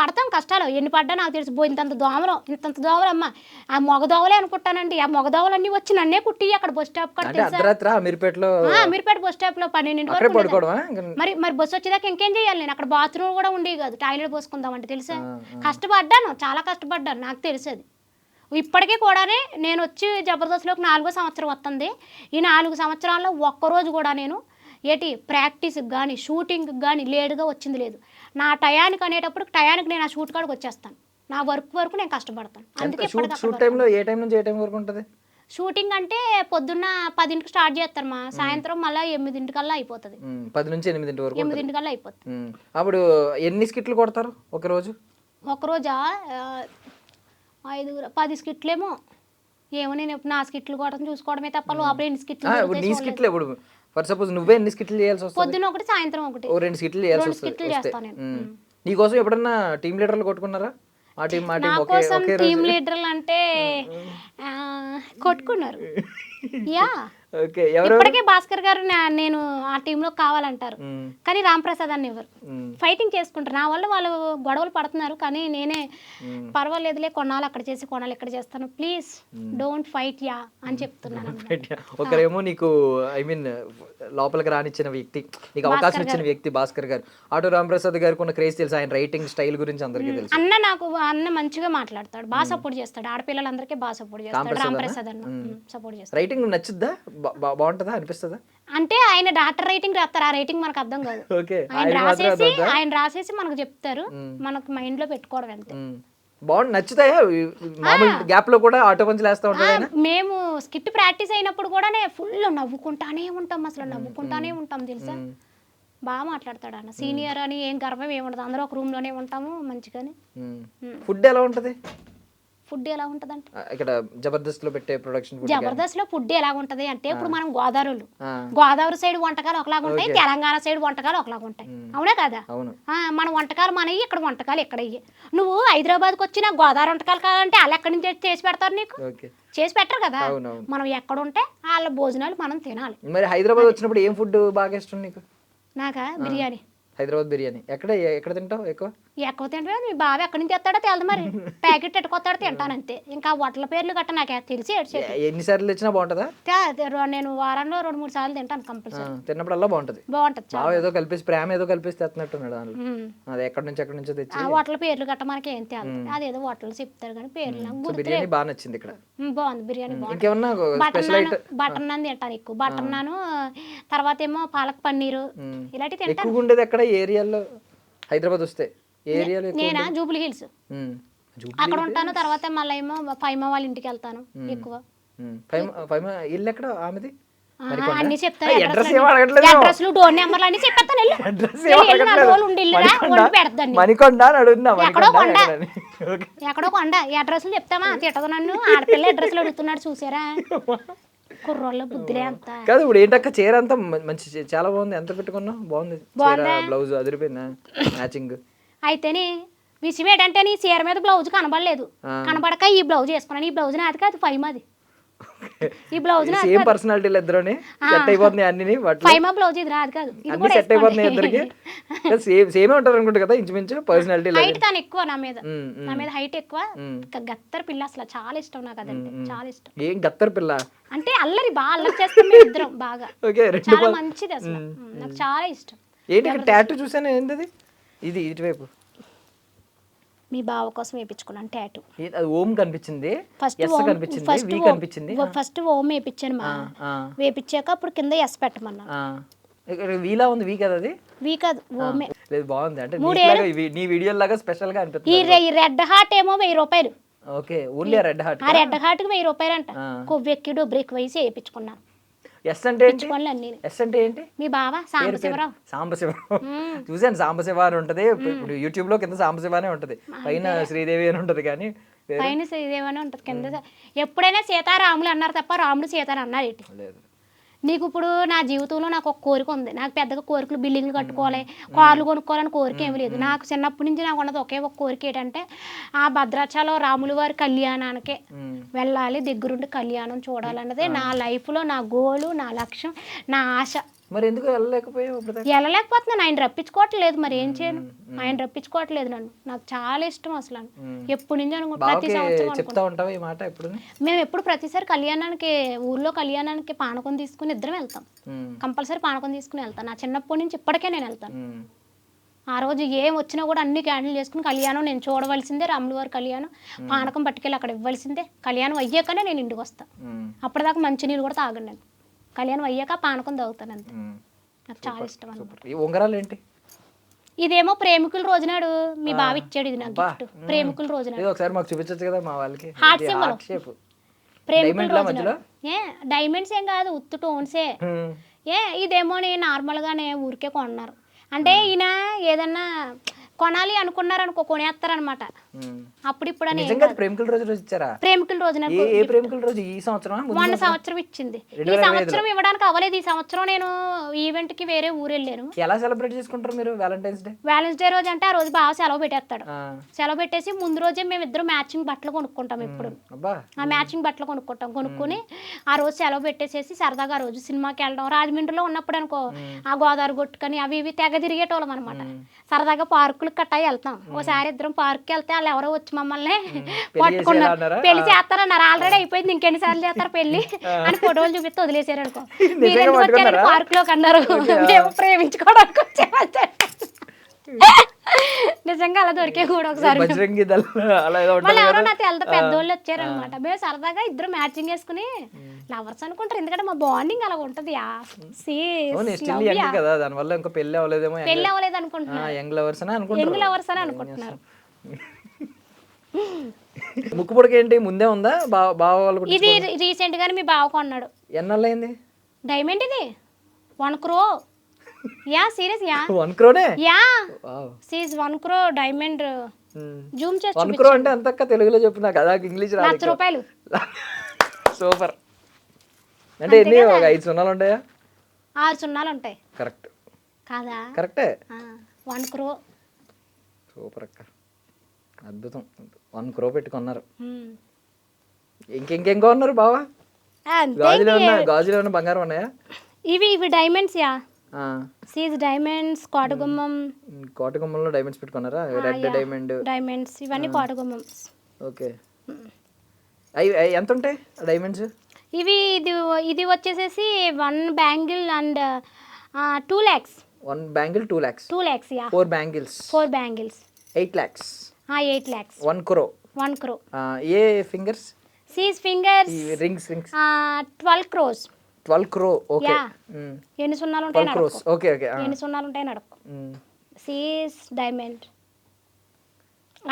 పడతాం కష్టాలు ఎన్ని పడ్డా నాకు తెలుసు ఇంతంత దోమలు అమ్మ ఆ మగ దోవలే అనుకుంటానండి ఆ మగ దోవలన్నీ వచ్చి నన్నే కుట్టి అక్కడ బస్ స్టాప్ అంటే అర్ధరాత్రి అమీర్పేటలో అమీర్పేట బస్ స్టాప్ లో 12 అక్కడే వరకు పడుకోవడమా మరి బస్సు వచ్చేదాకా ఇంకేం చేయాలి నేను అక్కడ బాత్రూమ్ కూడా ఉండేవి కాదు టాయిలెట్ పోసుకుందామంటే తెలుసా కష్టపడ్డాను చాలా కష్టపడ్డాను నాకు తెలిసేది ఇప్పటికీ కూడానే నేను వచ్చి జబర్దస్త్లోకి 4వ సంవత్సరం వస్తుంది ఈ 4 సంవత్సరాల్లో ఒక్కరోజు కూడా నేను ప్రాక్టీస్కి కానీ షూటింగ్కి కానీ లేటుగా వచ్చింది లేదు నా టయానికి అనేటప్పుడు టయానికి నేను ఆ షూట్ కాడికి వచ్చేస్తాను నా వరకు నేను కష్టపడతాను అందుకే షూట్ టైంలో ఏ టైం నుంచి ఏ టైం వరకు ఉంటుంది షూటింగ్ అంటే పొద్దున్న 10కి స్టార్ట్ చేస్తారు మా సాయంత్రం మళ్ళీ 8కల్లా అయిపోతుంది 10 నుంచి 8 వరకు 8కల్లా అయిపోతుంది అప్పుడు ఎన్ని స్కిట్లు కొడతారు ఒకరోజు 10 స్కిట్లేమో ఏమో నేను నా స్కిట్లు కొట్టడం చూసుకోవడమే తప్ప లోపల ఎన్ని నీ స్కిట్లు ఎప్పుడు ఫర్ సపోజ్ నువ్వే ఎన్ని స్కిట్లు చేయాల్సి వస్తుంది పొద్దున్న ఒకటి సాయంత్రం ఒకటి 2 స్కిట్లు చేయాల్సి వస్తుంది చేస్తాను నేను నీకోసం ఎప్పుడన్నా టీమ్ లీడర్లు కొట్టుకున్నారా ఆ టీం నా కోసం టీమ్ లీడర్లు అంటే కొట్టుకున్నారు యా ఓకే ఇప్పటికే భాస్కర్ గారు నేను ఆ టీంలో కావాలంటారు కానీ రామ్ ప్రసాద్ అని ఎవరు ఫైటింగ్ చేసుకుంటారు నా వల్ల వాళ్ళు గొడవలు పడుతున్నారు కానీ నేనే పర్వాలేదులే కొన్నాళ్ళు అక్కడ చేసి కొన్నాళ్ళు ఇక్కడ చేస్తాను ప్లీజ్ డోంట్ ఫైట్ యా అని చెప్తున్నాను ఒకరేమో నీకు ఐ మీన్ లోపలికి రానిచ్చిన వ్యక్తి నీకు అవకాశం ఇచ్చిన వ్యక్తి భాస్కర్ గారు ఆటో రామ్ ప్రసాద్ గారికి ఉన్న క్రేజ్ తెలుసు ఆయన రైటింగ్ స్టైల్ గురించి అందరికీ తెలుసు అన్న మంచిగా మాట్లాడతాడు బాగా సపోర్ట్ చేస్తాడు ఆడపిల్లలందరికీ బాగా సపోర్ట్ చేస్తాడు రామ్ ప్రసాద్ అన్న సపోర్ట్ చేస్తాడు రైటింగ్ నచ్చుద్దా బాగుంటుందా అనిపిస్తుందా అంటే ఆయన డాక్టర్ రైటింగ్ రాస్తారు ఆ రైటింగ్ మనకు అర్థం కాదు ఆయన రాసేసి మనకు చెప్తారు మనకు మైండ్ లో పెట్టుకోవడం అంతే బాగుంది నచ్చుతాయా మామూలు గ్యాప్ లో కూడా ఆటో పంచులు వేస్తా ఉంటారు మేము స్కిట్ ప్రాక్టీస్ అయినప్పుడు కూడా ఫుల్ నవ్వుకుంటానే ఉంటాం అసలు నవ్వుకుంటానే ఉంటాం తెలుసా బాగా మాట్లాడతాడు అన్న సీనియర్ అని ఏం గర్వం ఏముండదు అందరూ ఒక రూమ్ లోనే ఉంటాము మంచిగానే ఫుడ్ ఎలా ఉంటది ఫుడ్ ఎలా ఉంటది అంటే ఇక్కడ జబర్దస్త్ లో పెట్టే ప్రొడక్షన్ జబర్దస్త్ లో ఫుడ్ ఎలా ఉంటది అంటే ఇప్పుడు మనం గోదావరి సైడ్ వంటకాలు ఒకలాగా ఉంటాయి తెలంగాణ సైడ్ వంటకాలు ఒకలాగా ఉంటాయి అవునా కదా మన వంటకాలు మనవి ఇక్కడ వంటకాలు ఎక్కడయ్యి నువ్వు హైదరాబాద్కి వచ్చిన గోదావరి వంటకాలు కావాలంటే వాళ్ళు ఎక్కడి నుంచి చేసి పెడతారు నీకు చేసి పెట్టరు కదా మనం ఎక్కడ ఉంటే వాళ్ళ భోజనాలు మనం తినాలి మరి హైదరాబాద్ వచ్చినప్పుడు ఏం ఫుడ్ బాగా ఇష్టం నీకు నాకా బిర్యానీ హైదరాబాద్ బిర్యానీ ఎక్కడ తింటావు ఎక్కువ తింటే మీ బాబు ఎక్కడి నుంచి తెస్తాడో తెలదు మరి ప్యాకెట్ ఎట్టుకొస్తాడో తింటాను అంతే ఇంకా హోటల్ పేర్లు గట్ట నాకు తెలిసి ఎన్నిసార్లు తెచ్చినా బాగుంటుందా నేను వారంలో 2-3 సార్లు తింటాను కంపల్సరీ తిన్నప్పుడల్లా బాగుంటుంది ఏదో కలిపేసి ప్రేమ ఏదో కలిపేసి తెస్తున్నట్టున్నాడు దాంట్లో అది ఎక్కడి నుంచో తెచ్చి హోటల్ పేర్లు గట్ట మనకి ఏం తేలదు అదేదో హోటల్ చెప్తారు కానీ పేర్లు బిర్యానీ బాగా నచ్చింది ఇక్కడ బాగుంది బిర్యానీ బాగుంది బటర్ నాన్ తింటాను ఎక్కువ బటర్ నాన్ తర్వాత ఏమో పాలక్ పన్నీరు ఇలాంటివి తింటాను ఎక్కువ ఉండేది ఎక్కడ ఏరియాలో హైదరాబాద్ వస్తే ఏరియాలో నేనా జూబ్లీ హిల్స్ అక్కడ ఉంటాను తర్వాత మళ్ళీ ఏమో ఫైమా వాళ్ళ ఇంటికి వెళ్తాను ఎక్కువ ఇల్లు ఎక్కడ ఆమెది అన్ని చెప్తాను అడ్రస్లు డోర్ నెంబర్లు అన్ని చెప్పేస్తాను ఎక్కడో కొండ అడ్రస్లు చెప్తామా తిట్టదు నన్ను ఆడపిల్ల అడ్రస్లు అడుగుతున్నాడు చూసారా కుర్రోళ్ళ బుద్ధిలే అంత కాదు ఇప్పుడు ఏంటక్క చీర అంతా మంచి చాలా బాగుంది ఎంత పెట్టుకున్నావు బాగుంది బ్లౌజ్ అదిరిపోయిందా మ్యాచింగ్ అయితేనే విషయం ఏంటంటే నీ చీర మీద బ్లౌజ్ కనబడలేదు కనబడక ఈ బ్లౌజ్ వేసుకున్నాను ఈ బ్లౌజ్ నాది కాదు ఫైమాది ఈ బ్లౌజ్ సేమ్ పర్సనాలిటీలు ఇద్దరుని సెట్ అయిపోతున్నాయి అన్ని ఫైమా బ్లౌజ్ ఇది రాదు కాదు అన్ని సెట్ అయిపోతున్నాయి ఇద్దరికి సేమే ఉంటారు అనుకుంటా కదా ఇంచుమించు పర్సనాలిటీ హైట్ తాను ఎక్కువ నా మీద హైట్ ఎక్కువ గత్తర్ పిల్ల అసలు చాలా ఇష్టం నాకు అదంటే చాలా ఇష్టం ఏం గత్తర్ పిల్ల అంటే అల్లరి బాగా అల్లరి చేస్తాం మేము ఇద్దరం బాగా చాలా మంచిది అసలు నాకు చాలా ఇష్టం ఏంటి టాటూ చూసాను ఏంటది ఇది ఇటువైపు మీ బావ కోసం వేయించుకున్నాను టాటూ అది ఓం కనిపించింది ఫస్ట్ ఓం వేయించాను మా వేయించాక అప్పుడు కింద ఎస్ పెట్టమన్నా వీలా ఉంది వీ కదా అది వీ కాదు ఓమే లేదు బాగుంది అంటే నీ వీడియో లాగా స్పెషల్ గా అనిపిస్తుంది ఈ రెడ్ హార్ట్ ఏమో 1000 రూపాయలు ఓకే ఓన్లీ రెడ్ హార్ట్ ఆ రెడ్ హార్ట్ కి 1000 రూపాయలు అంట కొవ్వెక్కిడు బ్రేక్ వేసి వేయించుకున్నాను ఎస్ అంటే ఏంటి మీ బావా సాంబశివరావు చూసాను సాంబశివ అని ఉంటది ఇప్పుడు యూట్యూబ్ లో కింద సాంబశివనే ఉంటది పైన శ్రీదేవి అని ఉంటది కానీ పైన శ్రీదేవి అని ఉంటది కింద ఎప్పుడైనా సీతారాములు అన్నారు తప్ప రాముడు సీత అన్నారు ఏంటి నీకు ఇప్పుడు నా జీవితంలో నాకు ఒక కోరిక ఉంది నాకు పెద్దగా కోరికలు బిల్డింగ్లు కట్టుకోవాలి కార్లు కొనుక్కోవాలని కోరిక ఏమి లేదు నాకు చిన్నప్పటి నుంచి నాకు ఉన్నది ఒకే ఒక కోరిక ఏంటంటే ఆ భద్రాచలం రాముల వారి కళ్యాణానికే వెళ్ళాలి దగ్గరుండి కళ్యాణం చూడాలన్నదే నా లైఫ్లో నా గోలు నా లక్ష్యం నా ఆశ మరి ఎందుకు వెళ్ళలేకపోయావు ఇప్పుడు దాకా? వెళ్ళలేకపోతున్నాను, ఆయన రప్పించుకోవట్లేదు, మరి ఏం చేయను, ఆయన రప్పించుకోవట్లేదు నన్ను. నాకు చాలా ఇష్టం అసలు ఎప్పటి నుంచి ప్రతి బావకి సంవత్సరం చెప్తా ఉంటావా ఈ మాట ఎప్పుడు? మేము ఎప్పుడు ప్రతిసారి కళ్యాణానికి ఊర్లో కళ్యాణానికి పానకం తీసుకుని ఇద్దరం వెళ్తాం, కంపల్సరీ పానకం తీసుకుని వెళ్తాను. నా చిన్నప్పటి నుంచి ఇప్పటికే నేను వెళ్తాను. ఆ రోజు ఏం వచ్చినా కూడా అన్ని క్యాన్సిల్ చేసుకుని కళ్యాణం నేను చూడవలసిందే, రాముల వారి కళ్యాణం, పానకం పట్టుకెళ్ళి అక్కడ ఇవ్వాల్సిందే. కళ్యాణం అయ్యాకనే నేను ఇంటికి వస్తాను. అప్పటిదాకా మంచినీళ్ళు కూడా తాగండి నేను, కళ్యాణం అయ్యాక పానకం తాగుతాను అంతే. నాకు చాలా ఇష్టం అన్నమాట. ఈ ఉంగరాలు ఏంటి? ఇదేమో ప్రేమికుల రోజునాడు మీ బావ ఇచ్చాడు, ఇది నాకు గిఫ్ట్. ప్రేమికుల రోజునాడు ఇది ఒకసారి మాకు చూపించచ్చు కదా మా వాళ్ళకి. హార్ట్ సింబల్, ప్రేమికుల రోజునాడు. మధ్యలో ఏ డైమండ్స్ ఏం కాదు, ఉత్తు టోన్సే. ఇదేమో నేను నార్మల్గానే ఊరికే కొన్నారు. అంటే ఈయన ఏదన్నా కొనాలి అనుకున్నారు అనుకో, కొనేస్తారనమాట. అప్పుడు ఇప్పుడు అని నిజంగా ప్రేమికుల రోజు ఇచ్చారా? ప్రేమికుల రోజున ఏ ప్రేమికుల రోజు? ఈ సంవత్సరం మొన్న సంవత్సరం ఇచ్చింది. ఈ సంవత్సరం ఇవ్వడానికి అవ్వలేదు. ఈ సంవత్సరం నేను ఈవెంట్ కి వేరే ఊరు వెళ్ళాను. ఎలా సెలబ్రేట్ చేసుకుంటారు మీరు వ్యాలంటైన్స్ డే? వ్యాలెన్స్ డే రోజు అంటే ఆ రోజు బాగా సెలవు పెట్టేస్తాడు. సెలవు పెట్టేసి ముందు రోజే మేము ఇద్దరు మ్యాచింగ్ బట్టలు కొనుక్కుంటాం. ఎప్పుడు ఆ మ్యాచింగ్ బట్టలు కొనుక్కొని ఆ రోజు సెలవు పెట్టేసేసి సరదాగా ఆ రోజు సినిమాకి వెళ్ళడం. రాజమండ్రిలో ఉన్నప్పుడు అనుకో ఆ గోదావరి కొట్టుకొని అవి ఇవి తెగ తిరిగేటోళ్ళం అనమాట. సరదాగా పార్కులు కట్టాయి వెళ్తాం. ఒకసారి ఇద్దరం పార్క్కి వెళ్తే వాళ్ళు ఎవరో వచ్చి మమ్మల్ని పట్టుకున్నారు, పెళ్లి చేస్తారన్నారు. ఆల్రెడీ అయిపోయింది, ఇంకెన్నిసార్లు చేస్తారు పెళ్లి అని ఫోటోలు చూపిస్తే వదిలేసారు అనుకో. మీరు ఎందుకు వచ్చారు పార్క్ లోకి అన్నారు. మేము ప్రేమించుకోవడానికి వచ్చామంటే నిజంగా అలా దొరికే కూడా ఒకసారి. వాళ్ళు ఎవరో నాకు వెళ్తే పెద్దోళ్ళు వచ్చారనమాట. మేము సరదాగా ఇద్దరు మ్యాచింగ్ వేసుకుని లవర్స్ అనుకుంటారు, ఎందుకంటే మా బాండింగ్ అలా ఉంటది. పెళ్లి అవ్వలేదు అనుకుంటున్నారు, యంగ్ లవర్స్ అని అనుకుంటున్నారు. ముక్కు పొడక ఏంటి ముందే ఉందా? బావ వాళ్ళు ఇది రీసెంట్ గానే మీ బావ కొన్నాడు. ఎన్నాళ్ళైంది? డైమండ్ ఇది 1 crore. Yeah serious yeah 1 crore yeah seize 1 crore diamond. Zoom చేసి 1 crore అంటే అంతక్క తెలుగులో చెప్పు నాకు, అదా ఇంగ్లీష్ రాదు. ₹1,00,000. సూపర్. అంటే ఎన్ని? ఒక 5 సున్నాలు ఉంటాయా? 6 సున్నాలు ఉంటాయి. కరెక్ట్ కాదా? కరెక్టే. 1 crore. సూపర్ అక్క, అద్భుతం. 1 crore పెట్టుకున్నారు. ఇంకేం కొన్నారు బావా? గాజులు ఏమన్నా బంగారం ఉన్నాయా? ఇవి డైమండ్స్ యా. సీజ్ డైమండ్స్, కోటగుమ్మంలో డైమండ్స్ పెట్టుకున్నారా? రెడ్ డైమండ్స్ ఇవన్నీ కోటగుమ్మమ్స్. ఓకే. అవి ఎంత ఉంటాయి డైమండ్స్? ఇది వచ్చేసేసి 1 bangle and 2 lakhs. 1 bangle 2 lakhs. 2 lakhs yeah. 4 bangles 8 lakhs. 8 lakhs. 1 crore. 1 crore. ఏ ఫింగర్స్? సీజ్ fingers. Rings 12 crores. 12 crore. Okay. ఎన్ని సున్నాలు ఉంటాయి నడకు. Okay okay. ఎన్ని సున్నాలు ఉంటాయి నడకు. సీజ్ డైమండ్,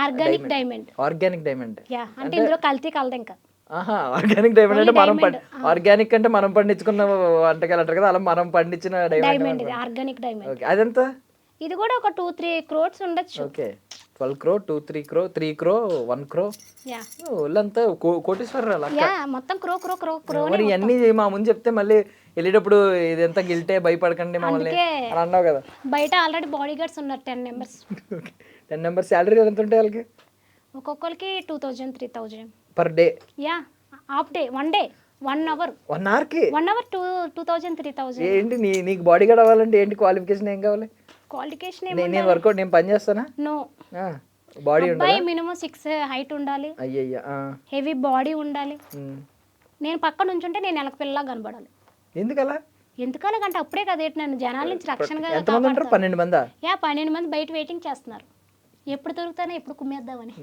ఆర్గానిక్ డైమండ్ యా. అంటే ఇందులో కల్తీ కలదు ఇంకా. ఆర్గానిక్ డైమండ్ అంటే ఆర్గానిక్ అంటే మనం పండించుకున్న వంటకాలు అంటారు కదా, అలా మనం పండించిన డైమండ్ ఇది ఆర్గానిక్ డైమండ్. అదెంత? ఇది కూడా ఒక 2-3 crores ఉండొచ్చు. Okay. 12 crore, 2-3 crore, 3 crore, 1 crore. Yeah వాళ్ళంతా కోటీశ్వరరా. యా మొత్తం క్రో. మరి అన్ని మా ముందు చెప్తే మళ్ళీ వెళ్ళేటప్పుడు ఇదంతా గిల్టే భయపడకండి మమ్మల్ని అని అన్నావు కదా. బయట ఆల్రెడీ బాడీ గార్డ్స్ ఉన్నారు 10 members. 10 members శాలరీ ఎంత ఉంటాయి వాళ్ళకి? ఒక్కొక్కరికి 2,000, 3,000 per day. Yeah half day, 1 day, 1 hour. 1 hour కి 1 hour 2,000, 3,000. ఏంటి నీకు బాడీ గార్డ్ అవ్వాలంటే ఏంటి క్వాలిఫికేషన్? ఏం కావాలి? క్వాలిఫికేషన్ నేను వర్కౌట్ నేను పని చేస్తానా? నో. బాడీ ఉండాలి, మినిమం 6 హైట్ ఉండాలి, అయ్యయ్యా హెవీ బాడీ ఉండాలి. నేను పక్క నుంచుంటే నేను ఎలక పిల్లలా కనబడాలి. ఎందుకలా? ఎందుకలాగంటే అప్పుడే కదా నన్ను జనాల నుంచి రక్షణగా. ఎంతమంది ఉంటారు? 12 మందా? యా 12 మంది బయట వెయిటింగ్ చేస్తున్నారు, ఎప్పుడు దొరుకుతానో ఎప్పుడు కుమ్మేద్దామని.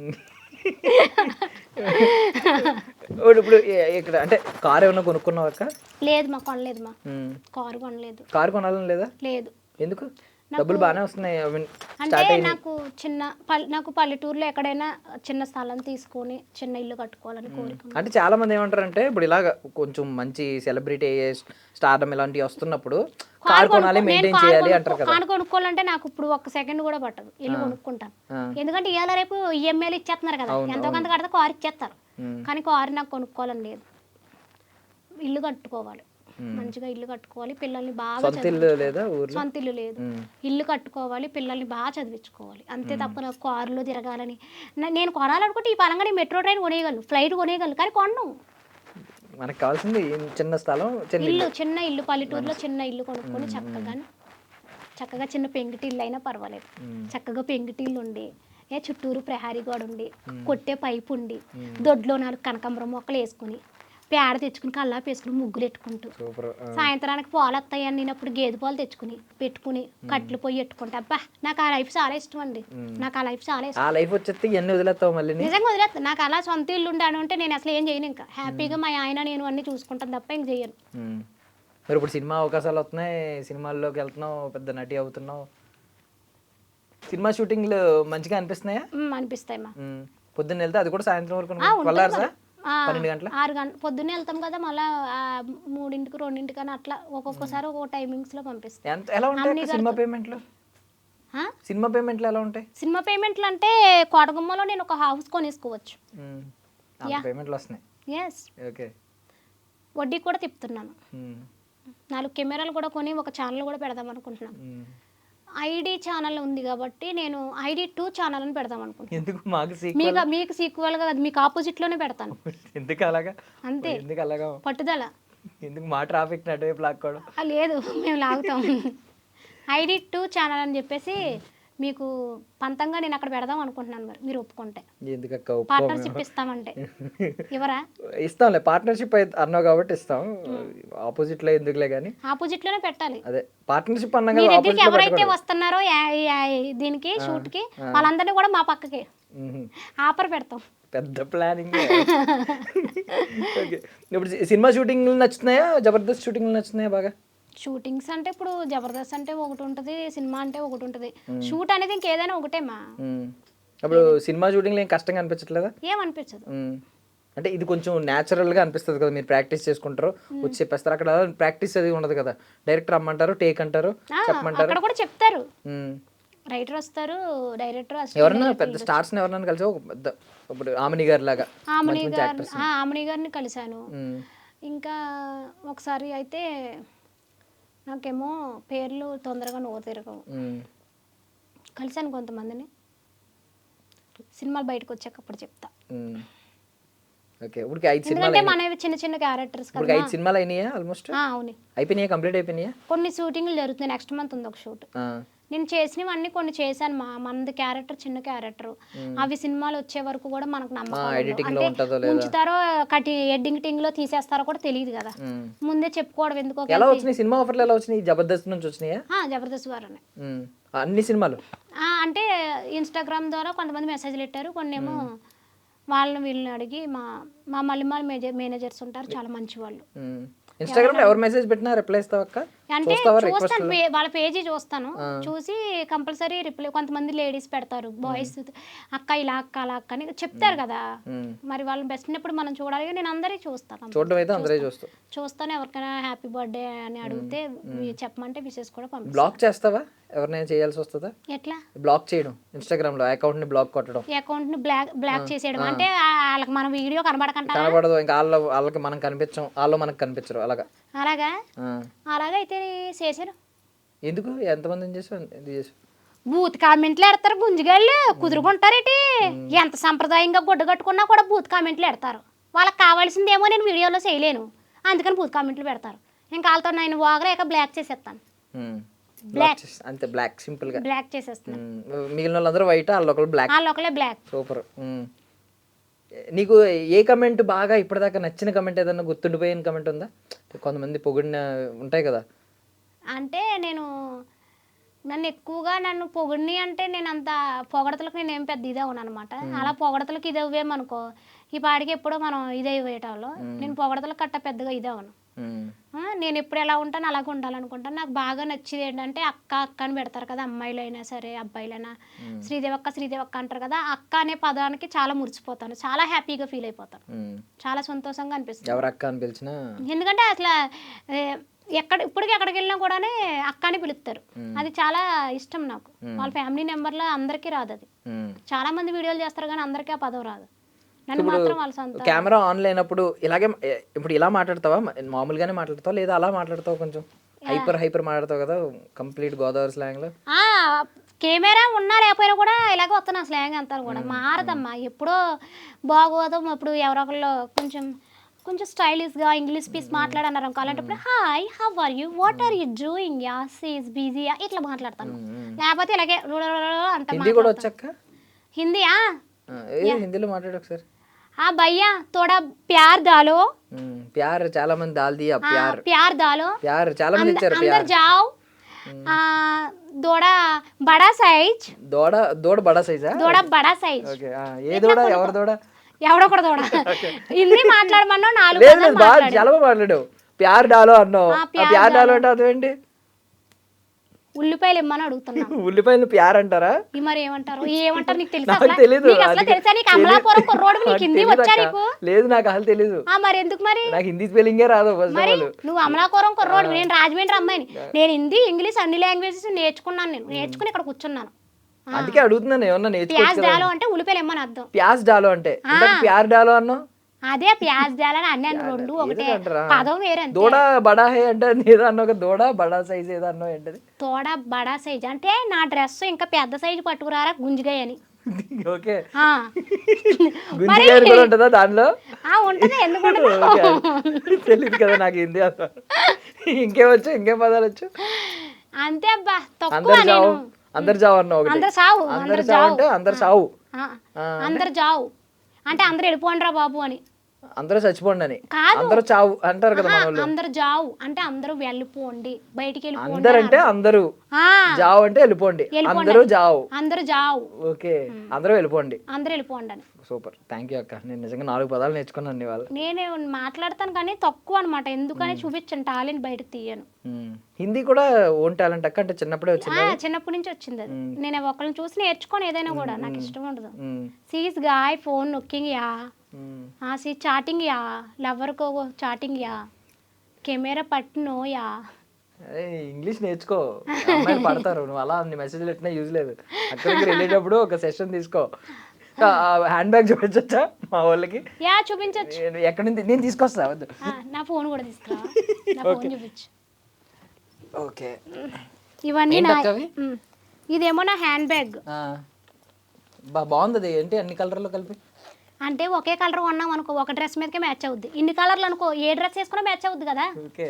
ఇప్పుడు ఇక్కడ అంటే కార్ ఏమైనా కొనుక్కున్నావా? లేదు మా కొనలేదు, మా కారు కొనలేదు. కారు కొనాలని లేదా? లేదు. ఎందుకు? డబ్బులు బాగానే వస్తున్నాయి. అంటే నాకు పల్లెటూరులో ఎక్కడైనా చిన్న స్థలం తీసుకొని చిన్న ఇల్లు కట్టుకోవాలని కోరిక. అంటే చాలా మంది ఏమంటారంటే ఇప్పుడు ఇలాగ కొంచెం మంచి సెలబ్రిటీ స్టార్డమ్ ఇలాంటివి వస్తున్నప్పుడు కార్ కొనాలి, మెయింటైన్ చేయాలి అంటారు కదా. కారు కొనుక్కోవాలంటే నాకు ఇప్పుడు 1 second కూడా పట్టదు, ఇల్లు కొనుక్కుంటాను. ఎందుకంటే ఇవాళ రేపు ఈఎంఐలు ఇచ్చేస్తున్నారు కదా, ఎంతో కొంత కడితే కారు ఇచ్చేస్తారు. కానీ కారు నాకు కొనుక్కోవాలని లేదు, ఇల్లు కట్టుకోవాలి, మంచిగా ఇల్లు కట్టుకోవాలి, పిల్లల్ని బాగా సొంత ఇల్లు లేదు, ఇల్లు కట్టుకోవాలి, పిల్లల్ని బాగా చదివించుకోవాలి, అంతే తప్ప నాకు కారులో తిరగాలని. నేను కొనాలనుకుంటే ఈ పరంగా నేను మెట్రో ట్రైన్ కొనేయగలను, ఫ్లైట్ కొనేయగలను, కానీ కొనను. మనకు కావాల్సింది చిన్న స్థలం, చిన్న ఇల్లు, చిన్న ఇల్లు, పల్లెటూరులో చిన్న ఇల్లు కొనుక్కొని చక్కగా చిన్న పెంకుటి ఇల్లు అయినా పర్వాలేదు, చక్కగా పెంకుటి ఇల్లు ఉండి చుట్టూరు ప్రహారీ గోడ ఉండి కొట్టే పైపు ఉండి దొడ్లో 4 కనకాంబరం మొక్కలు వేసుకుని పేడ తెచ్చుకుని కల్లాపు వేసుకుని ముగ్గులు పెట్టుకుంటూ సాయంత్రానికి పాలు వస్తాయని నేనప్పుడు గేదె పాలు తెచ్చుకుని పెట్టుకుని కట్లు పోయి పెట్టుకుంటా. అబ్బా నాకు ఆ లైఫ్ చాలా ఇష్టం అండి, నాకు ఆ లైఫ్ చాలా ఇష్టం. ఆ లైఫ్ వచ్చేస్తే ఇవన్నీ వదిలేస్తావు మళ్ళీ? నిజంగా వదిలేస్తాను. నాకు అలా సొంత ఇల్లు ఉండాను అంటే నేను అసలు ఏం చేయను, ఇంకా హ్యాపీగా మా ఆయన నేను అన్ని చూసుకుంటాను తప్ప ఇంక చేయను. మరి ఇప్పుడు సినిమా అవకాశాలు వస్తున్నాయి, సినిమాల్లోకి వెళ్తున్నావు, పెద్ద నటి అవుతున్నావు, సినిమా షూటింగ్లు మంచిగా అనిపిస్తున్నాయా? అనిపిస్తాయి మా. పొద్దున్న వెళ్తే అది కూడా సాయంత్రం వరకు 12 గంటల 6 గంటలు పొద్దున్నే వెళ్తాం కదా, మళ్ళీ 3ంటికి 2ంటికి అని అట్లా ఒక్కొక్కసారి ఒక్కొక్క టైమింగ్స్ లో పంపిస్తాం. ఎలా ఉంటాయి సినిమా పేమెంట్లు? సినిమా పేమెంట్లు ఎలా ఉంటాయి? సినిమా పేమెంట్లు అంటే కోటగుమ్మలో నేను ఒక హౌస్ కొనేసుకోవచ్చు. పేమెంట్లు వస్తున్నాయి. Yes, okay. వడ్డీ కూడా తిప్పుతున్నాను. 4 కెమెరాలు కూడా కొని ఒక ఛానల్ కూడా పెడదాం అనుకుంటున్నాను. ఐడి ఛానల్ ఉంది కాబట్టి నేను ID2 ఛానల్ అని పెడదాం అనుకుంటున్నాను. ఎందుకు మాకు మీకు సీక్వెల్ గా మీకు ఆపోజిట్ లోనే పెడతాను. ఎందుకు అలాగా? అంతే, ఎందుకు అలాగా పట్టుదల. ఎందుకు మా ట్రాఫిక్ అటువైపు లాక్కోవడం? లేదు, మేము లాగుతాం. ID2 ఛానల్ అని చెప్పేసి మీకు పంతంగా నేను అక్కడ పెడదాం అనుకుంటున్నాను, మరి మీరు ఒప్పుకుంటే. ఎందుకు పార్ట్నర్షిప్ ఇస్తామంటే ఎవరా? ఇస్తాంలే, పార్ట్నర్షిప్ అన్నావు కాబట్టి ఇస్తాం. ఆపోజిట్ లో ఎందుకులే కానీ ఆపోజిట్ లోనే పెట్టాలి. అదే పార్ట్నర్షిప్ అన్నా మీ కదా. దగ్గరికి ఎవరైతే వస్తున్నారో దీనికి షూట్ కి వాళ్ళందరినీ కూడా మా పక్కకి ఆఫర్ పెడతాం. పెద్ద ప్లానింగ్. ఇప్పుడు సినిమా షూటింగ్లు నచ్చుతున్నాయా, జబర్దస్త్ షూటింగ్లు నచ్చుతున్నాయా బాగా? షూటింగ్స్ అంటే ఇప్పుడు జబర్దస్త్ అంటే ఒకటి ఉంటుంది, సినిమా అంటే ఒకటి ఉంటుంది. షూట్ అనేది ఇంకేదైనా ఒకటేమా. అప్పుడు సినిమా షూటింగ్ ఏం కష్టంగా అనిపించట్లేదా? ఏమనిపించదు. అంటే ఇది కొంచెం న్యాచురల్ గా అనిపిస్తుంది కదా, మీరు ప్రాక్టీస్ చేసుకుంటారు, వచ్చి చెప్పేస్తారు. అక్కడ ప్రాక్టీస్ అది ఉండదు కదా, డైరెక్టర్ రమ్మంటారు, టేక్ అంటారు, చెప్పమంటారు. అక్కడ కూడా చెప్తారు, రైటర్ వస్తారు, డైరెక్టర్. ఎవరన్నా పెద్ద స్టార్స్ ఎవరన్నా కలిసి ఒక పెద్ద ఇప్పుడు ఆమని గారి లాగా? ఆమని గారిని కలిశాను. ఇంకా ఒకసారి అయితే నాకేమో పేర్లు తొందరగా నోరు తిరగవు, కలిశాను కొంతమందిని. సినిమాలు బయటకు వచ్చాక అప్పుడు చెప్తా. ఎందుకంటే మనవి చిన్న చిన్న క్యారెక్టర్స్ కదా. 5 సినిమాలు అయినాయా ఆల్మోస్ట్? అవును, అయిపోయినాయా, కంప్లీట్ అయిపోయినాయా? కొన్ని షూటింగ్లు జరుగుతున్నాయి. నెక్స్ట్ మంత్ ఉంది ఒక షూట్. నేను చేసినవన్నీ కొన్ని చేశాను. మనది క్యారెక్టర్ చిన్న క్యారెక్టర్, అవి సినిమాలు వచ్చే వరకు కూడా మనకు నమ్మకం ఉంచుతారో ఎడిటింగ్ లో తీసేస్తారో కూడా తెలియదు కదా, ముందే చెప్పుకోవడం ఎందుకో. ఎలా వచ్చినాయి సినిమా ఆఫర్లు? ఎలా వచ్చినాయి? జబర్దస్త్ నుంచి వచ్చినాయా? జబర్దస్త్ ద్వారానే అన్ని సినిమాలు. అంటే ఇన్స్టాగ్రామ్ ద్వారా కొంతమంది మెసేజ్లు పెట్టారు, కొన్ని ఏమో వీళ్ళని అడిగి మా మల్లిమాల్ మేనేజర్స్ ఉంటారు, చాలా మంచి వాళ్ళు. ఇన్స్టాగ్రామ్ లో ఎవరు మెసేజ్ పెట్టినా రిప్లై ఇస్తావా అక్క? అంటే చూస్తాను, వాళ్ళ పేజీ చూస్తాను, చూసి కంపల్సరీ రిప్లై. కొంతమంది లేడీస్ పెడతారు, బాయ్స్ అక్క ఇలా అక్క అలా అక్క అని చెప్తారు కదా, మరి వాళ్ళని పెట్టినప్పుడు మనం చూడాలి. నేను అందరికీ చూస్తాను, చూస్తాను. ఎవరికైనా హ్యాపీ బర్త్డే అని అడిగితే చెప్పమంటే విషెస్ కూడా పంపిస్తాను. బ్లాక్ చేస్తావా? ఎవరినైనా చేయాల్సి వస్తుందా? ఎట్లా బ్లాక్ చేయడం? ఇన్స్టాగ్రామ్ లో అకౌంట్ ని బ్లాక్ కొట్టడం. అకౌంట్ ని బ్లాక్ చేసేయడం అంటే వాళ్ళకి మన వీడియో కనబడదు, ఇంకా వాళ్ళకి మనం కనిపించం, వాళ్ళు మనకు కనిపించరు. అలాగా అయితే చేశారు. ఎందుకు? ఎంతమంది చేసావు? బూత్ కామెంట్లు ఎడతారు, గుంజుగాళ్ళు కుదురుకుంటారేటి. ఎంత సంప్రదాయంగా గుడ్డ కట్టుకున్నా కూడా బూత్ కామెంట్లు ఎడతారు. వాళ్ళకి కావాల్సిందేమో నేను వీడియోలో చేయలేను, అందుకని బూత్ కామెంట్లు పెడతారు. ఇంకా వాళ్ళతో నేను వాగలేక బ్లాక్ చేసేస్తాను. అంతే, బ్లాక్ సింపుల్ గా బ్లాక్ చేసేస్తాను. మిగిలిన వాళ్ళందరూ వైట్, వాళ్ళొకలే బ్లాక్. సూపర్. నీకు ఏ కమెంట్ బాగా ఇప్పటిదాకా నచ్చిన కమెంట్, ఏదన్నా గుర్తుండిపోయిన కమెంట్ ఉందా? కొంతమంది పొగిడిన ఉంటాయి కదా. అంటే నన్ను ఎక్కువగా పొగిడిని అంటే నేను అంత పొగడతలకు నేను ఏం పెద్ద ఇదే ఉన్నాను అనమాట. అలా పొగడతలకు ఇదే ఇవ్వేమనుకో ఈ పాడికి ఎప్పుడో మనం ఇదే ఇవ్వేయటంలో నేను పొగడతలకు కట్ట పెద్దగా ఇదే ఉన్నాను. నేను ఎప్పుడు ఎలా ఉంటాను అలాగే ఉండాలనుకుంటాను. నాకు బాగా నచ్చేది ఏంటంటే అక్క అక్క అని పెడతారు కదా, అమ్మాయిలైనా సరే అబ్బాయిలైనా. శ్రీదేవక్క అంటారు కదా, అక్క అనే పదానికి చాలా మురిసిపోతాను, చాలా హ్యాపీగా ఫీల్ అయిపోతాను, చాలా సంతోషంగా అనిపిస్తుంది ఎవరు అక్క అని పిలిచినా. ఎందుకంటే అసలు ఇప్పటికీ ఎక్కడికి వెళ్ళినా కూడా అక్క అని పిలుస్తారు. అది చాలా ఇష్టం నాకు. వాళ్ళ ఫ్యామిలీ మెంబర్లో అందరికీ రాదు అది. చాలా మంది వీడియోలు చేస్తారు కానీ అందరికీ ఆ పదం రాదు. నన్ను మాత్రం వాళ్ళ సొంత. కెమెరా ఆన్ లేనప్పుడు ఇలాగే ఇప్పుడు ఇలా మాట్లాడతావా, మామూలుగానే మాట్లాడతావా, లేదా అలా మాట్లాడతావు, కొంచెం హైపర్ మాట్లాడతావు కదా, కంప్లీట్ గోదావరి స్లాంగ్ లో? కెమెరా ఉన్నా లేకపోయినా కూడా ఇలాగే వస్తున్నా స్లాంగ్ అంతా కూడా మారదమ్మా. ఎప్పుడో బాగోదాం, ఇప్పుడు ఎవరొకళ్ళు కొంచెం కొంచెం స్టైలిష్గా ఇంగ్లీష్ పీస్ మాట్లాడన్నారు అనుకో అలాంటప్పుడు hi how are you what are you doing yeah సీజ్ బిజీయా ఇట్లా మాట్లాడతాను. లేకపోతే ఇలాగే అంట హిందీ కూడా వచ్చాక హిందీయా హిందీలో మాట్లాడు ఒకసారి. భయ్యా తోడా ప్యార్ దాలో ప్యార్ చాలా మంది దాల్ దియా ప్యార్ ప్యార్ దాలో ప్యార్ చాలా మంది ఇచ్చారు अंदर ప్యార్. जाओ దోడా బడా సైజ్ దూడ బడా సైజా? దోడా బడా సైజ్ ఓకే. ఏ దూడ ఎవరి దూడ? ఎవడో కూడా దోడా హిందీ మాట్లాడమన్నా 4 లేదు పదాలు లేదు బాగా చాలా బాగా మాట్లాడావు. ప్యార్ డాలో అన్నావు. ప్యార్ డాలో అంటే అదేంటి? ఉల్లిపాయలు ఇమ్మని అడుగుతున్నాను. ఉల్లిపాయలు ప్యార్ అంటారా? మరి ఏమంటారు నీకు తెలుసా? నాకు తెలీదు. నీకు అసలు తెలుసా? నీకు అమలాపురం కుర్రోడు నీకు హిందీ వచ్చా నీకు? లేదు నాకు అసలు తెలీదు. మరి ఎందుకు మరి నాకు హిందీ స్పెల్లింగే రాదు. మరి నువ్వు అమలాపురం కుర్రోడు, నేను రాజమండ్రి అమ్మాయిని. నేను హిందీ ఇంగ్లీష్ అన్ని లాంగ్వేజెస్ నేర్చుకున్నాను. నేను నేర్చుకుని ఇక్కడ కూర్చున్నాను. అందుకే అడుగుతున్నాను ఏమన్నా ప్యాజ్ నేర్చుకోవచ్చు. డాలో అంటే ఉల్లిపాయలు ఇమ్మని అర్థం. ప్యాస్ డాలో అంటే ప్యార్ డాలో అన్నావు. అదే ప్యాజ్ డాలో అని అన్నాను. రెండు ఒకటే అంటారా? పదం వేరే. దూడ బడా హే అంటే ఏదో అన్నావు కదా, దూడ బడా సైజ్ ఏదో అన్నావు ఏంటది? తోడా బడా సైజ్ అంటే నా డ్రెస్ ఇంకా పెద్ద సైజు పట్టుకురారా గుంజిగాయ అని. ఓకే. ఆ. గుంజిగాయలు కూడా ఉంటుందా దానిలో? ఉంటది. ఎందుకు ఉండదు? తెలియదు కదా నాకు హిందీ అసలు. ఇంకేమొచ్చు? ఇంకేం పదాలు వచ్చు? అంతే అబ్బా తక్కువ అందరు నేను. చావు అందరు చావు అన్నావు ఒకటి. అందరు సావు అందరు చావు అంటే అందరు చావు. అందరు జావు అంటే అందరు వెళ్ళిపోండి రా బాబు అని. అందరూ చచ్చిపోండి అని. కాదు. అందరూ చావు అంటారు కదా మన వాళ్ళు. అందరు జావు అంటే అందరూ వెళ్ళిపోండి, బయటికి వెళ్ళిపోండి. అందరు అంటే అందరూ, జావు అంటే వెళ్ళిపోండి. అందరూ జావు. అందరు జావు. ఓకే. అందరూ వెళ్ళిపోండి. అందరు వెళ్ళిపోండి అని. సూపర్. థ్యాంక్ యూ అక్క. నేను నిజంగా 4 పదాలు నేర్చుకున్నాను ఇవాళ. నేను మాట్లాడతాను కానీ తక్కువ అనమాట. ఎందుకని చూపించాను టాలెంట్ బయటకు తీయను. హిందీ కూడా ఓన్ టాలెంట్ అక్క? అంటే చిన్నప్పుడే వచ్చింది? చిన్నప్పటి నుంచి వచ్చింది అది. నేను ఒకళ్ళని చూసి నేర్చుకోను ఏదైనా కూడా. నాకు ఇష్టం ఉండదు. సీజ్ గాయ్ ఫోన్ నొక్కింగ్ యా सी చాటింగ్ యా లవర్ కో చాటింగ్ యా కెమెరా పట్టునో యా. ఇంగ్లీష్ నేర్చుకో, అమ్మాయిలు పడతారు. నువ్వు అలా అన్ని మెసేజ్లు పెట్టినా యూజ్ లేదు. అక్కడికి వెళ్ళేటప్పుడు ఒక సెషన్ తీసుకో. హ్యాండ్ బ్యాగ్ చూపించచ్చా మా వాళ్ళకి? యా చూపించచ్చు. ఎక్కడి నుంచి? నేను తీసుకొస్తా. వద్దు, నా ఫోన్ కూడా తీసుకురా. నా ఫోన్ చూపించు. ఓకే. ఇవన్నీ నా ఇదేమో నా హ్యాండ్ బ్యాగ్. బాగుంది. ఏంటి అన్ని కలర్లో కలిపి? అంటే ఒకే కలర్ కొన్నాం అనుకో, ఒక డ్రెస్ మీదకే మ్యాచ్ అవుద్ది. ఇన్ని కలర్లు అనుకో, ఏ డ్రెస్ వేసుకున్నా మ్యాచ్ అవుద్ది కదా. ఓకే.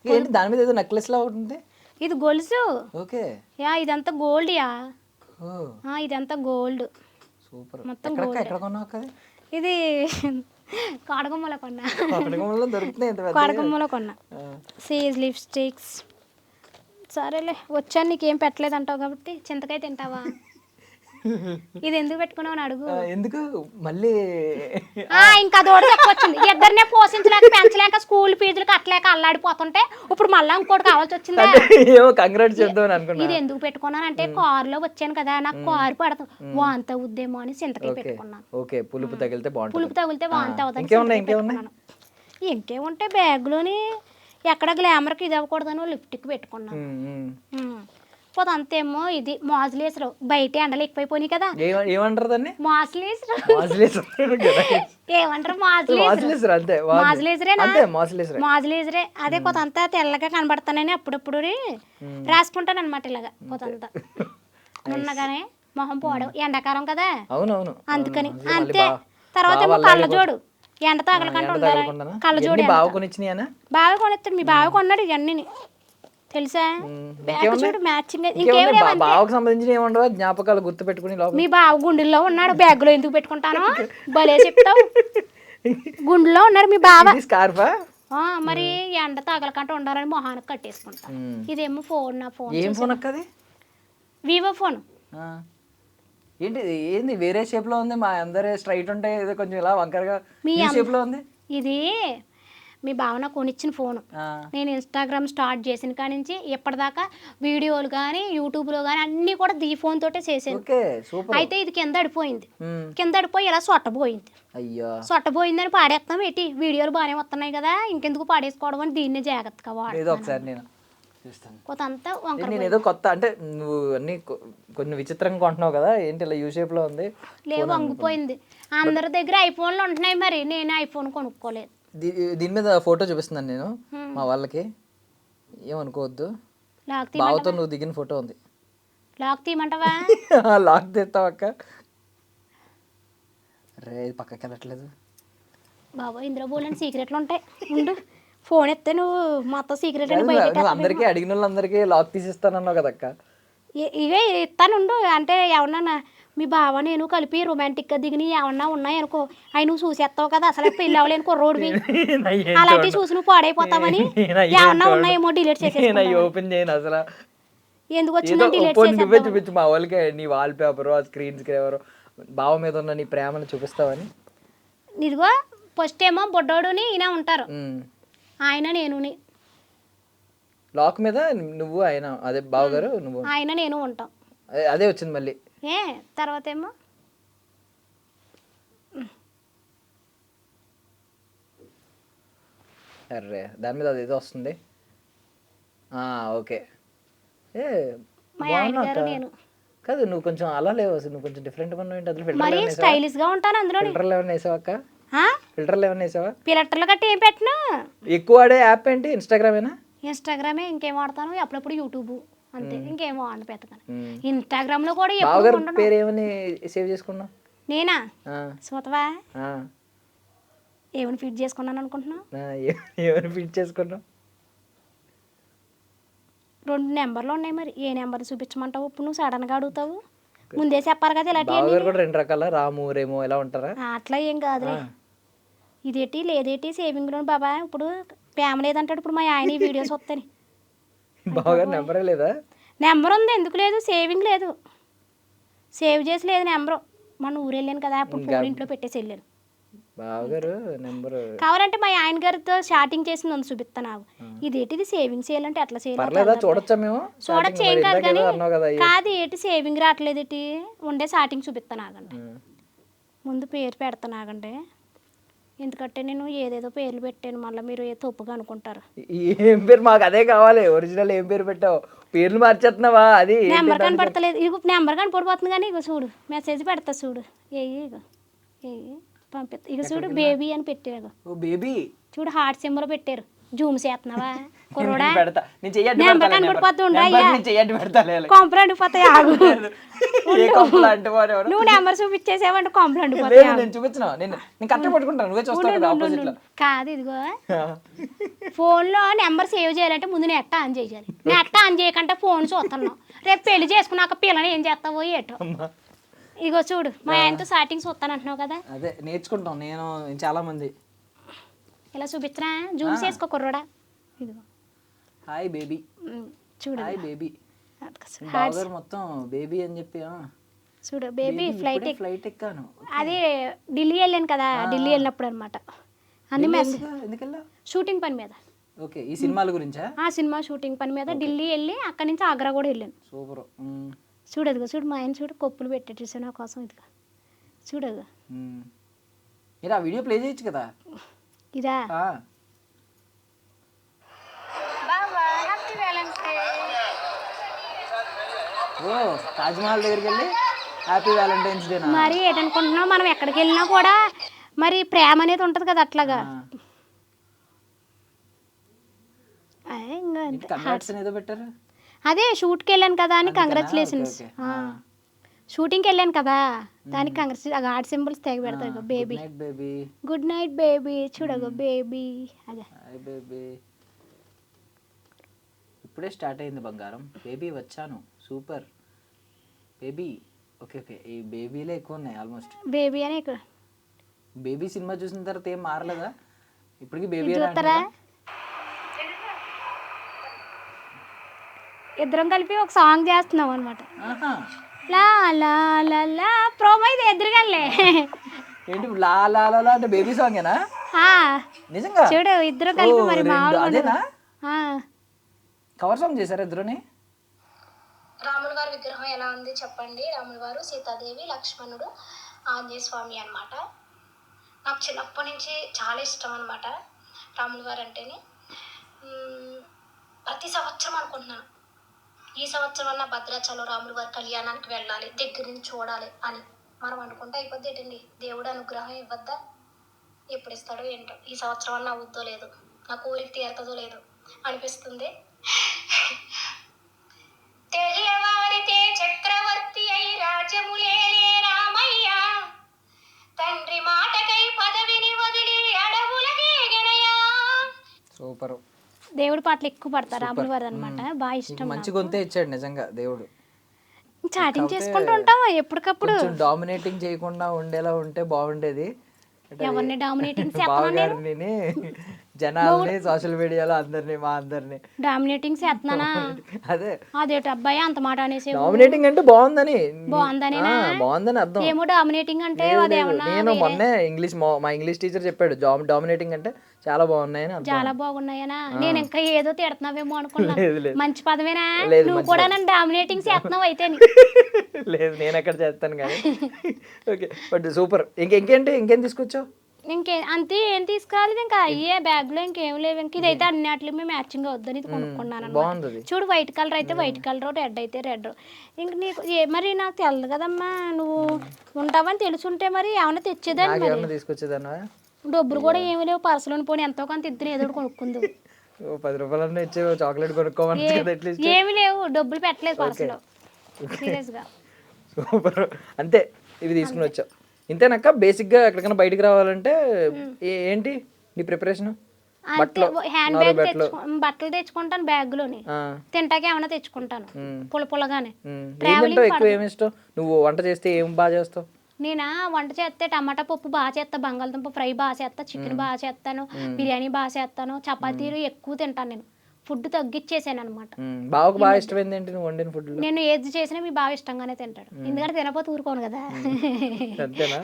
ఏంటి దాని మీద ఏదో నెక్లెస్ లా ఉంటుంది? ఇది గొలుసు. ఓకే. యా ఇదంతా గోల్డ్ యా. ఇదంతా గోల్డ్. సూపర్. మొత్తం గోల్డ్. ఎక్కడ కొన్నావు అక్క? ఇది కాడగుమ్మలో కొన్నా. కాడగుమ్మలో దొరుకుతున్నాయి. కాడగుమ్మలో కొన్నా. Seize lipsticks. సరేలే వచ్చాను, నీకేం పెట్టలేదంటావు కాబట్టి చింతకాయ తింటావా? ఇది ఎందుకు పెట్టుకున్నావు అని అడుగు. ఎందుకు మళ్ళీ? ఇంకా దోడు వచ్చింది. ఇద్దరినే పోషించలేక పెంచలేక స్కూల్ ఫీజులు కట్టలేక అల్లాడిపోతుంటే ఇప్పుడు మళ్ళీ ఇంకోటి కావాల్సి వచ్చిందా? కంగ్రాట్స్ చెప్దాం అనుకున్నా. ఇది ఎందుకు పెట్టుకున్నాను అంటే కారులో వచ్చాను కదా, నాకు కారు పడతాం వాంత అవుద్దేమో అని చింతకాయ పెట్టుకున్నాను. ఓకే. పులుపు తగిలితే బాగుంటుంది. పులుపు తగిలితే వాంత అవుతుంది. ఇంకేముంటే బ్యాగ్లోని ఎక్కడ గ్లామర్కి ఇది అవ్వకూడదని లిప్టిక్ పెట్టుకున్నాను. పోతే అంతేమో ఇది మాజులేసరు. బయట ఎండలు ఎక్కువైపోయినాయి కదా. ఏమంటారు దాన్ని? మాజులేసరు. ఏమంటారు? మాజులేసరే. అదే కొంతంతా తెల్లగా కనబడతానని అప్పుడప్పుడు రాసుకుంటాను అనమాట. ఇలాగా కొంతంతా ఉన్నగానే మొహం పోవడం. ఎండాకాలం కదా. అవునవును. అందుకని అంతే. తర్వాత ఏమో కళ్ళజోడు. ఎండ తగలకుండా ఉండాలి. కళ్ళజోడు బాగా కొనిస్తాడు. మీ బావ కొన్నాడు ఇవన్నీ తెలుసా? చూడు మ్యాచింగ్. బావకు సంబంధించిన ఏముండవా జ్ఞాపకాలు గుర్తు పెట్టుకుని? మీ బావ గుండెల్లో ఉన్నాడు, బ్యాగ్ లో ఎందుకు పెట్టుకుంటాను? భలే చెప్తావు. గుండెల్లో ఉన్నాడు మీ బావ. స్కార్ఫా? మరి ఎండ తగలకుండా ఉండాలని మొహానికి కట్టేసుకుంటా. ఇదేమో ఫోన్. నా ఫోన్ ఏం ఫోన్ అక్కది? Vivo phone. ఏంది వేరే షేప్ లో ఉంది? మా అందరే స్ట్రైట్ ఉంటాయి, ఏదో కొంచెం ఇలా వంకరగా షేప్ లో ఉంది. ఇది మీ బావ నాకు కొనిచ్చిన ఫోను. నేను ఇన్స్టాగ్రామ్ స్టార్ట్ చేసిన కాడి నుంచి ఇప్పటిదాకా వీడియోలు కానీ యూట్యూబ్లో కానీ అన్నీ కూడా ఈ ఫోన్ తోటే చేసాను. అయితే ఇది కింద అడిపోయింది. కింద అడిపోయి ఇలా సొట్టపోయింది. సొట్టపోయిందని పాడేస్తాం ఏంటి? వీడియోలు బాగానే వస్తున్నాయి కదా, ఇంకెందుకు పాడేసుకోవడం అని దీన్ని జాగ్రత్తగా వాడు. కొంతంతా ఏదో కొత్త అంటే నువ్వు అన్ని కొన్ని విచిత్రంగా కొంటున్నావు కదా, ఏంటి ఇలా యూ షేప్ లో ఉంది? లేవు, వంగిపోయింది. అందరి దగ్గర ఐఫోన్లు ఉంటున్నాయి, మరి నేను ఐఫోన్ కొనుక్కోలేదు. దీని మీద ఫోటో చూపిస్తున్నాను నేను మా వాళ్ళకి, ఏమనుకోవద్దు. బావతో నువ్వు దిగిన ఫోటో ఉంది. లాక్ తీయమంటావా? లాక్ తీస్తావు అక్క. రే పక్కకి వెళ్ళట్లేదు. బాబా ఇందులో బోలని సీక్రెట్లు ఉంటాయి. ఉండు ఫోన్ ఎత్తే నువ్వు మొత్తం సీక్రెట్ అని నువ్వు బయట అందరికీ అడిగిన వాళ్ళందరికీ లాక్ తీసిస్తానన్నావు కదక్క. ఇవే ఇస్తానుండు. అంటే ఏమన్నా మీ బావ నేను కలిపి రొమాంటిక్గా దిగిన ఏమన్నా ఉన్నాయి అనుకో, అవి నువ్వు చూసేస్తావు కదా, అసలు పెళ్ళి అవ్వలేని కుర్రోడివి, అలాంటివి చూసి నువ్వు పాడైపోతావని ఏమన్నా ఉన్నాయేమో డిలీట్ చేసేసి ఓపెన్ చేయను అసలు. ఎందుకు వచ్చిందని డిలీట్ నువ్వే చేసేద్దాం. చూపించు మా వాళ్ళకి నీ వాల్ పేపర్ ఆ స్క్రీన్ స్క్రీవర్ బావ మీద ఉన్న నీ ప్రేమను చూపిస్తావని. ఇదిగో ఫస్ట్ ఏమో బొడ్డోడుని ఈయన ఉంటారు, ఆయన నేనుని. లాక్ మీద నువ్వు ఆయన అదే బావగారు నువ్వు ఆయన నేను ఉంటాం. అదే వచ్చింది మళ్ళీ. ఏ తర్వాత ఏమో అర్రే దాని మీద అదేదో వస్తుంది. ఓకే. ఏ మా ఆయన గారు నేను. కాదు నువ్వు కొంచెం అలా లేవు అసలు, నువ్వు కొంచెం డిఫరెంట్గా ఉన్నావు ఏంటి? అసలు మరి స్టైలిష్ గా ఉంటాను అందులో. ఫిల్టర్లు ఏమైనా వేసావా అక్క? ఫిల్టర్లు ఏమైనా వేసావా? పిల్లట్టలు గట్టి ఏం పెట్టినా. ఎక్కువ ఆడే యాప్ ఏంటి? ఇన్స్టాగ్రామేనా? ఇన్స్టాగ్రామే, ఇంకేం వాడతాను అప్పుడప్పుడు యూట్యూబ్ అంతే, ఇంకేమో వాడిన పెద్దగా. ఇన్స్టాగ్రామ్ లో కూడా బావగారు పేరు ఏమని సేవ్ చేసుకున్నావు? నేనా సోతవా ఏమని ఫీడ్ చేసుకున్నాను అనుకుంటున్నావు? ఏమని ఫీడ్ చేసుకున్నావు? 2 నెంబర్లు ఉన్నాయి, మరి ఏ నెంబర్ చూపించమంటావు? ఇప్పుడు నువ్వు సడన్ గా అడుగుతావు, ముందే చెప్పాలి కదా. ఇలాంటి బావగారు కూడా 2 రకాల రాము రేమో ఎలా ఉంటారా? అట్లా ఏం కాదులే. ఇదేటి లేదేటి సేవింగ్ లోన్ బాబా, ఇప్పుడు ప్రేమ లేదంటాడు. ఇప్పుడు మా ఆయన వీడియోస్ వస్తాయి. బావగారు నెంబరే లేదా? నెంబర్ ఉంది, ఎందుకు లేదు? సేవింగ్ లేదు, సేవ్ చేసి లేదు నెంబరు. మన ఊరు వెళ్ళాను కదా, అప్పుడు ఫోన్ ఇంట్లో పెట్టేసి వెళ్ళాను. బావగారు నెంబర్ కావాలంటే మా ఆయన గారితో స్టార్టింగ్ చేసింది ఉంది చూపిస్తా నాకు. ఇదేటిది సేవింగ్ చేయాలంటే అట్లా పర్లేదా? చూడొచ్చా మేము? చూడొచ్చు, ఏం కాదు కానీ కాదు ఏటి సేవింగ్ రావట్లేదు ఏటి ఉండే స్టార్టింగ్ చూపిస్తా నాగండి. ముందు పేరు పెడతా నాగండి, ఎందుకంటే నేను ఏదేదో పేర్లు పెట్టాను, మళ్ళీ మీరు ఏ తప్పుగా అనుకుంటారు. ఏం పేరు? మాకు అదే కావాలి, ఒరిజినల్ ఏం పేరు పెట్టావు? పేర్లు మార్చేస్తున్నావా? అది నెంబర్ కనపడతలేదు. ఇగో నెంబర్ కనపడిపోతుంది కానీ ఇగో చూడు మెసేజ్ పెడతా చూడు. ఇగో పంపిస్తా. ఇక చూడు బేబీ అని పెట్టారు. బేబీ చూడు హార్ట్ సింబల్ పెట్టారు. జూమ్ చేస్తున్నావా కుర్రోడా? నెంబర్ నెంబర్ కనపడిపోతుండ కొంపలు అండిపోతాయి. ఆగు నువ్వు నెంబర్ చూపించేసావంటే కొంపలు అండిపోతాయి. కాదు ఇదిగో ఫోన్ లో నెంబర్ సేవ్ చేయాలంటే ముందు నెట్ ఆన్ చేయాలి. నెట్ ఆన్ చేయకంటే ఫోన్ చూస్తున్నావు. రేపు పెళ్లి చేసుకున్నాక పిల్లని ఏం చేస్తావో ఏటో. ఇగో చూడు మా ఆయనతో స్టార్టింగ్ చూస్తాను అంటున్నావు కదా, అదే నేర్చుకుంటాం. నేను చాలా మంది ఇలా చూపించరా, జూమ్ చేసుకో కుర్రోడా. ఇదిగో హాయ్ బేబీ, చూడు హాయ్ బేబీ. మొత్తం బేబీ అని చెప్పి చూడు బేబీ ఫ్లైట్ ఎక్కాను. అది ఢిల్లీ వెళ్ళాను కదా, ఢిల్లీ వెళ్ళినప్పుడు అనమాట. అన్ని షూటింగ్ పని మీద. ఓకే, ఈ సినిమాల గురించా? సినిమా షూటింగ్ పని మీద ఢిల్లీ వెళ్ళి అక్కడి నుంచి ఆగ్రా కూడా వెళ్ళాను. సూపర్. చూడు అదిగో చూడు మా ఆయన చూడు కొప్పులు పెట్టేసి నా కోసం. ఇదిగా చూడు అదిగో మీరు ఆ వీడియో ప్లే చేయొచ్చు కదా. ఇదా ఓ తాజ్మహల్ దగ్గరికి వెళ్ళి హ్యాపీ వ్యాలంటైన్స్ డే. మరి ఏంటనుకుంటున్నావు, మనం ఎక్కడికి వెళ్ళినా కూడా మరి ప్రేమ అనేది ఉంటుంది కదా అట్లాగా. ఏదో పెట్టారు. అదే షూట్కి వెళ్ళాను కదా అని కంగ్రాచులేషన్స్. షూటింగ్కి వెళ్ళాను కదా దానికి కంగ్రాచులేషన్ హార్ట్ సింబల్స్ తెగ పెడతారు. బేబీ గుడ్ నైట్ బేబీ, చూడగో బేబీ. అదే బేబీ ఇప్పుడే స్టార్ట్ అయింది బంగారం. బేబీ వచ్చాను, సూపర్ బేబీ. ఓకే ఓకే, ఈ బేబీలే ఎక్కువ ఉన్నాయి ఆల్మోస్ట్. బేబీ అని ఇక్కడ బేబీ సినిమా చూసిన తర్వాత ఏం మారలేదా ఇప్పటికి? బేబీ చూస్తారా? ఇద్దరం కలిపి ఒక సాంగ్ చేస్తున్నాం అనమాట. లా లా లా లా ప్రోమో ఇది ఎదురుగాలే. ఏంటి లా లా లా అంటే బేబీ సాంగేనా? నిజంగా చూడు ఇద్దరు కలిపి మరి అదేనా కవర్ సాంగ్ చేశారు ఇద్దరుని? రాముల వారి విగ్రహం ఎలా ఉంది చెప్పండి. రాముల వారు, సీతాదేవి, లక్ష్మణుడు, ఆంజనేయ స్వామి అనమాట. నాకు చిన్నప్పటి నుంచి చాలా ఇష్టం అనమాట రాముల వారు అంటేనే. ప్రతి సంవత్సరం అనుకుంటున్నాను ఈ సంవత్సరం అన్న భద్రాచలం రాముల వారి కళ్యాణానికి వెళ్ళాలి, దగ్గర నుంచి చూడాలి అని. మనం అనుకుంటే అయిపోద్ది ఏంటండి, దేవుడు అనుగ్రహం ఇవ్వద్దా? ఎప్పుడు ఇస్తాడో ఏంటో. ఈ సంవత్సరం అన్న అవుద్దో లేదు, నా కోరిక తీరుతుందో లేదో అనిపిస్తుంది. తెలియవారితే చక్రవర్తి అయి రాజ్యములేలే రామయ్య, తండ్రి మాటకై పదవిని వదిలి దేవుడి పాటలు ఎక్కువ పడతారు రాముల వారు అనమాట, బాగా ఇష్టం. మంచి గొంతే ఇచ్చాడు నిజంగా దేవుడు. చాటింగ్ చేసుకుంటూ ఉంటాం ఎప్పటికప్పుడు. కొంచెం డామినేటింగ్ చేయకుండా ఉండేలా ఉంటే బాగుండేది. ఎవరిని డామినేటింగ్ బావగారిని, జనాల్ని, సోషల్ మీడియాలో అందరిని, మా అందరిని డామినేటింగ్ చేస్తున్నానా? అదే అదేటి అబ్బాయి అంత మాట అనేసి డామినేటింగ్ అంటే బాగుందని బాగుందని అర్థం. ఏమో డామినేటింగ్ అంటే అదేమన్నా నేను మొన్నే మా ఇంగ్లీష్ టీచర్ చెప్పాడు డామినేటింగ్ అంటే చాలా బాగున్నాయని అర్థం. చాలా బాగున్నాయనా? నేను ఇంకా ఏదో తిడుతున్నావేమో అనుకున్నా. లేదు, లేదు. మంచి పదమేనా? లేదు, నువ్వు కూడా నన్ను డామినేటింగ్ చేస్తున్నావు అయితే. లేదు, నేను ఎక్కడ చేస్తాను కానీ. Okay, but super. ఇంకేం తీసుకొచ్చావు? అంతే, ఏం తీసుకురాలేదు ఇంకా. అయ్యే బ్యాగ్ లో ఇంకేం లేవు. ఇంక ఇదైతే అన్నిటిలో మ్యాచింగ్ అవుద్దని ఇది కొనుక్కున్నాను బాగుంది. చూడు, వైట్ కలర్ అయితే వైట్ కలర్, రెడ్ అయితే రెడ్. ఇంక నీకు మరి నాకు తెలదు కదమ్మా, నువ్వు ఉంటావని తెలుసుంటే మరి ఏమైనా తెచ్చేదాన్ని. ఏమన్నా తీసుకొచ్చేదాన్నా? డబ్బులు కూడా ఏమి లేవు, పర్సులోని పోనీ ఎంతో కొంత ఇద్దరు ఏదో కొనుక్కుంది. 10 రూపాయలన్నా ఇచ్చే చాక్లెట్ కొనుక్కోమని కదా అట్లీస్ట్. ఏమి లేవు, డబ్బులు పెట్టలేదు పర్సులో సీరియస్ గా. సూపర్. అంతే, ఇవి తీసుకుని వచ్చావు. ఇంతేనాక బేసిక్ గా ఎక్కడికైనా బయటికి రావాలంటే ఏంటి నీ ప్రిపరేషన్? హ్యాండ్ బ్యాగ్ బట్టలు తెచ్చుకుంటాను, బ్యాగ్ లోని తింటాకి ఏమైనా తెచ్చుకుంటాను పుల్లగానే. ఎక్కువ ఏమి ఇష్టం? నువ్వు వంట చేస్తే ఏం బాగా చేస్తావు? నేనా వంట చేస్తే టమాటా పప్పు బాగా చేస్తా, బంగాళదుంప ఫ్రై బాగా చేస్తా, చికెన్ బాగా చేస్తాను, బిర్యానీ బాగా చేస్తాను, చపాతీలు ఎక్కువ తింటాను. నేను ఫుడ్ తగ్గిచ్చేసాను అనమాట. బాగా బాగా ఇష్టమైంది ఏంటి నువ్వు వండిన ఫుడ్? నేను ఏది చేసినా మీ బాగా ఇష్టంగానే తింటాడు, ఎందుకంటే తినపోతే ఊరుకోను కదా. అంతేనా?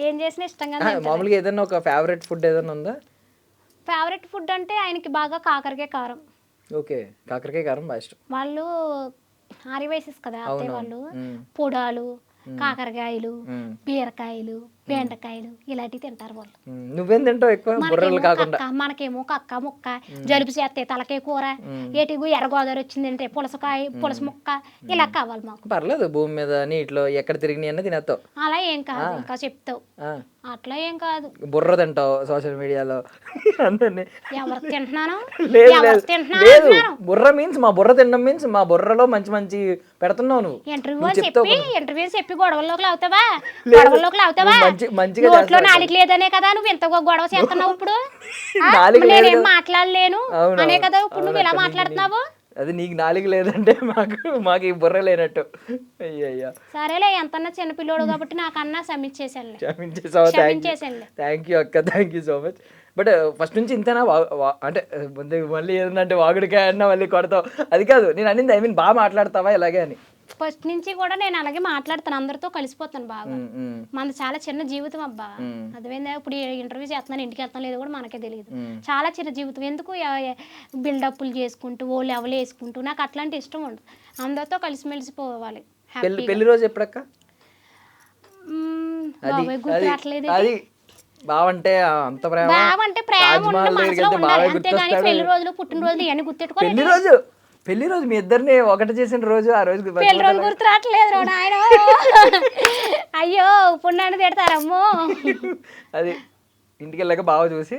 ఏం చేసినా ఇష్టంగానే. మామూలుగా ఏదైనా ఒక ఫేవరెట్ ఫుడ్ ఏదైనా ఉందా? ఫేవరెట్ ఫుడ్ అంటే ఆయనకి బాగా కాకరకాయ కారం. ఓకే, కాకరకాయ కారం బాగా ఇష్టం. వాళ్ళు ఆరివైసెస్ కదా అత్తయ్య వాళ్ళు, పొడాలు, కాకరకాయలు, బీరకాయలు, బెండకాయలు ఇలాంటివి తింటారు వాళ్ళు. నువ్వేం తింటావు ఎక్కువ? బుర్రలు కాకుండా. మనకేమో కక్క ముక్క, జలుబు చేస్తే తలకాయ కూర, ఏటిగు ఎర్రగోదావరి వచ్చిందంటే పులస ముక్క ఇలా కావాలి మాకు. పర్లేదు, భూమి మీద నీటిలో ఎక్కడ తిరిగి అన్న తినేస్తావు. అలా ఏం కాదు, ఇంకా చెప్తావు. అట్లా ఏం కాదు. బుర్ర తింటావు సోషల్ మీడియాలో అందరినీ. ఎవరు తింటున్నాను? లేదు, బుర్ర మీన్స్ మా బుర్ర తినడం మీన్స్ మా బుర్రలో మంచి మంచి పెడుతున్నావు నువ్వు. ఇంటర్వ్యూ చెప్పి గొడవల్లోకి అవుతావా? గొడవల్లోకి అవుతావా? నోట్లో నాలుగు లేదనే కదా నువ్వు ఇంత గొడవ చేస్తున్నావు ఇప్పుడు. నేనేం మాట్లాడలేను అనే కదా ఇప్పుడు నువ్వు ఇలా మాట్లాడుతున్నావు. అది నీకు నాలుగు లేదంటే మాకు ఈ బుర్ర లేనట్టు. అయ్యయ్యా, సరేలే, ఎంతన్నా చిన్నపిల్లోడు కాబట్టి నాకన్నా క్షమించేసాను. థ్యాంక్ యూ అక్క, thank you so much. But first నుంచి ఇంతేనా? అంటే మళ్ళీ ఏదంటే వాగుడికాయ అన్నా మళ్ళీ కొడతావు అది కాదు నేను అనింది. ఐ మీన్ బాగా మాట్లాడతావా ఇలాగే అని? ఫస్ట్ నుంచి కూడా నేను అలాగే మాట్లాడతాను, అందరితో కలిసిపోతాను బాగా. మనది చాలా చిన్న జీవితం అబ్బా, అదేమైందా? ఇప్పుడు ఇంటర్వ్యూ చేస్తున్నాను, ఇంటికి వెళ్తాను లేదు కూడా మనకే తెలియదు. చాలా చిన్న జీవితం, ఎందుకు బిల్డప్లు చేసుకుంటూ ఓళ్ళు ఎవరు వేసుకుంటూ, నాకు అట్లాంటి ఇష్టం ఉండదు. అందరితో కలిసిమెలిసిపోవాలి. పెళ్లి రోజు ఎప్పుడక్క? గుర్తురాట్లేదు. బావంటే అంత ప్రేమ, బావంటే ప్రేమ మనసులో ఉండాలి అంతేగాని పెళ్లి రోజులు పుట్టినరోజులు ఇవన్నీ గుర్తెట్టుకోవాలి. పెళ్లి రోజు మీ ఇద్దరిని ఒకటి చేసిన రోజు, ఆ రోజు పెళ్లి రోజు గుర్తురాట్లేదు ఆయన. అయ్యో పుణ్యాన్ని తిడతారమ్మో. అది ఇంటికి వెళ్ళాక బాగా చూసి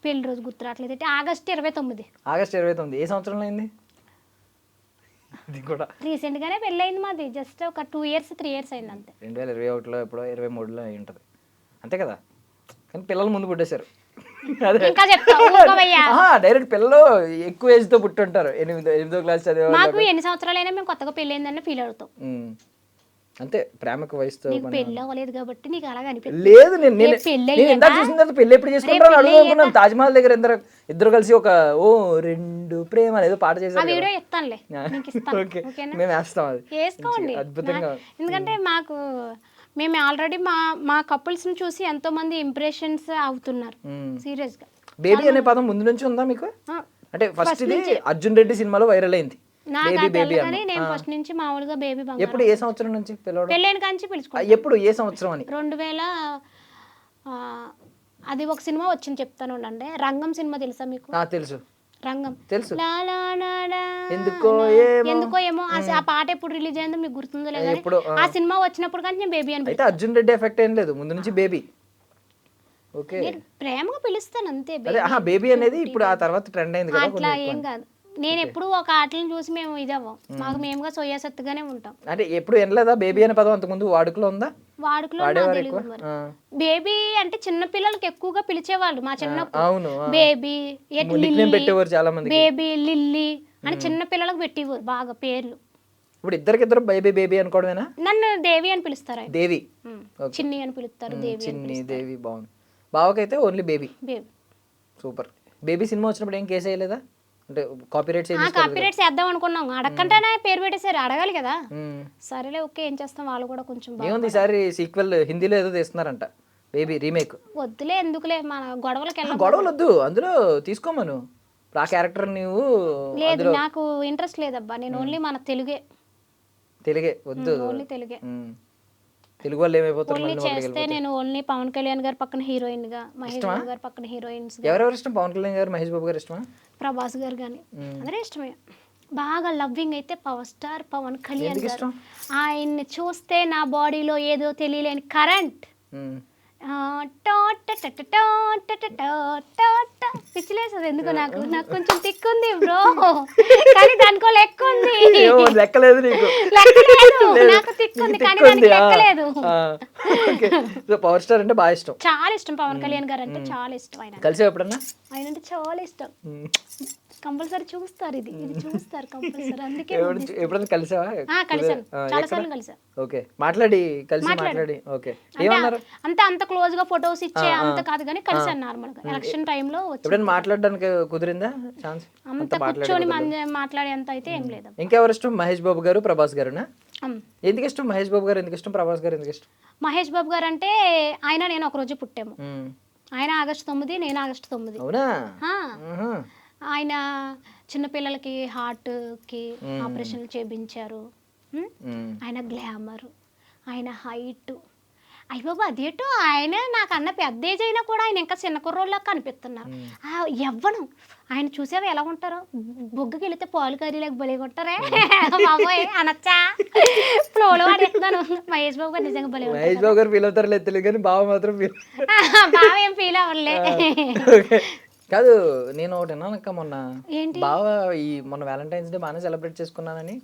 పెళ్లి రోజు గుర్తురాట్లేదు. ఆగస్టు 29. ఆగస్టు 29 ఏ సంవత్సరంలో అయింది? కూడా రీసెంట్ గానే పెళ్లి అయింది మాది, జస్ట్ ఒక 2 years 3 years అయింది అంతే. 2021లో ఎప్పుడో 23లో అయి ఉంటుంది అంతే కదా. కానీ పిల్లలు ముందు పుట్టేశారు. డైరెక్ట్ పిల్లలు ఎక్కువ ఏజ్ తో పుట్టుంటారు. 8వ క్లాస్ చదివే మాకు ఎన్ని సంవత్సరాలైనా మేము కొత్తగా పెళ్లి అయిందని ఫీల్ అవుతాం. అంతే, ప్రేమకు వయసుతో. పెళ్లి అవ్వలేదు కాబట్టి నీకు అలాగే అనిపిస్తుంది. లేదు, నేను ఇందాక చూసిన తర్వాత పెళ్లి ఎప్పుడు చేసుకుంటారో అడుగుతున్నాను. తాజ్ మహల్ దగ్గర ఇద్దరు కలిసి ఒక 2 ప్రేమ అనేది పాట చేశారు. వీడియో ఇస్తానులే, మేము వేస్తాం, అది వేసుకోండి అద్భుతంగా. ఎందుకంటే మేము ఆల్రెడీ మా కపుల్స్ ని చూసి ఎంతో మంది ఇంప్రెషన్స్ అవుతున్నారు సీరియస్ గా. బేబీ అనే పదం ముందు నుంచి ఉందా మీకు? అంటే ఫస్ట్ ఇది అర్జున్ రెడ్డి సినిమాలో వైరల్ అయింది. నేను ఫస్ట్ నుంచి మామూలుగా బేబీ బంగారం. ఎప్పుడు ఏ సంవత్సరం నుంచి పెళ్ళైన కాంచి పిలుచుకున్నా. ఎప్పుడు ఏ సంవత్సరం అని? 2000 అది ఒక సినిమా వచ్చింది చెప్తాను ఉండండి. రంగం సినిమా తెలుసా మీకు? తెలుసు, రంగం తెలుసు. ఎందుకో ఏమో ఆ పాట ఎప్పుడు రిలీజ్ అయిందో మీకు గుర్తుందో లేదు. ఆ సినిమా వచ్చినప్పుడు కానీ నేను బేబీ అని. అయితే అర్జున్ రెడ్డి ఎఫెక్ట్ ఏం లేదు, ముందు నుంచి బేబీ. ఓకే, ప్రేమగా పిలుస్తాను అంతే. బేబీ అనేది ఇప్పుడు ఆ తర్వాత ట్రెండ్ అయింది కదా. అట్లా ఏం కాదు, నేను ఎప్పుడు ఒక ఆటలను చూసి మేము ఇదవ్వం, మాకు మేముగా సోయాసత్తుగానే ఉంటాం. అంటే ఎప్పుడు వినలేదా బేబీ అనే పదం? అంతకుముందు వాడుకలో ఉందా? వాడుకలో నాకు వాడేవారు తెలియదు ఎక్కువ మరి. ఆ. బేబీ అంటే చిన్న పిల్లలకి ఎక్కువగా పిలిచేవాళ్ళు మా చిన్నప్పుడు. అవును ఆ. బేబీ, nickname పెట్టేవారు చాలా మందికి. బేబీ, లిల్లీ అని చిన్న పిల్లలకు పెట్టేవారు బాగా పేర్లు. ఇప్పుడు ఇద్దరికిద్దరు బేబీ బేబీ అనుకోవడమేనా? నన్ను దేవి అని పిలుస్తారు ఆయన. దేవి, Okay. చిన్ని అని పిలుస్తారు, దేవి అని చిన్ని పిలుస్తారు. దేవి, బాగుంది. బావకైతే only baby. Baby. Super. Baby cinema వచ్చినప్పుడు ఏం కేసు వేయలేదా? అంటే కాపీరైట్స్ కాపీరైట్స్ వేద్దాం అనుకున్నాం, అడగకుండానే పేరు పెట్టేసారు. అడగాలి కదా, సరేలే ఓకే ఏం చేస్తాం, వాళ్ళు కూడా కొంచెం ఏముంది ఈసారి సీక్వెల్ హిందీలో ఏదో తీస్తున్నారంట, బేబీ రీమేక్. వద్దులే ఎందుకులే మన గొడవలకి వెళ్ళాం. గొడవలు వద్దు, అందులో తీసుకోమను ఆ క్యారెక్టర్ నువ్వు. లేదు నాకు ఇంట్రెస్ట్ లేదబ్బా, నేను ఓన్లీ మన తెలుగే వద్దు. ఓన్లీ తెలుగే. తెలుగు వాళ్ళు ఏమైపోతారు ఓన్లీ మళ్ళీ లోపలికి చేస్తే వెళ్ళిపోతారు. నేను ఓన్లీ పవన్ కళ్యాణ్ గారి పక్కన హీరోయిన్ గా, మహేష్ బాబు గారి పక్కన హీరోయిన్స్ గా, ఎవరెవరు ఇష్టం? పవన్ కళ్యాణ్ గారు, మహేష్ బాబు గారు ఇష్టమా? ప్రభాస్ గారు కానీ అందరూ ఇష్టమే. బాగా లవ్వింగ్ అయితే పవర్ స్టార్ పవన్ కళ్యాణ్ ఎందుకు గారు. ఇష్టం? ఆయన్ని చూస్తే నా బాడీలో ఏదో తెలియలేని కరెంట్ పిచ్చిలేస్తుంది. ఎందుకు నాకు కొంచెం తిక్కుంది బ్రో, కానీ దానికో లెక్క ఉంది. లెక్కలేదు నీకు? నాకు తిక్కుంది కానీ దానికి లెక్కలేదు. పవర్ స్టార్ అంటే బాగా ఇష్టం. చాలా ఇష్టం పవన్ కళ్యాణ్ గారు అంటే చాలా ఇష్టం. ఆయన కలిసి ఎప్పుడన్నా? ఆయన అంటే చాలా ఇష్టం. కంపల్సరీ చూస్తారు, ఇది చూస్తారు కంపల్సరీ. అందుకే ఎప్పుడన్నా కలిసావా? కలిసాను, చాలా సార్లు కలిసాను. ఓకే, కలిసి మాట్లాడి. ఓకే, ఏమన్నారు? అంత క్లోజ్ గా ఫొటోస్ ఇచ్చే అంత కాదు కానీ కలిసాను నార్మల్ గా. ఎలక్షన్ టైంలో ఎప్పుడైనా మాట్లాడడానికి కుదిరిందా ఛాన్స్? అంత కూర్చొని మాట్లాడేంత అయితే ఏం లేదు. ఇంకెవరు ఇష్టం? మహేష్ బాబు గారు, ప్రభాస్ గారునా? ఎందుకు ఇష్టం మహేష్ బాబు గారు? ఎందుకు ఇష్టం? ప్రభాస్ గారు ఎందుకు ఇష్టం? మహేష్ బాబు గారు అంటే ఆయన నేను ఒక రోజు పుట్టాము. ఆయన ఆగస్టు 9, నేను ఆగస్టు 9. అవునా? ఆయన చిన్నపిల్లలకి హార్ట్కి ఆపరేషన్లు చేయించారు. ఆయన గ్లామర్, ఆయన హైట్, అయ్య బాబు అదేటో ఆయన నాకన్నా పెద్ద ఏజ్ అయినా కూడా ఆయన ఇంకా చిన్న కుర్రోళ్ళకి కనిపిస్తున్నారు. ఎవ్వను ఆయన చూసేవి ఎలా ఉంటారో, బొగ్గుకి వెళితే పాలు కర్రీలకు బలిగా ఉంటారే బాబోయ్ అనొచ్చా? ఫ్లోలో ఆడేస్తున్నాను. మహేష్ బాబు గారు నిజంగా బలి. మహేష్ బాబు గారు ఫీల్ అవుతారు లేదు తెలియదు కానీ బావ మాత్రం బావ ఏం ఫీల్ అవ్వలే. కాదు, నేను ఒకటి విన్నానక్క మొన్న. ఏంటి? బాగా మొన్న వ్యాలంటైన్స్ డే బాగానే సెలబ్రేట్ చేసుకున్నానని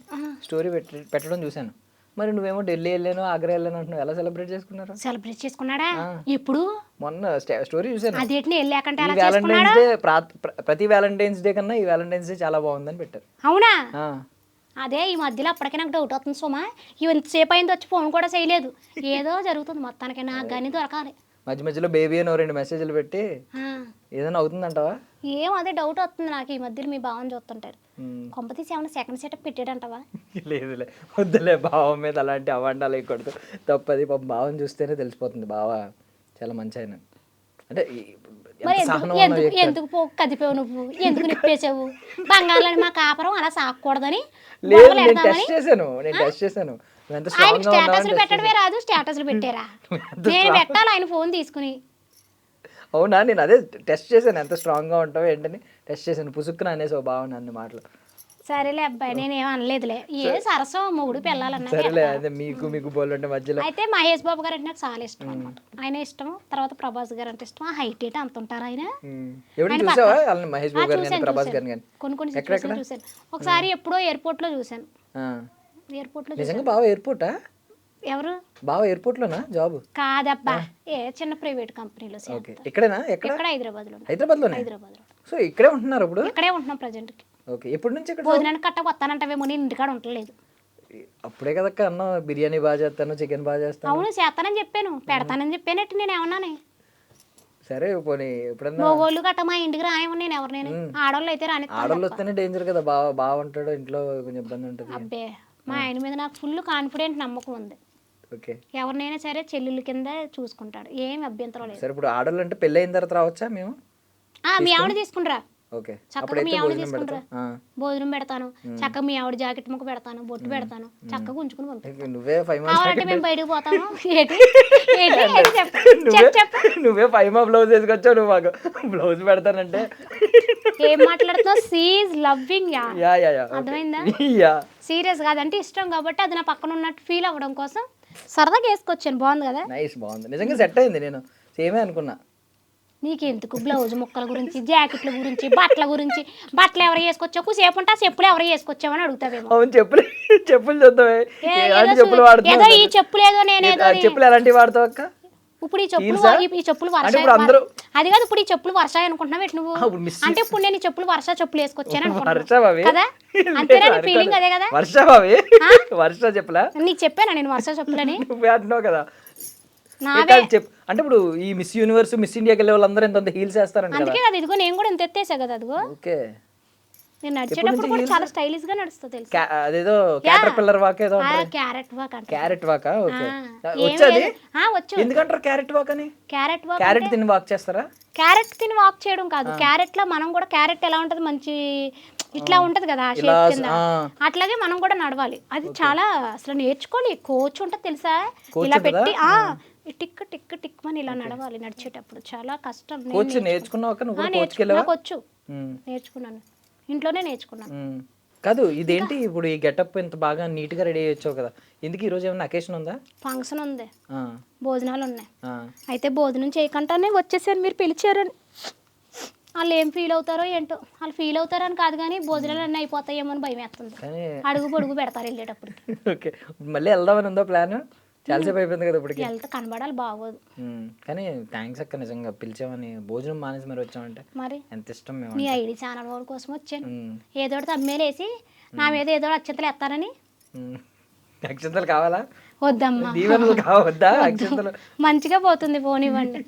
స్టోరీ పెట్టడం చూశాను. మరి నువ్వేమో ఢిల్లీ వెళ్ళాను, ఆగ్రా వెళ్ళాను అంటున్నావు, ఎలా సెలబ్రేట్ చేసుకున్నారు? సెలబ్రేట్ చేసుకున్నాడా? ఎప్పుడు? మొన్న స్టోరీ చూశాను. అదేంటి వెళ్ళాకంటే ఈ వ్యాలంటైన్స్ డే ప్రతి వ్యాలంటైన్స్ డే కన్నా ఈ వ్యాలంటైన్స్ డే చాలా బాగుందని పెట్టారు. అవునా? అదే ఈ మధ్యలో అప్పటికే నాకు డౌట్ అవుతుంది సోమా. ఇంతసేపు అయింది వచ్చి ఫోన్ కూడా చేయలేదు. ఏదో జరుగుతుంది మొత్తానికి, నాకు కానీ దొరకాలి. మధ్యలో బేబీ అని 2 మెసేజ్లు పెట్టి ఏదైనా అవుతుందంటావా? ఏం అదే డౌట్ వస్తుంది నాకు ఈ మధ్యలో. మీ భావం చూస్తుంటారు, కొంపతీసి ఏమైనా సెకండ్ సెటప్ పెట్టాడంటావా? లేదులే, వద్దులే, బావ మీద అలాంటి అవాండాలు వేయకూడదు, తప్పది. బావం చూస్తేనే తెలిసిపోతుంది బావ చాలా మంచి ఆయన. అంటే ఎందుకు కదిపావు నువ్వు? ఎందుకు నిప్పేసావు? బంగాళాన్ని మా కాపురం అలా సాకూడదని నేను టెస్ట్ చేశాను. ఆయన స్టేటస్లు పెట్టడమే రాదు, స్టేటస్లు పెట్టారా? నేను పెట్టాలి ఆయన ఫోన్ తీసుకుని. అవునా? నేను అదే టెస్ట్ చేశాను, ఎంత స్ట్రాంగ్ గా ఉంటావో ఏంటని టెస్ట్ చేశాను. పుసుక్కున అనేసి బాగుంది అన్ని మాటలు. సరేలే అబ్బాయి, నేనేం అనలేదులే. ఏ సరసం మొగుడు పిల్లలన్నా. సరేలే, అదే మీకు బోల్ అంటే మధ్యలో. అయితే మహేష్ బాబు గారు అంటే నాకు చాలా ఇష్టం అనమాట. ఆయన ఇష్టం. తర్వాత ప్రభాస్ గారు అంటే ఇష్టం. హైట్ ఏంటి అంత ఉంటారు ఆయన. ఎప్పుడు చూసావా మహేష్ బాబు గారు కానీ ప్రభాస్ గారు కానీ? కొన్ని సిచ్యువేషన్లు చూశాను. ఒకసారి ఎప్పుడో ఎయిర్పోర్ట్ లో చూశాను. ఎయిర్పోర్ట్ లో. నిజంగా బావ ఎయిర్పోర్టా? ఎవరు? బావ ఎయిర్పోర్ట్ లోనా జాబ్? కాదబ్బా, చిన్న ప్రైవేట్ కంపెనీలో. ఎక్కడేనా? ఎక్కడ? హైదరాబాద్ లో. హైదరాబాద్ లో. సో ఇక్కడే ఉంటున్నారు ఇప్పుడు? ఇక్కడే ఉంటున్నాం ప్రజెంట్ కి. ఓకే, ఎప్పటి నుంచి ఇక్కడ? భోజనానికి కట్ట వస్తానంటావేమో, నేను ఇంటికాడ ఉండలేదు. అప్పుడే కదక్క అన్న బిర్యానీ బాగా చేస్తాను, చికెన్ బాగా చేస్తాను. అవును చేస్తానని చెప్పాను, పెడతానని చెప్పానట్టు నేను ఏమన్నానే? సరే పోనీ ఎప్పుడన్నా మగోళ్ళు గట్ట మా ఇంటికి రాయమని నేను ఎవరినైనా. ఆడోళ్ళు అయితే రాని. ఆడోళ్ళు వస్తేనే డేంజర్ కదా, బాగుంటాడు ఇంట్లో కొంచెం ఇబ్బంది ఉంటుంది. అబ్బే, మా ఆయన మీద నాకు ఫుల్ కాన్ఫిడెంట్ నమ్మకం ఉంది. ఓకే, ఎవరినైనా సరే చెల్లెళ్ళ కింద చూసుకుంటాడు, ఏం అభ్యంతరం లేదు. సరే ఇప్పుడు ఆడోళ్ళు అంటే పెళ్ళి అయిన తర్వాత రావచ్చా మేము? మీ ఆవిడ తీసుకుంటారా? ఓకే, చక్కగా మీ ఆవిడ తీసుకుంటారా? భోజనం పెడతాను, చక్కగా మీ ఆవిడ జాకెట్ ముక్క పెడతాను, బొట్టు పెడతాను, చక్కగా ఉంచుకుని పంపిస్తాను. నువ్వే 5 కావాలంటే మేము బయటకు పోతాము. నువ్వే 5 బ్లౌజ్ వేసుకొచ్చావు, నువ్వు మాకు బ్లౌజ్ పెడతానంటే ఏం మాట్లాడుతున్నావు? Seize loving. అర్థమైందా? సీరియస్ కాదంటే ఇష్టం కాబట్టి అది నా పక్కన ఉన్నట్టు ఫీల్ అవ్వడం కోసం సరదాగా వేసుకొచ్చాను. బాగుంది కదా? నైస్, బాగుంది, నిజంగా సెట్ అయింది. నేను సేమే అనుకున్నా. నీకెందుకు బ్లౌజ్ ముక్కల గురించి, జాకెట్ల గురించి, బట్టల గురించి, బట్టలు ఎవరు వేసుకొచ్చావు, కూసేపు ఉంటా చెప్పులు ఎవరు వేసుకొచ్చావని అడుగుతావేమో. అవును, చెప్పులు చూద్దామే. ఎలాంటి చెప్పులు ఏదో వాడుతున్నావు? ఈ చెప్పులు ఏదో నేనేదో చెప్పులు ఎలాంటివి వాడతావు అక్క? ఇప్పుడు ఈ చెప్పులు వర్ష అది కాదు, ఇప్పుడు ఈ చెప్పులు వర్షాయి అనుకుంటున్నావు ఎటు నువ్వు? అంటే ఇప్పుడు నేను ఈ చెప్పులు చెప్పులు వేసుకొచ్చాను అనుకుంటున్నాను కదా, అంతేనా నీ ఫీలింగ్? అదే కదా వర్ష చెప్పులా? నీకు చెప్పానా నేను వర్ష చెప్పులని? నువ్వే అంటున్నావు కదా. నావే అంటే ఇప్పుడు ఈ మిస్ యూనివర్స్, మిస్ ఇండియాకి వెళ్ళే వాళ్ళందరూ ఎంత హీల్స్ వేస్తారంట కదా. అందుకే కదా, ఇదిగో నేను కూడా ఇంత ఎత్తేసా కదా. అదిగో ఓకే, నేను నడిచేటప్పుడు కూడా చాలా స్టైలిష్ గా నడుస్తా తెలుసా. అదేదో క్యాటర్ పిల్లర్ వాక్ ఏదో క్యారెట్ వాక్ అంటే క్యారెట్ వాకా? ఓకే, వచ్చేది వచ్చు. ఎందుకంటారు క్యారెట్ వాక్ అని? క్యారెట్ తిని వాక్ చేస్తారా? క్యారెట్ తిని వాక్ చేయడం కాదు, క్యారెట్ లో మనం కూడా, క్యారెట్ ఎలా ఉంటది మంచి ఇట్లా ఉంటది కదా షేప్ కింద, అట్లాగే మనం కూడా నడవాలి. అది చాలా అసలు నేర్చుకోవాలి, కోచ్ ఉంటది తెలుసా, ఇలా పెట్టి టిక్ టిక్ టిక్ అని ఇలా నడవాలి. నడిచేటప్పుడు చాలా కష్టం. నాకు వచ్చు, నేర్చుకున్నాను, ఇంట్లోనే నేర్చుకున్నాను. కాదు, ఇదేంటి ఇప్పుడు ఈ గెటప్ ఇంత బాగా నీట్ గా రెడీ అయ్యొచ్చావు కదా, ఎందుకు ఈ రోజు ఏమైనా అకేషన్ ఉందా? ఫంక్షన్ ఉంది, భోజనాలు ఉన్నాయి. అయితే భోజనం చేయకుండానే వచ్చేసారు, మీరు పిలిచారని. వాళ్ళు ఏం ఫీల్ అవుతారో ఏంటో, వాళ్ళు ఫీల్ అవుతారని కాదు కానీ భోజనాలు అన్నీ అయిపోతాయేమో అని భయం వేస్తుంది. అడుగు పొడుగు పెడతారు వెళ్ళేటప్పుడు. ఓకే, మళ్ళీ వెళ్దామని ఉందో ప్లాన్? చాలాసేపు అయిపోయింది కదా ఇప్పటికి. వెళ్తే కనబడాలి, బాగోదు. కానీ థ్యాంక్స్ అక్క, నిజంగా పిలిచామని. భోజనం మానేసి మరి వచ్చామంటే మరి ఎంత ఇష్టం మేము. నీ ఐడి ఛానల్ వాళ్ళ కోసం వచ్చాను. ఏదో అమ్మేలేసి నా మీద ఏదో అక్షంతలు ఎత్తారని. అక్షంతలు కావాలా? వద్దమ్మా, దీవెనలు కావద్దా? అక్షంతలు మంచిగా పోతుంది, పోనివ్వండి.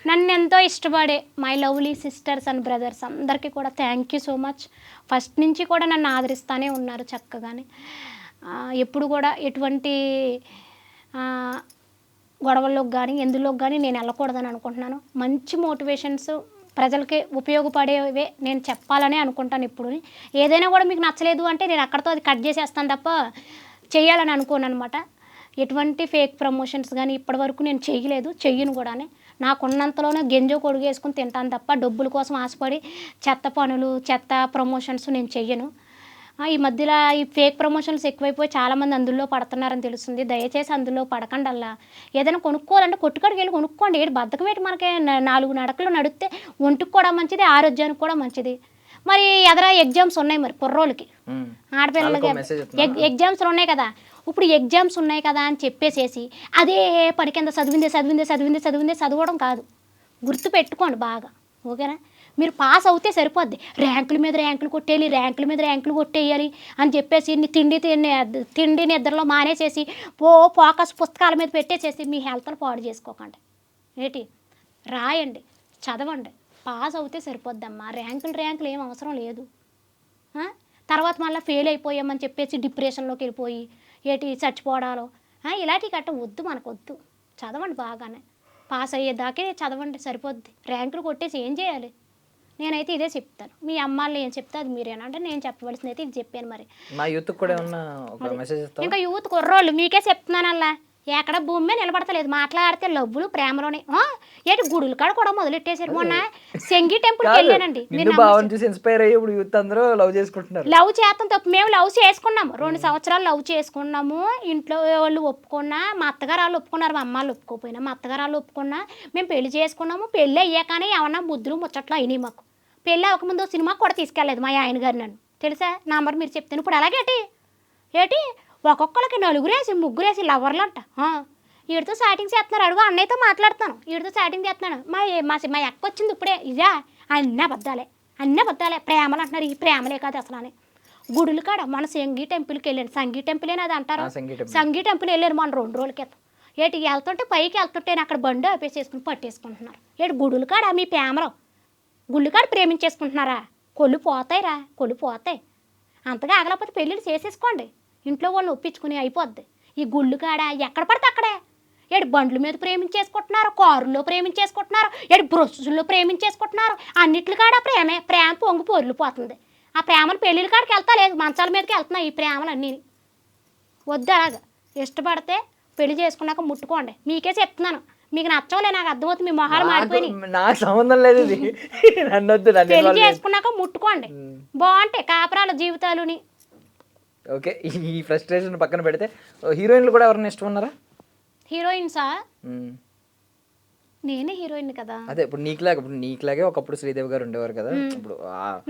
నన్ను ఎంతో ఇష్టపడే my lovely sisters and brothers అందరికీ కూడా thank you so much. First నుంచి కూడా నన్ను ఆదరిస్తూనే ఉన్నారు చక్కగానే. ఎప్పుడు కూడా ఎటువంటి గొడవల్లోకి కానీ ఎందులోకి కానీ నేను వెళ్ళకూడదని అనుకుంటున్నాను. మంచి మోటివేషన్స్ ప్రజలకి ఉపయోగపడేవే నేను చెప్పాలనే అనుకుంటాను. ఇప్పుడు ఏదైనా కూడా మీకు నచ్చలేదు అంటే నేను అక్కడితో అది కట్ చేసేస్తాను తప్ప చేయాలని అనుకోను అనమాట. ఎటువంటి ఫేక్ ప్రమోషన్స్ కానీ ఇప్పటివరకు నేను చెయ్యను కూడానే. నాకున్నంతలోనే గెంజో కొడుగు వేసుకుని తింటాను తప్ప డబ్బుల కోసం ఆశపడి చెత్త పనులు, చెత్త ప్రమోషన్స్ నేను చెయ్యను. ఈ మధ్యలో ఈ ఫేక్ ప్రమోషన్స్ ఎక్కువైపోయి చాలామంది అందులో పడుతున్నారని తెలుస్తుంది. దయచేసి అందులో పడకండి. అలా ఏదైనా కొనుక్కోవాలంటే కొట్టుకాడికి వెళ్ళి కొనుక్కోండి. ఏడు బద్దకం ఏంటి, మనకి 4 నడకలు నడిస్తే ఒంటికి కూడా మంచిది, ఆరోగ్యానికి కూడా మంచిది. మరి ఎదరా ఎగ్జామ్స్ ఉన్నాయి, మరి కుర్రోళ్ళకి ఆడపిల్లలకి ఎగ్జామ్స్ ఉన్నాయి కదా. ఇప్పుడు ఎగ్జామ్స్ ఉన్నాయి కదా అని చెప్పేసేసి అదే పని కింద చదవడం కాదు. గుర్తు పెట్టుకోండి బాగా, ఓకేనా? మీరు పాస్ అవుతే సరిపోద్ది. ర్యాంకుల మీద ర్యాంకులు కొట్టేయాలి అని చెప్పేసి తిండి నిద్రలో మానేసేసి ఫోకస్ పుస్తకాల మీద పెట్టేసేసి మీ హెల్త్ను పాడు చేసుకోకండి. ఏంటి, రాయండి, చదవండి, పాస్ అవుతే సరిపోద్దమ్మా. ర్యాంకులు ఏం అవసరం లేదు. తర్వాత మళ్ళీ ఫెయిల్ అయిపోయామని చెప్పేసి డిప్రెషన్లోకి వెళ్ళిపోయి చచ్చిపోవడాలో ఇలాంటివి గట్ట వద్దు, మనకు వద్దు. చదవండి బాగానే, పాస్ అయ్యేదాకే చదవండి, సరిపోద్ది. ర్యాంకులు కొట్టేసి ఏం చేయాలి? నేనైతే ఇదే చెప్తాను. మీ అమ్మాళ్ళు ఏం చెప్తే అది మీరేనా అంటే నేను చెప్పవలసింది అయితే ఇది చెప్పాను. మరి మా యూత్ కూడా ఏమన్నా ఒక మెసేజ్ ఇస్తావా? ఇంకా యూత్ కుర్రోళ్ళు మీకే చెప్తున్నాను. అలా ఎక్కడ భూమి మీద నిలబడతలేదు, మాట్లాడితే లవ్వులు ప్రేమలోనే. ఏంటి గుడులు కాడ కూడా మొదలెట్టేసారు. మొన్న సెంగి టెంపుల్కి వెళ్ళానండి. లవ్ చేస్తాం తప్పు, మేము లవ్ చేసుకున్నాము. 2 సంవత్సరాలు లవ్ చేసుకున్నాము. ఇంట్లో వాళ్ళు ఒప్పుకున్నా, మా అత్తగారు వాళ్ళు ఒప్పుకున్నారు, మా అమ్మాళ్ళు ఒప్పుకోపోయినా. మా అత్తగారు వాళ్ళు ఒప్పుకున్నా, మేము పెళ్లి చేసుకున్నాము. పెళ్ళి అయ్యాకనే ఏమన్నా ముద్దులు ముచ్చట్లు అయినాయి మాకు. పెళ్ళి అవ్వకముందు సినిమా కూడా తీసుకెళ్ళలేదు మా ఆయన గారు నన్ను, తెలుసా? నంబర్ మీరు చెప్తాను. ఇప్పుడు అలాగేటి ఒక్కొక్కరికి 4 ముగ్గురేసి లవర్లు అంట. వీడితో చాటింగ్ చేస్తున్నారు. అడుగు, అన్నయ్యతో మాట్లాడుతాను, వీడితో చాటింగ్ చేస్తున్నాను. మా అక్క వచ్చింది ఇప్పుడే. ఇదా అన్నీ అబద్ధాలే ప్రేమలు అంటున్నారు. ఈ ప్రేమలే కాదు అసలు అని. గుడులు కాడ మన సంగీ టెంపుల్కి వెళ్ళాను. సంగీ టెంపుల్ అది అంటారు. సంగీ టెంపుల్ వెళ్ళాను మన 2 రోజుల క్రితం. వెళ్తుంటే పైకి వెళ్తుంటే అక్కడ బండి ఆపేసేసుకుని పట్టేసుకుంటున్నారు. గుడులు కాడ మీ ప్రేమలో గుళ్ళు కాడ ప్రేమించేసుకుంటున్నారా? కొళ్ళు పోతాయి. అంతగా ఆగలేకపోతే పెళ్ళిళ్ళు చేసేసుకోండి. ఇంట్లో వాళ్ళని ఒప్పించుకుని అయిపోద్ది. ఈ గుళ్ళు కాడ ఎక్కడ పడితే అక్కడే బండ్ల మీద ప్రేమించేసుకుంటున్నారు, కారుల్లో ప్రేమించేసుకుంటున్నారు, బ్రష్ల్లో ప్రేమించేసుకుంటున్నారు. అన్నిటి కాడ ప్రేమ పొంగి పొర్లిపోతుంది. ఆ ప్రేమను పెళ్ళిళ్ళ కాడికి వెళ్తా లేదు, మంచాల మీదకి వెళ్తున్నాయి ఈ ప్రేమలు అన్నీ. వద్దు అలాగా. ఇష్టపడితే పెళ్లి చేసుకున్నాక ముట్టుకోండి. మీకే చెప్తున్నాను. మీకు నచ్చవలే, నాకు అర్థమవుతుంది. మీ మొహాలు మారిపోయినాయి. నాకు సంబంధం లేదు. పెళ్లి చేసుకున్నాక ముట్టుకోండి, బాగుంటాయి కాపురాల జీవితాలుని. ఓకే, ఈ ఫ్రస్ట్రేషన్ పక్కన పెడితే హీరోయిన్లు కూడా ఎవరైనా ఇష్టం ఉన్నారా? హీరోయిన్సా? నేనే హీరోయిన్ కదా. అదే ఇప్పుడు నీకులాగే ఒకప్పుడు శ్రీదేవి గారు ఉండేవారు కదా, ఇప్పుడు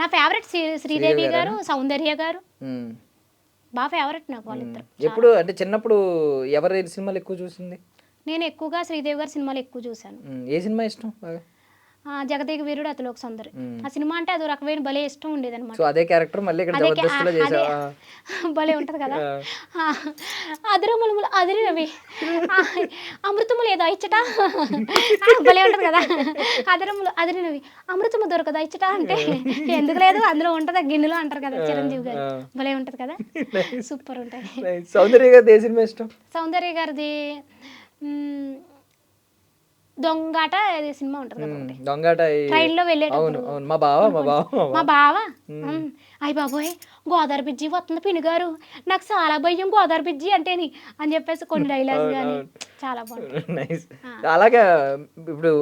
నా ఫేవరెట్ శ్రీదేవి గారు, సౌందర్య గారు బాగా ఫేవరెట్ నాకు వాళ్ళిద్దరు. ఎప్పుడు అంటే చిన్నప్పుడు ఎవరి సినిమాలు ఎక్కువ చూసింది? నేను ఎక్కువగా శ్రీదేవి గారి సినిమాలు ఎక్కువ చూశాను. ఏ సినిమా ఇష్టం బాగా? జగదేక వీరుడు అతిలోక సుందరి. ఆ సినిమా అంటే అదో రకమైన భలే ఇష్టం ఉండేది అనమాట. సో అదే క్యారెక్టర్ మళ్ళీ ఇక్కడ జబర్దస్త్లో చేసావా? భలే ఉంటది కదా. అదిరములు అదిరినవి అమృతములు ఏదో ఇచ్చట భలే ఉంటది కదా. అదిరినవి అమృతము దొరకదా ఇచ్చట అంటే ఎందుకు లేదు, అందులో ఉంటది గిన్నెలో అంటారు కదా చిరంజీవి గారు. భలే ఉంటది కదా, సూపర్ ఉంటది. సౌందర్య గారిది ఏ సినిమా ఇష్టం? సౌందర్య గారిది దొంగాట సినిమా ఉంటది కదా, దొంగాట ట్రైన్ లో వెళ్ళేటప్పుడు. మా బావ అయ్య బాబోయ్ గోదావరి బిజ్జి వస్తుంది పిన్ని గారు, నాకు చాలా భయం గోదావరి బిజ్జి అంటేని అని చెప్పేసి కొన్ని డైలాగ్స్ కానీ చాలా బాగుంటాయి. అలాగే ఇప్పుడు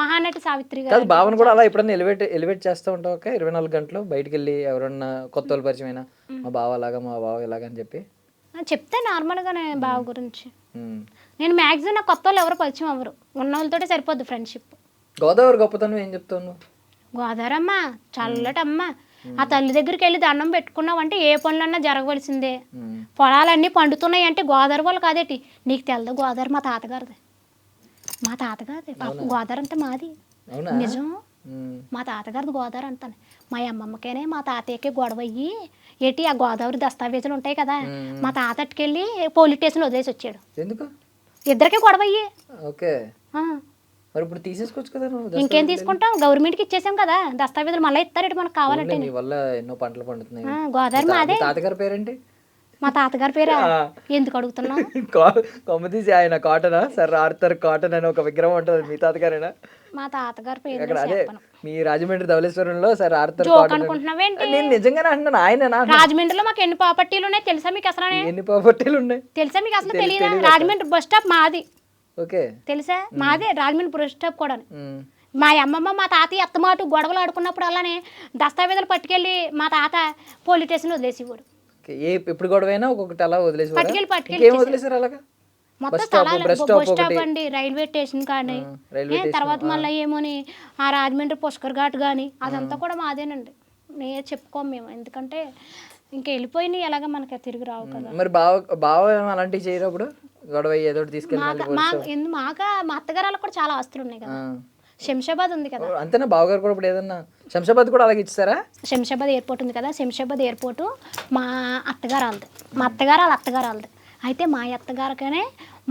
మహానటి సావిత్రి కాదు, గారు భావన కూడా అలా ఎప్పుడన్నా ఎలివేట్ చేస్తూ ఉంటావు ఒక 24 గంటలు బయటికి వెళ్ళి ఎవరన్నా కొత్త వాళ్ళు పరిచయం అయినా మా బావ అలాగా మా బావ ఇలాగా అని చెప్పి చెప్తే నార్మల్గానే బావ గురించి. నేను మ్యాక్సిమం నాకు కొత్త వాళ్ళు ఎవరు పరిచయం అవ్వరు, ఉన్న వాళ్ళతోటే సరిపోద్ది ఫ్రెండ్షిప్. గోదావరి గొప్పతనం ఏం చెప్తావు నువ్వు? గోదావరమ్మ చల్లటమ్మ, ఆ తల్లి దగ్గరికి వెళ్ళి దండం పెట్టుకున్నావు అంటే ఏ పనులన్నా జరగవలసిందే. పొలాలన్నీ పండుతున్నాయి అంటే గోదావరి వాళ్ళు కాదేటి, నీకు తెలదు గోదావరి మా తాతగారిది. మా తాతగారిది గోదావరి అంతా మాది, నిజం. మా తాతగారిది గోదావరి అంతానే. మా అమ్మమ్మకేనే మా తాతయ్యకే గొడవ అయ్యి ఏంటి ఆ గోదావరి దస్తావేజులు ఉంటాయి కదా, మా తాత అట్టుకెళ్ళి పోలీస్ స్టేషన్ వదిలేసి వచ్చాడు. ఎందుకు? ఇద్దరికే గొడవ అయ్యి. ఓకే, మరి ఇప్పుడు తీసేసుకోవచ్చు కదా నువ్వు. ఇంకేం తీసుకుంటాం, గవర్నమెంట్కి ఇచ్చేసాం కదా దస్తావేజులు, మళ్ళీ ఇస్తారు మనకు కావాలంటే. నీ వల్ల ఎన్నో పంటలు పండుతున్నాయి. గోదావరి మాదే. తాతగారి పేరేంటి? మా తాతగారి పేరా? ఎందుకు అడుగుతున్నావు? కొమ్మ తీసి ఆయన కాటనా సార్ ఆర్థర్ కాటన్ అని ఒక విగ్రహం ఉంటుంది, మీ తాతగారేనా? మా తాతగారి పేరు అక్కడ అదే మీ రాజమండ్రి ధవళేశ్వరంలో సార్ ఆర్థర్ జోక్ అనుకుంటున్నావేంటి? నేను నిజంగానే అంటున్నాను, ఆయన రాజమండ్రిలో మాకు ఎన్ని ప్రాపర్టీలు ఉన్నాయి తెలుసా మీకు అసలు? ఎన్ని ప్రాపర్టీలు ఉన్నాయి తెలుసా మీకు అసలు? తెలియదా? రాజమండ్రి బస్ స్టాప్ మాది. ఓకే, తెలుసా? మాదే రాజమండ్రి బస్ స్టాప్ కూడా. మా అమ్మమ్మ మా తాతయ్య అత్తమాటు గొడవలు ఆడుకున్నప్పుడు అలానే దస్తావేజులు పట్టుకెళ్ళి మా తాత పోలీస్ స్టేషన్ వదిలేసేవాడు. ఎప్పుడు గొడవైనా ఒక్కొక్కటి అలా వదిలేసి వదిలేసారు అలాగా మొత్తం స్థలాలు బస్ స్టాప్ అండి, రైల్వే స్టేషన్ కానీ, తర్వాత మళ్ళీ ఏమోని ఆ రాజమండ్రి పుష్కర్ ఘాట్ కానీ అదంతా కూడా మాదేనండి. నేను చెప్పుకోము మేము, ఎందుకంటే ఇంకా వెళ్ళిపోయినాయి ఎలాగ మనకి తిరిగి రావు కదా. మరి బావ అలాంటివి చేయనప్పుడు గొడవ ఏదో తీసుకెళ్ళి మా అత్తగారు కూడా చాలా ఆస్తులు ఉన్నాయి కదా. శంషాబాద్ ఉంది కదా, అంతేనా? బావగారు కూడా ఇప్పుడు ఏదన్నా శంషాబాద్ కూడా అలాగే ఇచ్చారా? శంషాబాద్ ఎయిర్పోర్ట్ ఉంది కదా, శంషాబాద్ ఎయిర్పోర్ట్ మా అత్తగారు వాళ్ళది, మా అత్తగారు వాళ్ళ అత్తగారు వాళ్ళది. అయితే మా అత్తగారికనే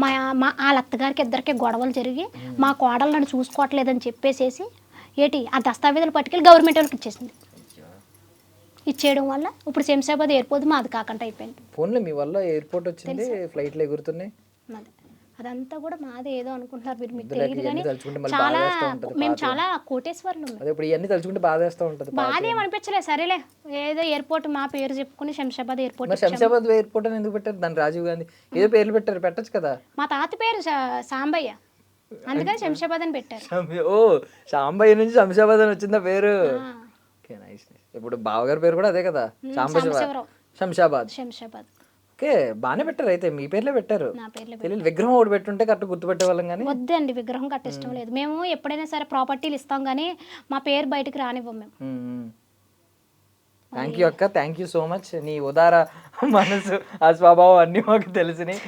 వాళ్ళ అత్తగారికి ఇద్దరికి గొడవలు జరిగి మా కోడలు నన్ను చూసుకోవట్లేదని చెప్పేసేసి ఏంటి ఆ దస్తావేజులు పట్టుకెళ్ళి గవర్నమెంట్ వాళ్ళకి ఇచ్చేసింది. ఇచ్చేయడం వల్ల ఇప్పుడు శంషాబాద్ ఎయిర్పోర్ట్ మాది కాకుండా అయిపోయింది. ఫోన్లో మీ వల్ల ఎయిర్పోర్ట్ వచ్చింది, ఫ్లైట్లు ఎగురుతున్నాయి. అదంతా కూడా మాది ఏదో అనుకుంటున్నారు మీరు, మీకు తెలియదు కానీ చాలా మేము చాలా కోటేశ్వర్లు. ఇప్పుడు ఇవన్నీ తలుచుకుంటే బాధేస్తూ ఉంటుంది. బాధ ఏమనిపించలేదు, సరేలే ఏదో ఎయిర్పోర్ట్ మా పేరు చెప్పుకుని శంషాబాద్ ఎయిర్పోర్ట్. శంషాబాద్ ఎయిర్పోర్ట్ అని ఎందుకు పెట్టారు? దాన్ని రాజీవ్ గాంధీ ఏదో పేర్లు పెట్టారు, పెట్టచ్చు కదా. మా తాత పేరు సాంబయ్య, అందుకని శంషాబాద్ అని పెట్టారు. ఓ, సాంబయ్య నుంచి శంషాబాద్ అని వచ్చిందా పేరు? ఇప్పుడు బావగారి పేరు కూడా అదే కదా, శంషాబాద్. ఓకే, బాగానే పెట్టారు. అయితే మీ పేర్లే పెట్టారు. తెలియదు, విగ్రహం ఒకటి పెట్టుంటే కరెక్ట్ గుర్తుపెట్టే వాళ్ళం. కానీ వద్దండి, విగ్రహం కట్ట ఇష్టం లేదు. మేము ఎప్పుడైనా సరే ప్రాపర్టీలు ఇస్తాం కానీ మా పేరు బయటకు రానివ్వం మేము. థ్యాంక్ యూ అక్క, థ్యాంక్ యూ సో మచ్. నీ ఉదార మనసు, ఆ స్వభావం అన్నీ మాకు తెలిసినాయి.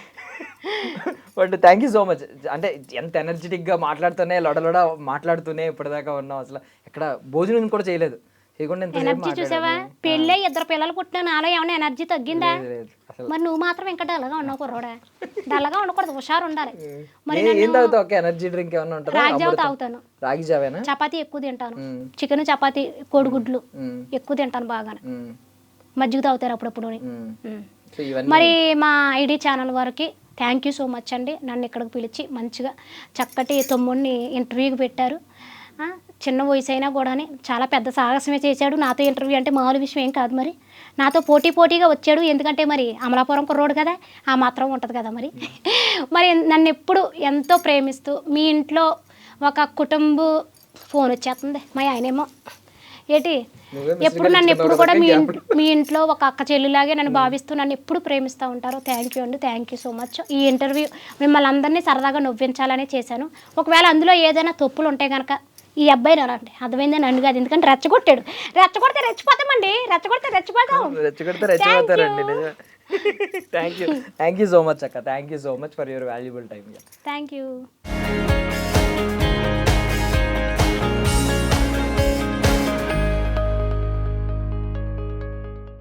But thank you so much. అంటే ఎంత ఎనర్జెటిక్గా మాట్లాడుతూనే లొడలొడ మాట్లాడుతూనే ఇప్పటిదాకా ఉన్నాం. అసలు ఎక్కడ భోజనం కూడా చేయలేదు. ఎనర్జీ చూసావా? పెళ్ళే 2 పిల్లలు పుట్టినా నాలో ఏమైనా ఎనర్జీ తగ్గిందా? మరి నువ్వు మాత్రం ఇంకా డల్గా ఉన్నావు కుర్రోడా. డల్గా ఉండకూడదు, హుషారు ఉండాలి. మరి ఎనర్జీ డ్రింక్ ఏమైనా ఉంటుందా? రాగి జావ తాగుతాను, రాగి జావేనా? చపాతీ ఎక్కువ తింటాను, చికెన్ చపాతీ కోడిగుడ్లు ఎక్కువ తింటాను బాగానే, మజ్జిగ తాగుతారు అప్పుడప్పుడు. మరి మా ఐడి ఛానల్ వారికి థ్యాంక్ యూ సో మచ్ అండి. నన్ను ఇక్కడికి పిలిచి మంచిగా చక్కటి తమ్ముడిని ఇంటర్వ్యూకి పెట్టారు. చిన్న వయసు అయినా కూడా చాలా పెద్ద సాహసమే చేశాడు. నాతో ఇంటర్వ్యూ అంటే మామూలు విషయం ఏం కాదు. మరి నాతో పోటీగా వచ్చాడు, ఎందుకంటే మరి అమలాపురం కుర్రోడు కదా, ఆ మాత్రం ఉంటుంది కదా. మరి నన్ను ఎప్పుడు ఎంతో ప్రేమిస్తూ, మీ ఇంట్లో ఒక కుటుంబ ఫోన్ వచ్చేస్తుంది. మా ఆయనేమో ఏంటి ఎప్పుడు నన్ను ఎప్పుడు కూడా మీ ఇంట్లో ఒక అక్క చెల్లిలాగే నన్ను భావిస్తూ నన్ను ఎప్పుడు ప్రేమిస్తూ ఉంటారు. థ్యాంక్ యూ అండి, థ్యాంక్ యూ సో మచ్. ఈ ఇంటర్వ్యూ మిమ్మల్ని అందరినీ సరదాగా నవ్వించాలనే చేశాను. ఒకవేళ అందులో ఏదైనా తప్పులు ఉంటే కనుక ఈ అబ్బాయి నానండి అర్థమైందని నన్ను కాదు, ఎందుకంటే రెచ్చగొట్టాడు. రెచ్చగొడితే రెచ్చిపోతామండి, రెచ్చగొడితే రెచ్చిపోతారండి. థ్యాంక్ యూ సో మచ్ అక్క, thank you so much for your valuable time. Thank you.